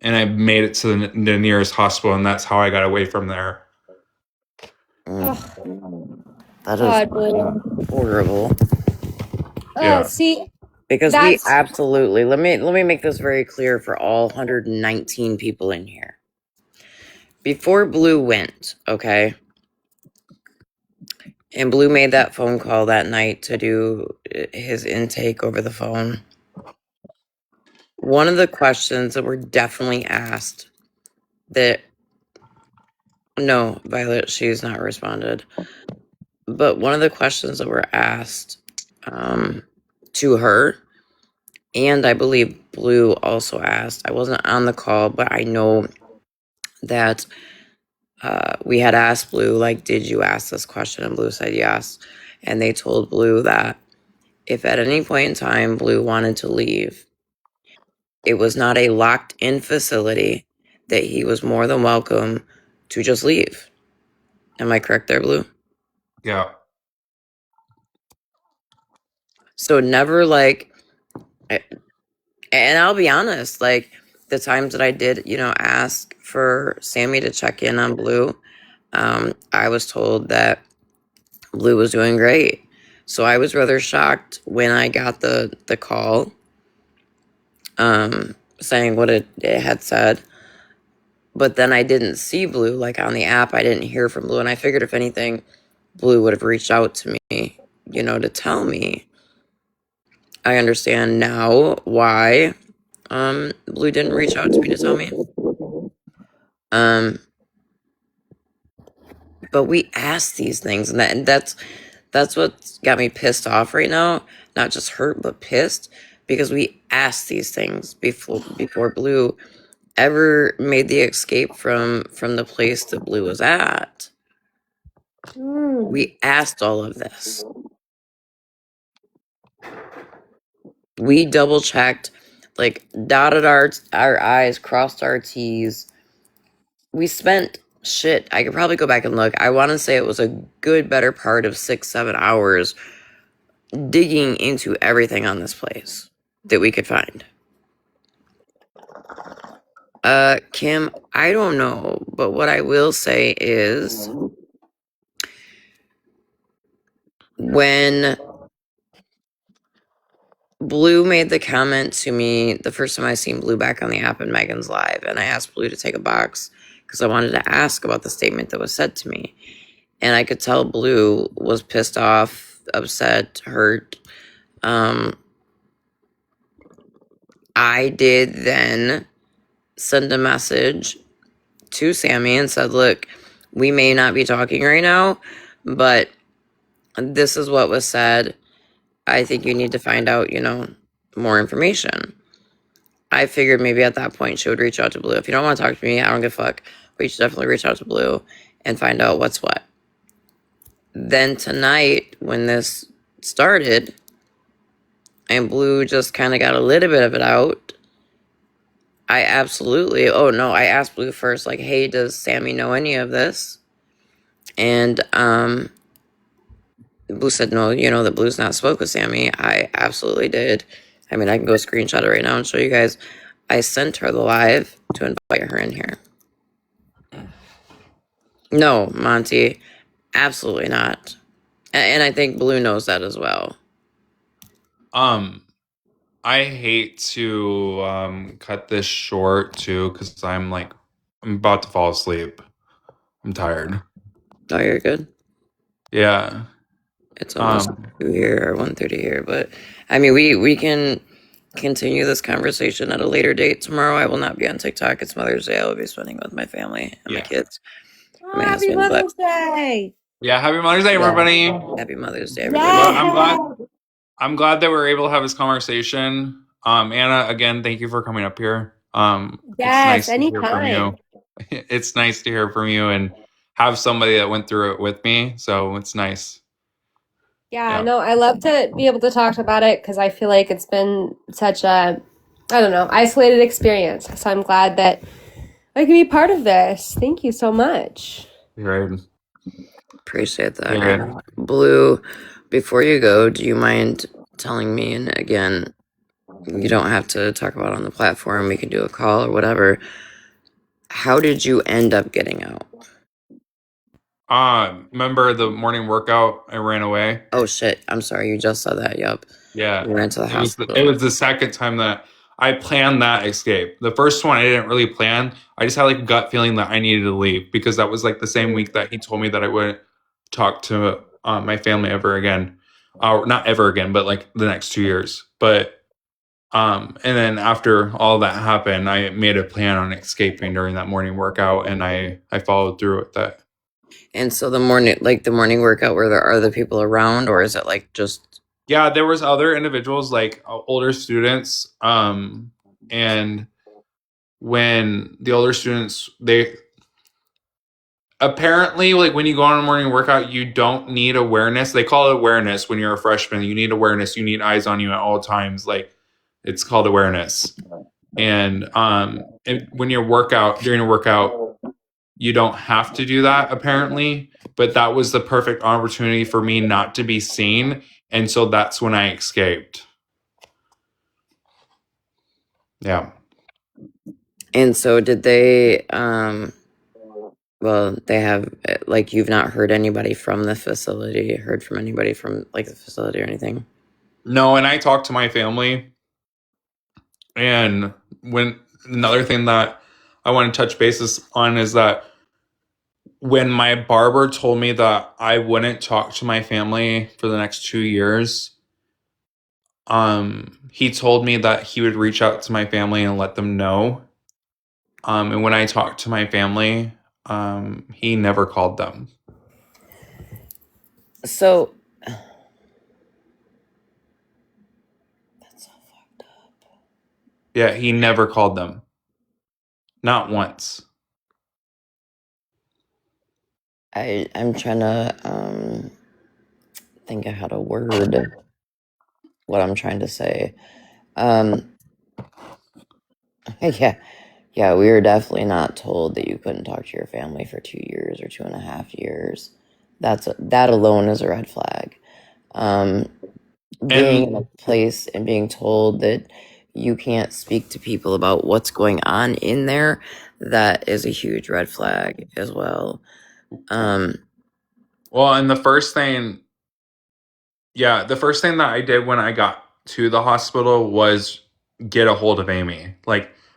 Speaker 9: And I made it to the nearest hospital. And that's how I got away from there.
Speaker 7: That
Speaker 16: God,
Speaker 7: is horrible.
Speaker 9: Yeah.
Speaker 16: See,
Speaker 7: Because we
Speaker 16: that's
Speaker 7: absolutely, let me make this very clear for all 119 people in here. Before Blue went, okay, and Blue made that phone call that night to do his intake over the phone, one of the questions that were definitely asked that, no, Violet, she's not responded, but one of the questions that were asked to her, and I believe Blue also asked, I wasn't on the call, but I know that we had asked Blue, like, did you ask this question? And Blue said yes. And they told Blue that if at any point in time Blue wanted to leave, it was not a locked in facility, that he was more than welcome to just leave. Am I correct there, Blue?
Speaker 9: Yeah.
Speaker 7: So never like, and I'll be honest, like the times that I did, ask for Sammy to check in on Blue, I was told that Blue was doing great. So I was rather shocked when I got the call saying what it had said. But then I didn't see Blue, like on the app. I didn't hear from Blue. And I figured if anything, Blue would have reached out to me, to tell me. I understand now why Blue didn't reach out to me to tell me. But we asked these things, and that's what got me pissed off right now. Not just hurt, but pissed, because we asked these things before Blue ever made the escape from the place that Blue was at. We asked all of this. We double checked, like dotted our I's, crossed our T's. We spent I could probably go back and look. I want to say it was a good better part of 6-7 hours digging into everything on this place that we could find. Kim, I don't know, but what I will say is when Blue made the comment to me the first time I seen Blue back on the app in Megan's live, and I asked Blue to take a box because I wanted to ask about the statement that was said to me. And I could tell Blue was pissed off, upset, hurt. I did then send a message to Sammy and said, look, we may not be talking right now, but this is what was said. I think you need to find out, more information. I figured maybe at that point she would reach out to Blue. If you don't want to talk to me, I don't give a fuck. But you should definitely reach out to Blue and find out what's what. Then tonight, when this started, and Blue just kind of got a little bit of it out, I asked Blue first, like, hey, does Sammy know any of this? And Blue said no, that Blue's not spoke with Sammy. I absolutely did. I mean, I can go screenshot it right now and show you guys. I sent her the live to invite her in here. No, Monty, absolutely not. And I think Blue knows that as well.
Speaker 9: I hate to cut this short too, because I'm about to fall asleep. I'm tired.
Speaker 7: Oh, you're good.
Speaker 9: Yeah.
Speaker 7: It's almost 2 here or 1:30 here, but I mean, we can continue this conversation at a later date. Tomorrow I will not be on TikTok. It's Mother's Day. I will be spending with my family and my kids. My
Speaker 6: Happy
Speaker 7: husband, but
Speaker 6: Mother's Day!
Speaker 9: Yeah, happy Mother's Day, everybody.
Speaker 7: Happy Mother's Day, everybody.
Speaker 9: Well, I'm glad that we're able to have this conversation. Anna, again, thank you for coming up here.
Speaker 16: Yes,
Speaker 9: it's nice to hear from
Speaker 16: anytime.
Speaker 9: you. It's nice to hear from you and have somebody that went through it with me. So it's nice.
Speaker 16: Yeah, no, I love to be able to talk about it because I feel like it's been such a, I don't know, isolated experience. So I'm glad that I can be part of this. Thank you so much.
Speaker 9: Right.
Speaker 7: Appreciate that. And Blue, before you go, do you mind telling me, and again, you don't have to talk about it on the platform, we can do a call or whatever. How did you end up getting out?
Speaker 9: Remember the morning workout? I ran away.
Speaker 7: Oh shit! I'm sorry. You just saw that. Yup.
Speaker 9: Yeah.
Speaker 7: You ran to the hospital.
Speaker 9: It was the second time that I planned that escape. The first one I didn't really plan. I just had a gut feeling that I needed to leave because that was the same week that he told me that I wouldn't talk to my family ever again. Not ever again, but the next 2 years. But and then after all that happened, I made a plan on escaping during that morning workout, and I followed through with that.
Speaker 7: And so the morning workout, were there other people around, or is it just?
Speaker 9: Yeah, there was other individuals, older students. And when the older students, they apparently, when you go on a morning workout, you don't need awareness. They call it awareness when you're a freshman. You need awareness. You need eyes on you at all times. It's called awareness. And when you're during a workout, you don't have to do that apparently. But that was the perfect opportunity for me not to be seen. And so that's when I escaped. Yeah.
Speaker 7: And so did they, well, they have, you've not heard anybody from the facility, heard from anybody from, the facility or anything?
Speaker 9: No, and I talked to my family. And another thing that I want to touch bases on is that when my barber told me that I wouldn't talk to my family for the next 2 years, he told me that he would reach out to my family and let them know. And when I talked to my family, he never called them.
Speaker 7: So that's so fucked up.
Speaker 9: Yeah, he never called them. Not once.
Speaker 7: I'm trying to think of how to word what I'm trying to say. Yeah, we were definitely not told that you couldn't talk to your family for 2 years or 2.5 years. That alone is a red flag. Being in a place and being told that you can't speak to people about what's going on in there, that is a huge red flag as well.
Speaker 9: Well, and the first thing that I did when I got to the hospital was get a hold of Amy.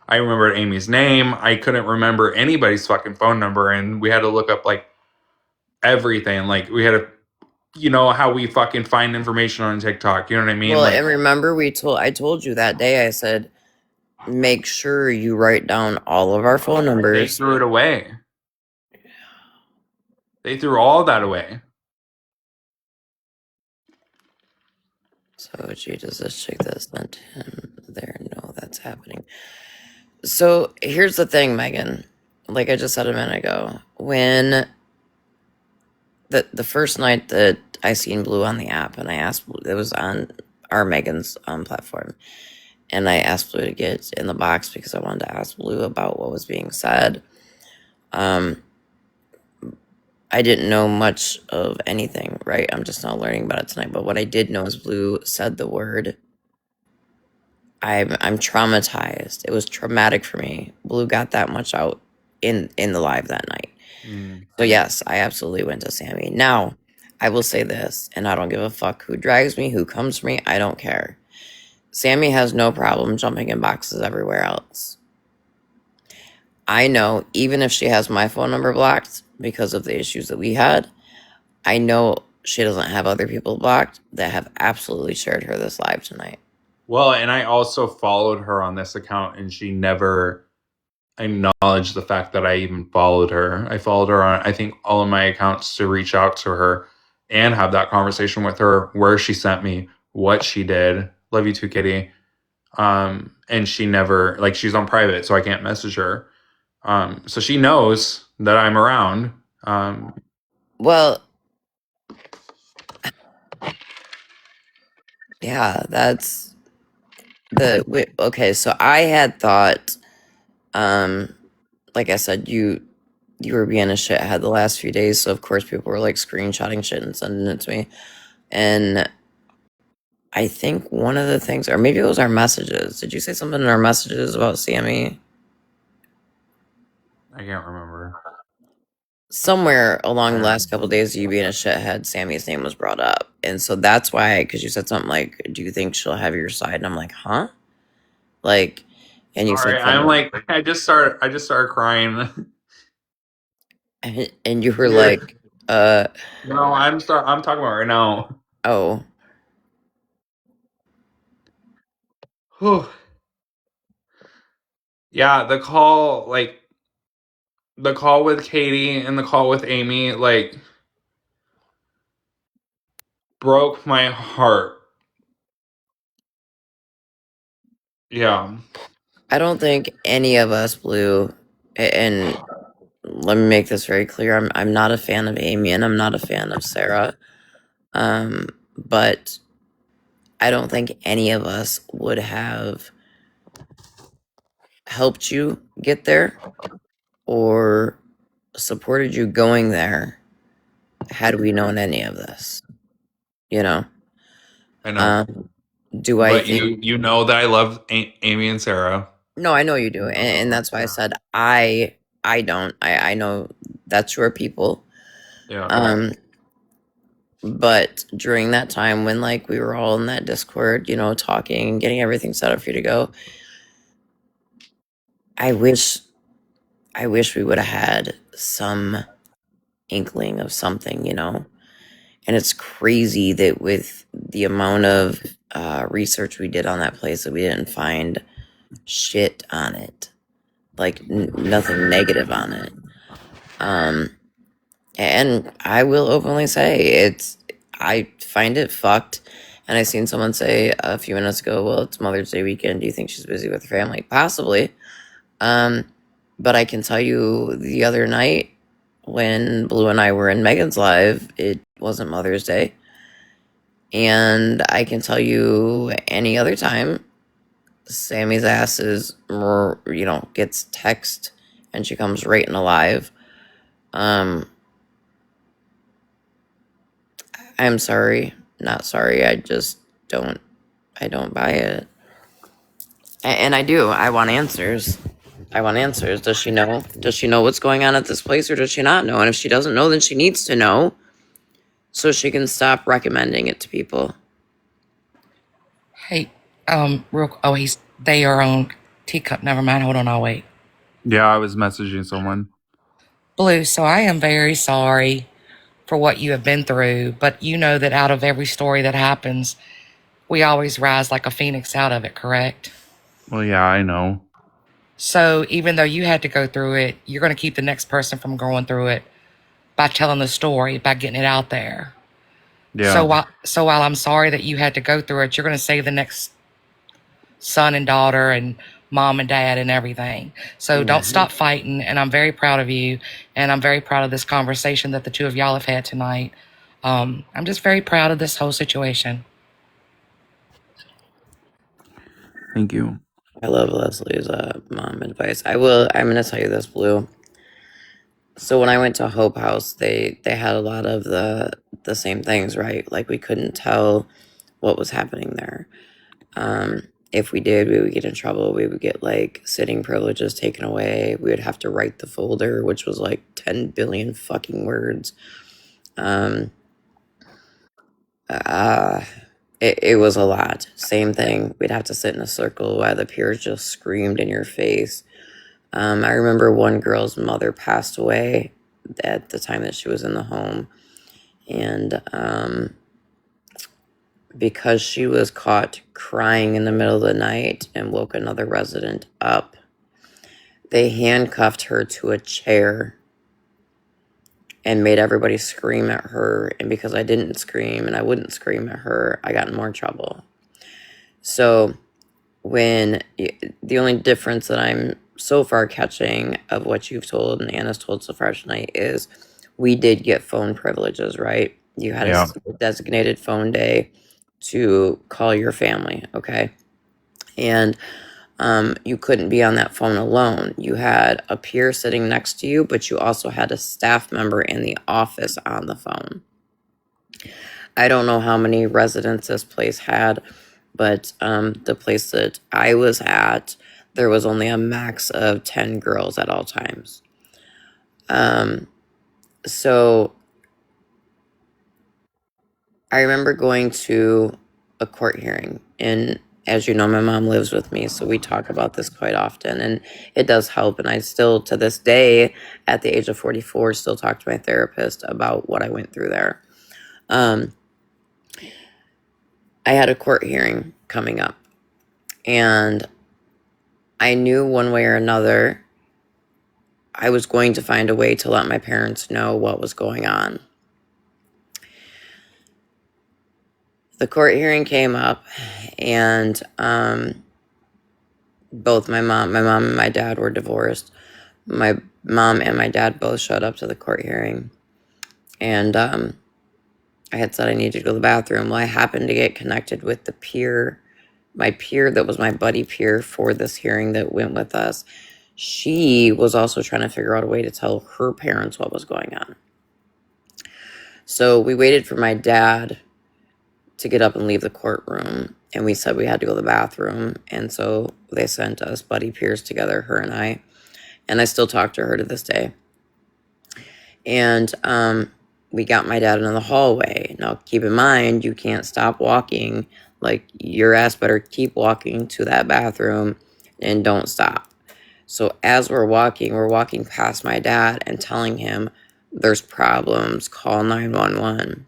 Speaker 9: I remembered Amy's name. I couldn't remember anybody's fucking phone number, and we had to look up everything. We had to, how we fucking find information on TikTok. You know what I mean?
Speaker 7: Well, and remember I told you that day, I said, make sure you write down all of our phone numbers.
Speaker 9: They threw it away. They threw all that away.
Speaker 7: So she does this chick that sent him there. No, that's happening. So here's the thing, Megan. Like I just said a minute ago, when the first night that I seen Blue on the app, and I asked, it was on our Megan's platform, and I asked Blue to get in the box because I wanted to ask Blue about what was being said. I didn't know much of anything, right? I'm just now learning about it tonight. But what I did know is Blue said the word. I'm traumatized. It was traumatic for me. Blue got that much out in the live that night. So yes, I absolutely went to Sammy. Now, I will say this, and I don't give a fuck who drags me, who comes for me. I don't care. Sammy has no problem jumping in boxes everywhere else. I know, even if she has my phone number blocked because of the issues that we had, I know she doesn't have other people blocked that have absolutely shared her this live tonight.
Speaker 9: Well, and I also followed her on this account, and she never acknowledged the fact that I even followed her. I followed her on, I think, all of my accounts to reach out to her and have that conversation with her, where she sent me, what she did. Love you too, Kitty. And she never, like, she's on private, so I can't message her. So she knows that I'm around.
Speaker 7: Well, yeah, that's okay. So I had thought, like I said, you were being a shithead the last few days, so of course people were like screenshotting shit and sending it to me. And I think one of the things, or maybe it was our messages. Did you say something in our messages about Sammy?
Speaker 9: I can't remember.
Speaker 7: Somewhere along the last couple of days of you being a shithead, Sammy's name was brought up. And so that's why, because you said something like, do you think she'll have your side? And I'm like, huh? Like, and you
Speaker 9: Sorry,
Speaker 7: said
Speaker 9: I'm
Speaker 7: something.
Speaker 9: like, I just started crying.
Speaker 7: And you were like,
Speaker 9: No, I'm talking about right now.
Speaker 7: Oh.
Speaker 9: Whew. Yeah, the call with Katie and the call with Amy, like, broke my heart. Yeah.
Speaker 7: I don't think any of us, Blue, and let me make this very clear. I'm not a fan of Amy and I'm not a fan of Sarah. But I don't think any of us would have helped you get there or supported you going there had we known any of this. You know?
Speaker 9: I know.
Speaker 7: Do I
Speaker 9: But
Speaker 7: think
Speaker 9: you know that I love Amy and Sarah.
Speaker 7: No, I know you do. And that's why I said I don't. I know that's your people.
Speaker 9: Yeah.
Speaker 7: But during that time when like we were all in that Discord, you know, talking and getting everything set up for you to go, I wish we would have had some inkling of something, you know. And it's crazy that with the amount of research we did on that place that we didn't find shit on it, like nothing negative on it. And I will openly say I find it fucked. And I seen someone say a few minutes ago, well, it's Mother's Day weekend. Do you think she's busy with her family? Possibly. But I can tell you the other night when Blue and I were in Megan's live, it wasn't Mother's Day. And I can tell you any other time, Sammy's ass is, you know, gets text and she comes right in alive. I'm sorry, not sorry. I just don't buy it. And I do. I want answers. Does she know? Does she know what's going on at this place or does she not know? And if she doesn't know, then she needs to know so she can stop recommending it to people.
Speaker 17: Hey, they are on Teacup. Never mind. Hold on, I'll wait.
Speaker 9: Yeah, I was messaging someone.
Speaker 17: Blue, so I am very sorry for what you have been through, but you know that out of every story that happens, we always rise like a phoenix out of it, correct?
Speaker 9: Well, yeah, I know.
Speaker 17: So even though you had to go through it, you're going to keep the next person from going through it by telling the story, by getting it out there. So while I'm sorry that you had to go through it, you're going to save the next son and daughter and mom and dad and everything. So don't stop fighting. And I'm very proud of you. And I'm very proud of this conversation that the two of y'all have had tonight. I'm just very proud of this whole situation.
Speaker 9: Thank you.
Speaker 7: I love Leslie's mom advice. I'm going to tell you this, Blue. So when I went to Hope House, they had a lot of the same things, right? Like we couldn't tell what was happening there. If we did, we would get in trouble. We would get like sitting privileges taken away. We would have to write the folder, which was like 10 billion fucking words. It was a lot. Same thing. We'd have to sit in a circle while the peers just screamed in your face. I remember one girl's mother passed away at the time that she was in the home. And because she was caught crying in the middle of the night and woke another resident up, they handcuffed her to a chair and made everybody scream at her. And because I didn't scream and I wouldn't scream at her, I got in more trouble. So the only difference that I'm so far catching of what you've told and Anna's told so far tonight is we did get phone privileges, right? You had a designated phone day to call your family, okay? And you couldn't be on that phone alone. You had a peer sitting next to you, but you also had a staff member in the office on the phone. I don't know how many residents this place had, but the place that I was at, there was only a max of 10 girls at all times. So I remember going to a court hearing, and as you know, my mom lives with me, so we talk about this quite often, and it does help. And I still, to this day, at the age of 44, still talk to my therapist about what I went through there. I had a court hearing coming up, and I knew one way or another I was going to find a way to let my parents know what was going on. The court hearing came up, and both my mom and my dad were divorced. My mom and my dad both showed up to the court hearing, and I had said I needed to go to the bathroom. Well, I happened to get connected with the peer, my peer that was my buddy peer for this hearing that went with us. She was also trying to figure out a way to tell her parents what was going on. So we waited for my dad to get up and leave the courtroom, and we said we had to go to the bathroom, and so they sent us buddy peers together, her and I still talk to her to this day. And we got my dad into the hallway. Now keep in mind, you can't stop walking. Like, your ass better keep walking to that bathroom and don't stop. So as we're walking past my dad and telling him there's problems, call 911.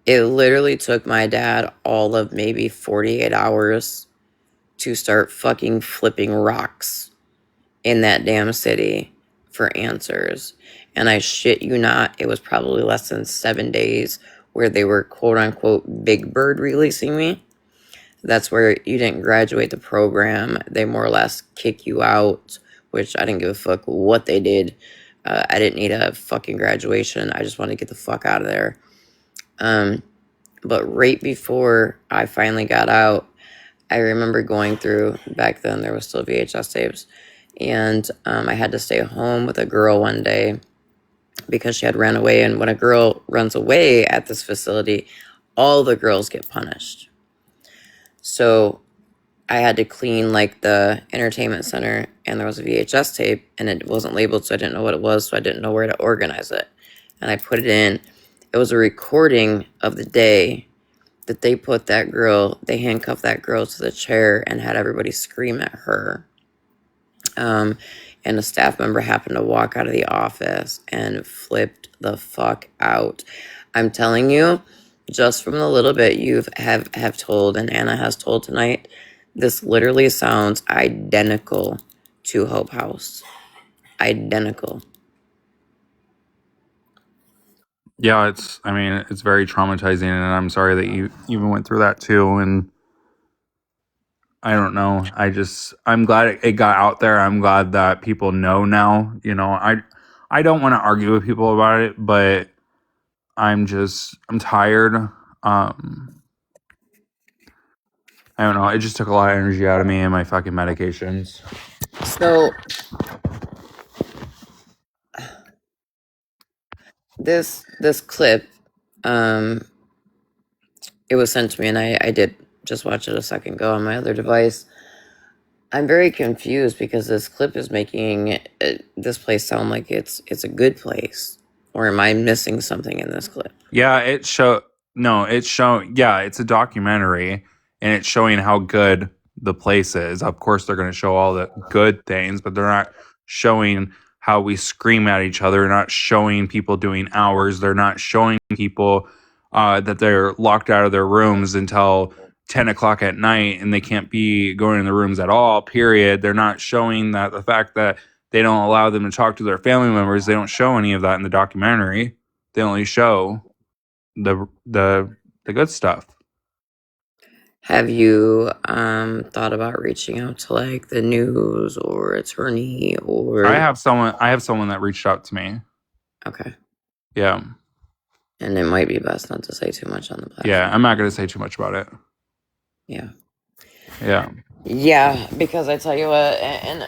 Speaker 7: It literally took my dad all of maybe 48 hours to start fucking flipping rocks in that damn city for answers. And I shit you not, it was probably less than 7 days where they were quote unquote big bird releasing me. That's where you didn't graduate the program. They more or less kick you out, which I didn't give a fuck what they did. I didn't need a fucking graduation. I just wanted to get the fuck out of there. But right before I finally got out, I remember going through, back then there was still VHS tapes, and I had to stay home with a girl one day because she had ran away. And when a girl runs away at this facility, all the girls get punished. So I had to clean like the entertainment center, and there was a VHS tape, and it wasn't labeled, so I didn't know what it was, so I didn't know where to organize it. And I put it in. It was a recording of the day that they handcuffed that girl to the chair and had everybody scream at her. And a staff member happened to walk out of the office and flipped the fuck out. I'm telling you, just from the little bit you have told and Anna has told tonight, this literally sounds identical to Hope House. Identical.
Speaker 9: Yeah, it's very traumatizing, and I'm sorry that you even went through that too. And I don't know. I'm glad it got out there. I'm glad that people know now. I don't want to argue with people about it, but I'm tired. I don't know. It just took a lot of energy out of me and my fucking medications.
Speaker 7: So this clip, it was sent to me, and I did just watch it a second ago on my other device. I'm very confused because this clip is making this place sound like it's a good place. Or am I missing something in this clip?
Speaker 9: Yeah, it's a documentary, and it's showing how good the place is. Of course, they're going to show all the good things, but they're not showing how we scream at each other. They're not showing people doing hours. They're not showing people that they're locked out of their rooms until 10 o'clock at night and they can't be going in the rooms at all, period. They're not showing that the fact that they don't allow them to talk to their family members. They don't show any of that in the documentary. They only show the good stuff.
Speaker 7: Have you thought about reaching out to like the news or attorney or
Speaker 9: I have someone that reached out to me.
Speaker 7: Okay.
Speaker 9: Yeah.
Speaker 7: And it might be best not to say too much on the platform.
Speaker 9: Yeah, I'm not going to say too much about it.
Speaker 7: Yeah.
Speaker 9: Yeah.
Speaker 7: Yeah, because I tell you what, and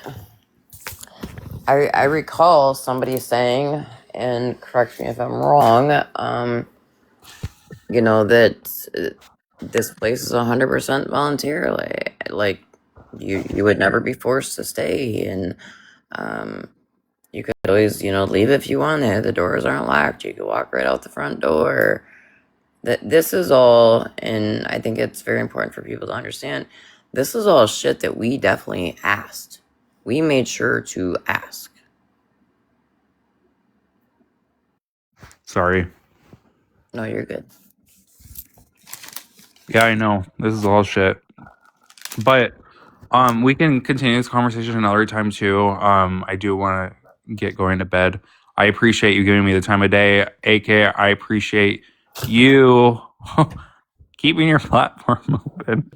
Speaker 7: I recall somebody saying, and correct me if I'm wrong, that this place is 100% voluntarily. Like, you would never be forced to stay, and you could always, leave if you wanted. The doors aren't locked. You could walk right out the front door. This is all, and I think it's very important for people to understand, this is all shit that we definitely asked. We made sure to ask.
Speaker 9: Sorry.
Speaker 7: No, you're good.
Speaker 9: Yeah, I know. This is all shit. But we can continue this conversation another time too. I do want to get going to bed. I appreciate you giving me the time of day. AK, I appreciate you keeping your platform open.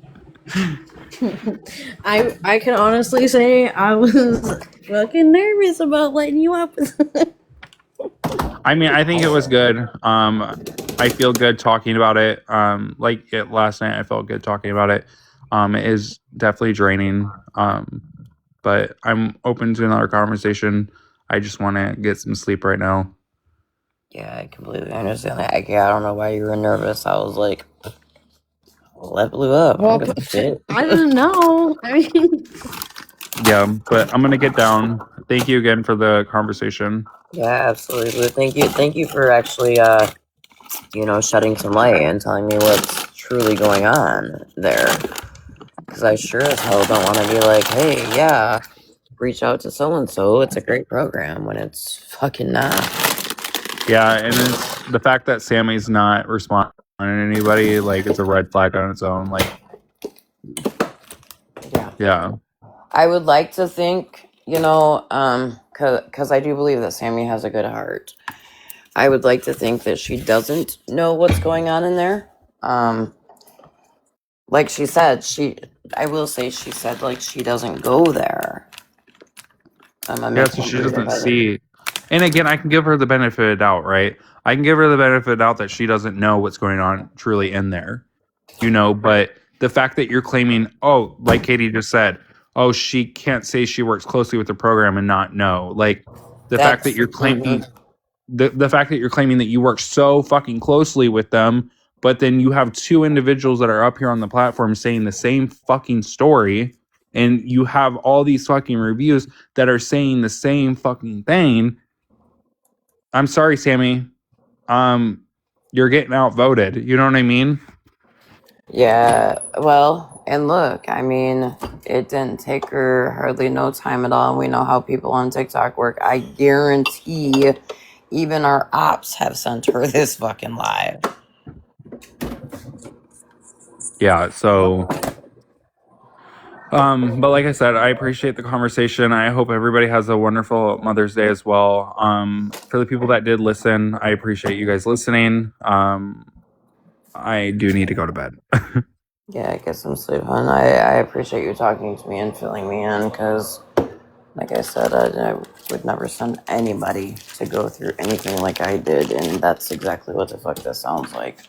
Speaker 1: I can honestly say I was fucking nervous about letting you up.
Speaker 9: I think it was good. I feel good talking about it. Last night, I felt good talking about it. It is definitely draining. But I'm open to another conversation. I just want to get some sleep right now.
Speaker 7: Yeah, I completely understand that. I don't know why you were nervous. I was like, let blew up.
Speaker 1: Well, I didn't know. I mean,
Speaker 9: yeah, but I'm gonna get down. Thank you again for the conversation.
Speaker 7: Yeah, absolutely. Thank you for actually, shedding some light and telling me what's truly going on there. Because I sure as hell don't want to be like, hey, yeah, reach out to so and so. It's a great program when it's fucking not.
Speaker 9: Yeah, and it's the fact that Sammy's not responding to anybody, like, it's a red flag on its own. Like, yeah.
Speaker 7: I would like to think, because I do believe that Sammy has a good heart. I would like to think that she doesn't know what's going on in there. Like she said, I will say she said, like, she doesn't go there.
Speaker 9: Yeah, so she doesn't see. And again, I can give her the benefit of the doubt, right? I can give her the benefit of the doubt that she doesn't know what's going on truly in there. But the fact that you're claiming, oh, like Katie just said, oh, she can't say she works closely with the program and not know. Like, the fact that you're claiming the fact that you're claiming that you work so fucking closely with them, but then you have two individuals that are up here on the platform saying the same fucking story, and you have all these fucking reviews that are saying the same fucking thing. I'm sorry, Sammy. You're getting outvoted. You know what I mean?
Speaker 7: Yeah, well, and look, I mean, it didn't take her hardly no time at all. We know how people on TikTok work. I guarantee even our ops have sent her this fucking live.
Speaker 9: Yeah, so But like I said, I appreciate the conversation. I hope everybody has a wonderful Mother's Day as well. For the people that did listen, I appreciate you guys listening. I do need to go to bed.
Speaker 7: Yeah, get some sleep, hon. I appreciate you talking to me and filling me in because, like I said, I would never send anybody to go through anything like I did, and that's exactly what the fuck this sounds like.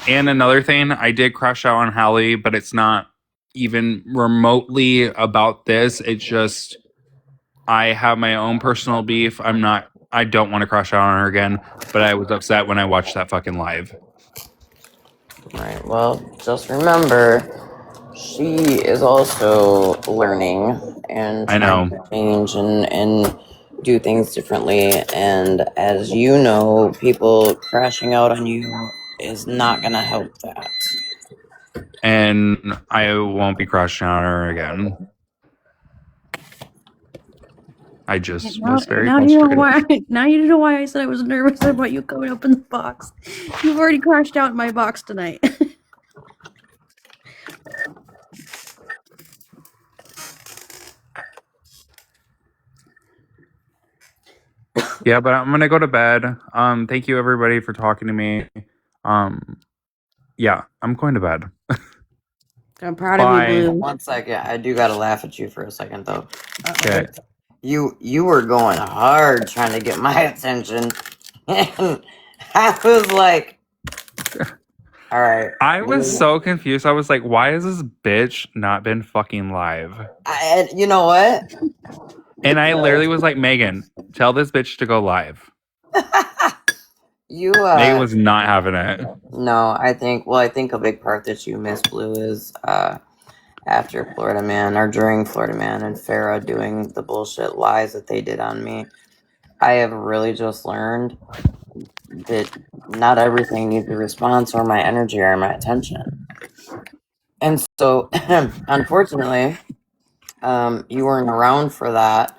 Speaker 9: And another thing, I did crush out on Hallie, but it's not even remotely about this. It's just I have my own personal beef. I don't want to crush out on her again, but I was upset when I watched that fucking live.
Speaker 7: Right, well, just remember, she is also learning and
Speaker 9: I
Speaker 7: trying
Speaker 9: know.
Speaker 7: to change and do things differently. And as you know, people crashing out on you is not going to help that.
Speaker 9: And I won't be crushing on her again. I just was very
Speaker 1: Now you know
Speaker 9: frustrated.
Speaker 1: why. Now you know why I said I was nervous about you coming up in the box. You've already crashed out in my box tonight.
Speaker 9: Yeah, but I'm gonna go to bed. Thank you everybody for talking to me. Yeah, I'm going to bed.
Speaker 1: I'm proud
Speaker 9: Bye.
Speaker 1: of you, Blue.
Speaker 7: 1 second, I do got to laugh at you for a second, though.
Speaker 9: Okay.
Speaker 7: You were going hard trying to get my attention. And I was like, all right.
Speaker 9: I was so confused. I was like, why has this bitch not been fucking live?
Speaker 7: You know what?
Speaker 9: And I literally was like, Megan, tell this bitch to go live. Megan was not having it.
Speaker 7: No, I think a big part that you miss, Blue, is after Florida Man or during Florida Man and Farrah doing the bullshit lies that they did on me. I have really just learned that not everything needs a response or my energy or my attention. And so, unfortunately, you weren't around for that.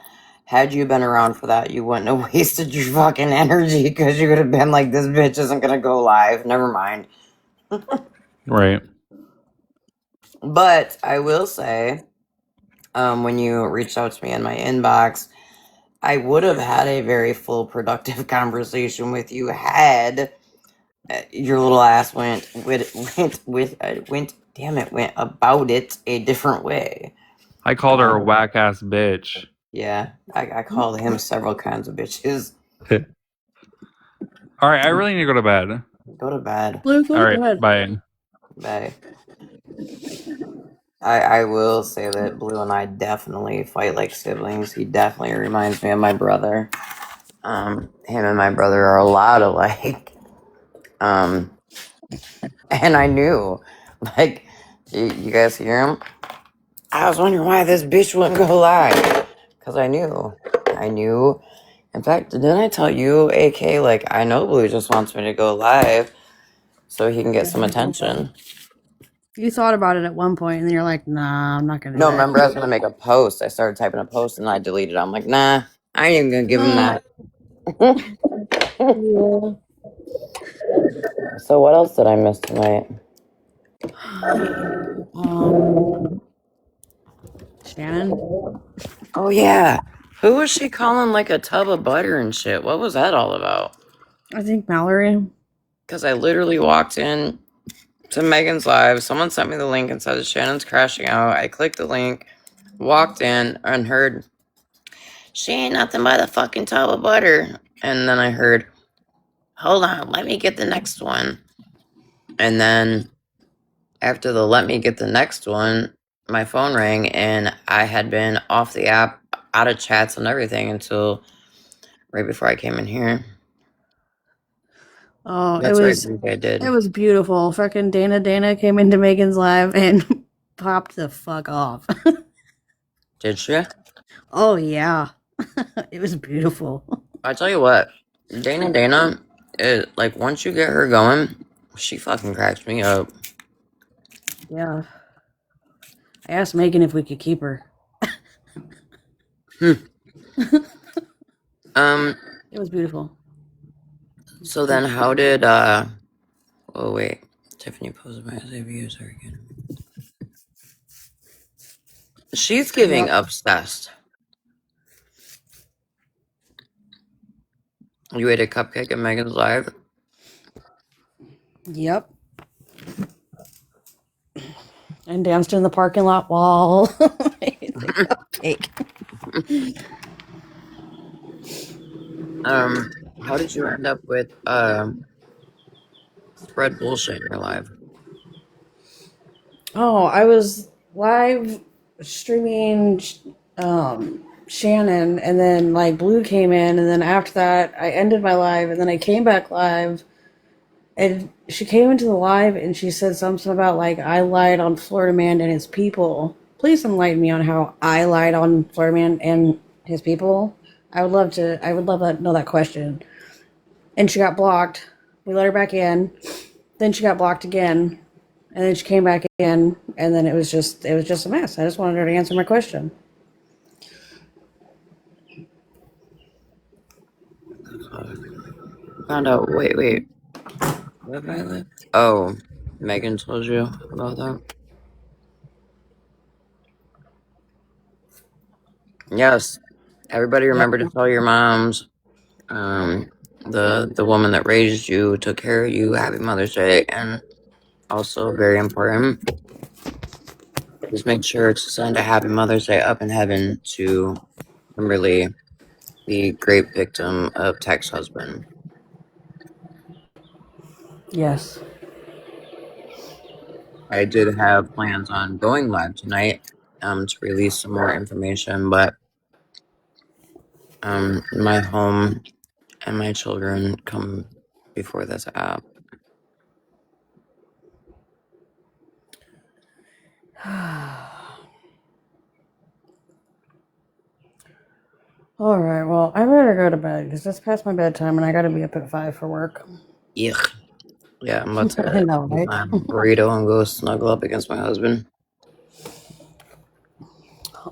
Speaker 7: Had you been around for that, you wouldn't have wasted your fucking energy because you would have been like, this bitch isn't gonna go live. Never mind.
Speaker 9: Right.
Speaker 7: But I will say, when you reached out to me in my inbox, I would have had a very full, productive conversation with you had your little ass went about it a different way.
Speaker 9: I called her a whack ass bitch.
Speaker 7: Yeah, I called him several kinds of bitches.
Speaker 9: All right, I really need to go to bed.
Speaker 7: Go to bed.
Speaker 1: Blue, go
Speaker 9: All
Speaker 1: to
Speaker 9: right,
Speaker 1: bed.
Speaker 9: bye.
Speaker 7: Bye. I will say that Blue and I definitely fight like siblings. He definitely reminds me of my brother. Him and my brother are a lot alike. And I knew, like, you guys hear him? I was wondering why this bitch wouldn't go live. Because I knew. In fact, didn't I tell you, AK, like, I know Blue just wants me to go live so he can get some attention.
Speaker 1: You thought about it at one point, and then you're like, nah, I'm not gonna do
Speaker 7: No,
Speaker 1: that.
Speaker 7: remember I was going to make a post. I started typing a post and I deleted it. I'm like, nah, I ain't even going to give him that. So what else did I miss tonight?
Speaker 1: Shannon?
Speaker 7: Oh, yeah. Who was she calling like a tub of butter and shit? What was that all about?
Speaker 1: I think Mallory.
Speaker 7: Because I literally walked in to Megan's live. Someone sent me the link and said Shannon's crashing out. I clicked the link, walked in, and heard, she ain't nothing but a fucking tub of butter. And then I heard, hold on, let me get the next one. And then after the let me get the next one, my phone rang and I had been off the app, out of chats and everything until right before I came in here.
Speaker 1: Oh,
Speaker 7: That's right, I did.
Speaker 1: It was beautiful. Fucking Dana came into Megan's live and popped the fuck off.
Speaker 7: Did she?
Speaker 1: Oh yeah. It was beautiful.
Speaker 7: I tell you what, Dana, like once you get her going, she fucking cracks me up.
Speaker 1: Yeah. I asked Megan if we could keep her.
Speaker 7: It
Speaker 1: was beautiful.
Speaker 7: So then how did oh wait, Tiffany posted my SAV user again. She's giving
Speaker 1: Yep.
Speaker 7: obsessed. You ate a cupcake at Megan's live?
Speaker 1: Yep. And danced in the parking lot while I ate the cupcake.
Speaker 7: How did you end up with spread bullshit in your live?
Speaker 1: Oh, I was live streaming Shannon, and then like Blue came in, and then after that I ended my live, and then I came back live, and she came into the live and she said something about like I lied on Florida Man and his people. Please enlighten me on how I lied on Florida Man and his people. I would love to know that question. And she got blocked. We let her back in. Then she got blocked again. And then she came back in, and then it was just a mess. I just wanted her to answer my question.
Speaker 7: Found out. Wait. Where have I lived? Oh, Megan told you about that? Yes. Everybody
Speaker 1: Yep.
Speaker 7: remember to tell your moms, the woman that raised you, took care of you, happy Mother's Day, and also very important, just make sure to send a happy Mother's Day up in heaven to Kimberly, the great victim of Tech's husband.
Speaker 1: Yes.
Speaker 7: I did have plans on going live tonight, to release some more information, but my home and my children come before this app.
Speaker 1: All right. Well, I better go to bed because it's past my bedtime, and I got to be up at 5 for work.
Speaker 7: Yuck. Yeah, I'm about
Speaker 1: I
Speaker 7: to
Speaker 1: know,
Speaker 7: eat
Speaker 1: right?
Speaker 7: my burrito and go snuggle up against my husband.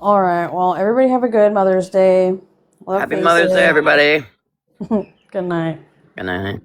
Speaker 1: All right. Well, everybody have a good Mother's Day. Love
Speaker 7: Happy Mother's Day, everybody.
Speaker 1: Good night.
Speaker 7: Good night.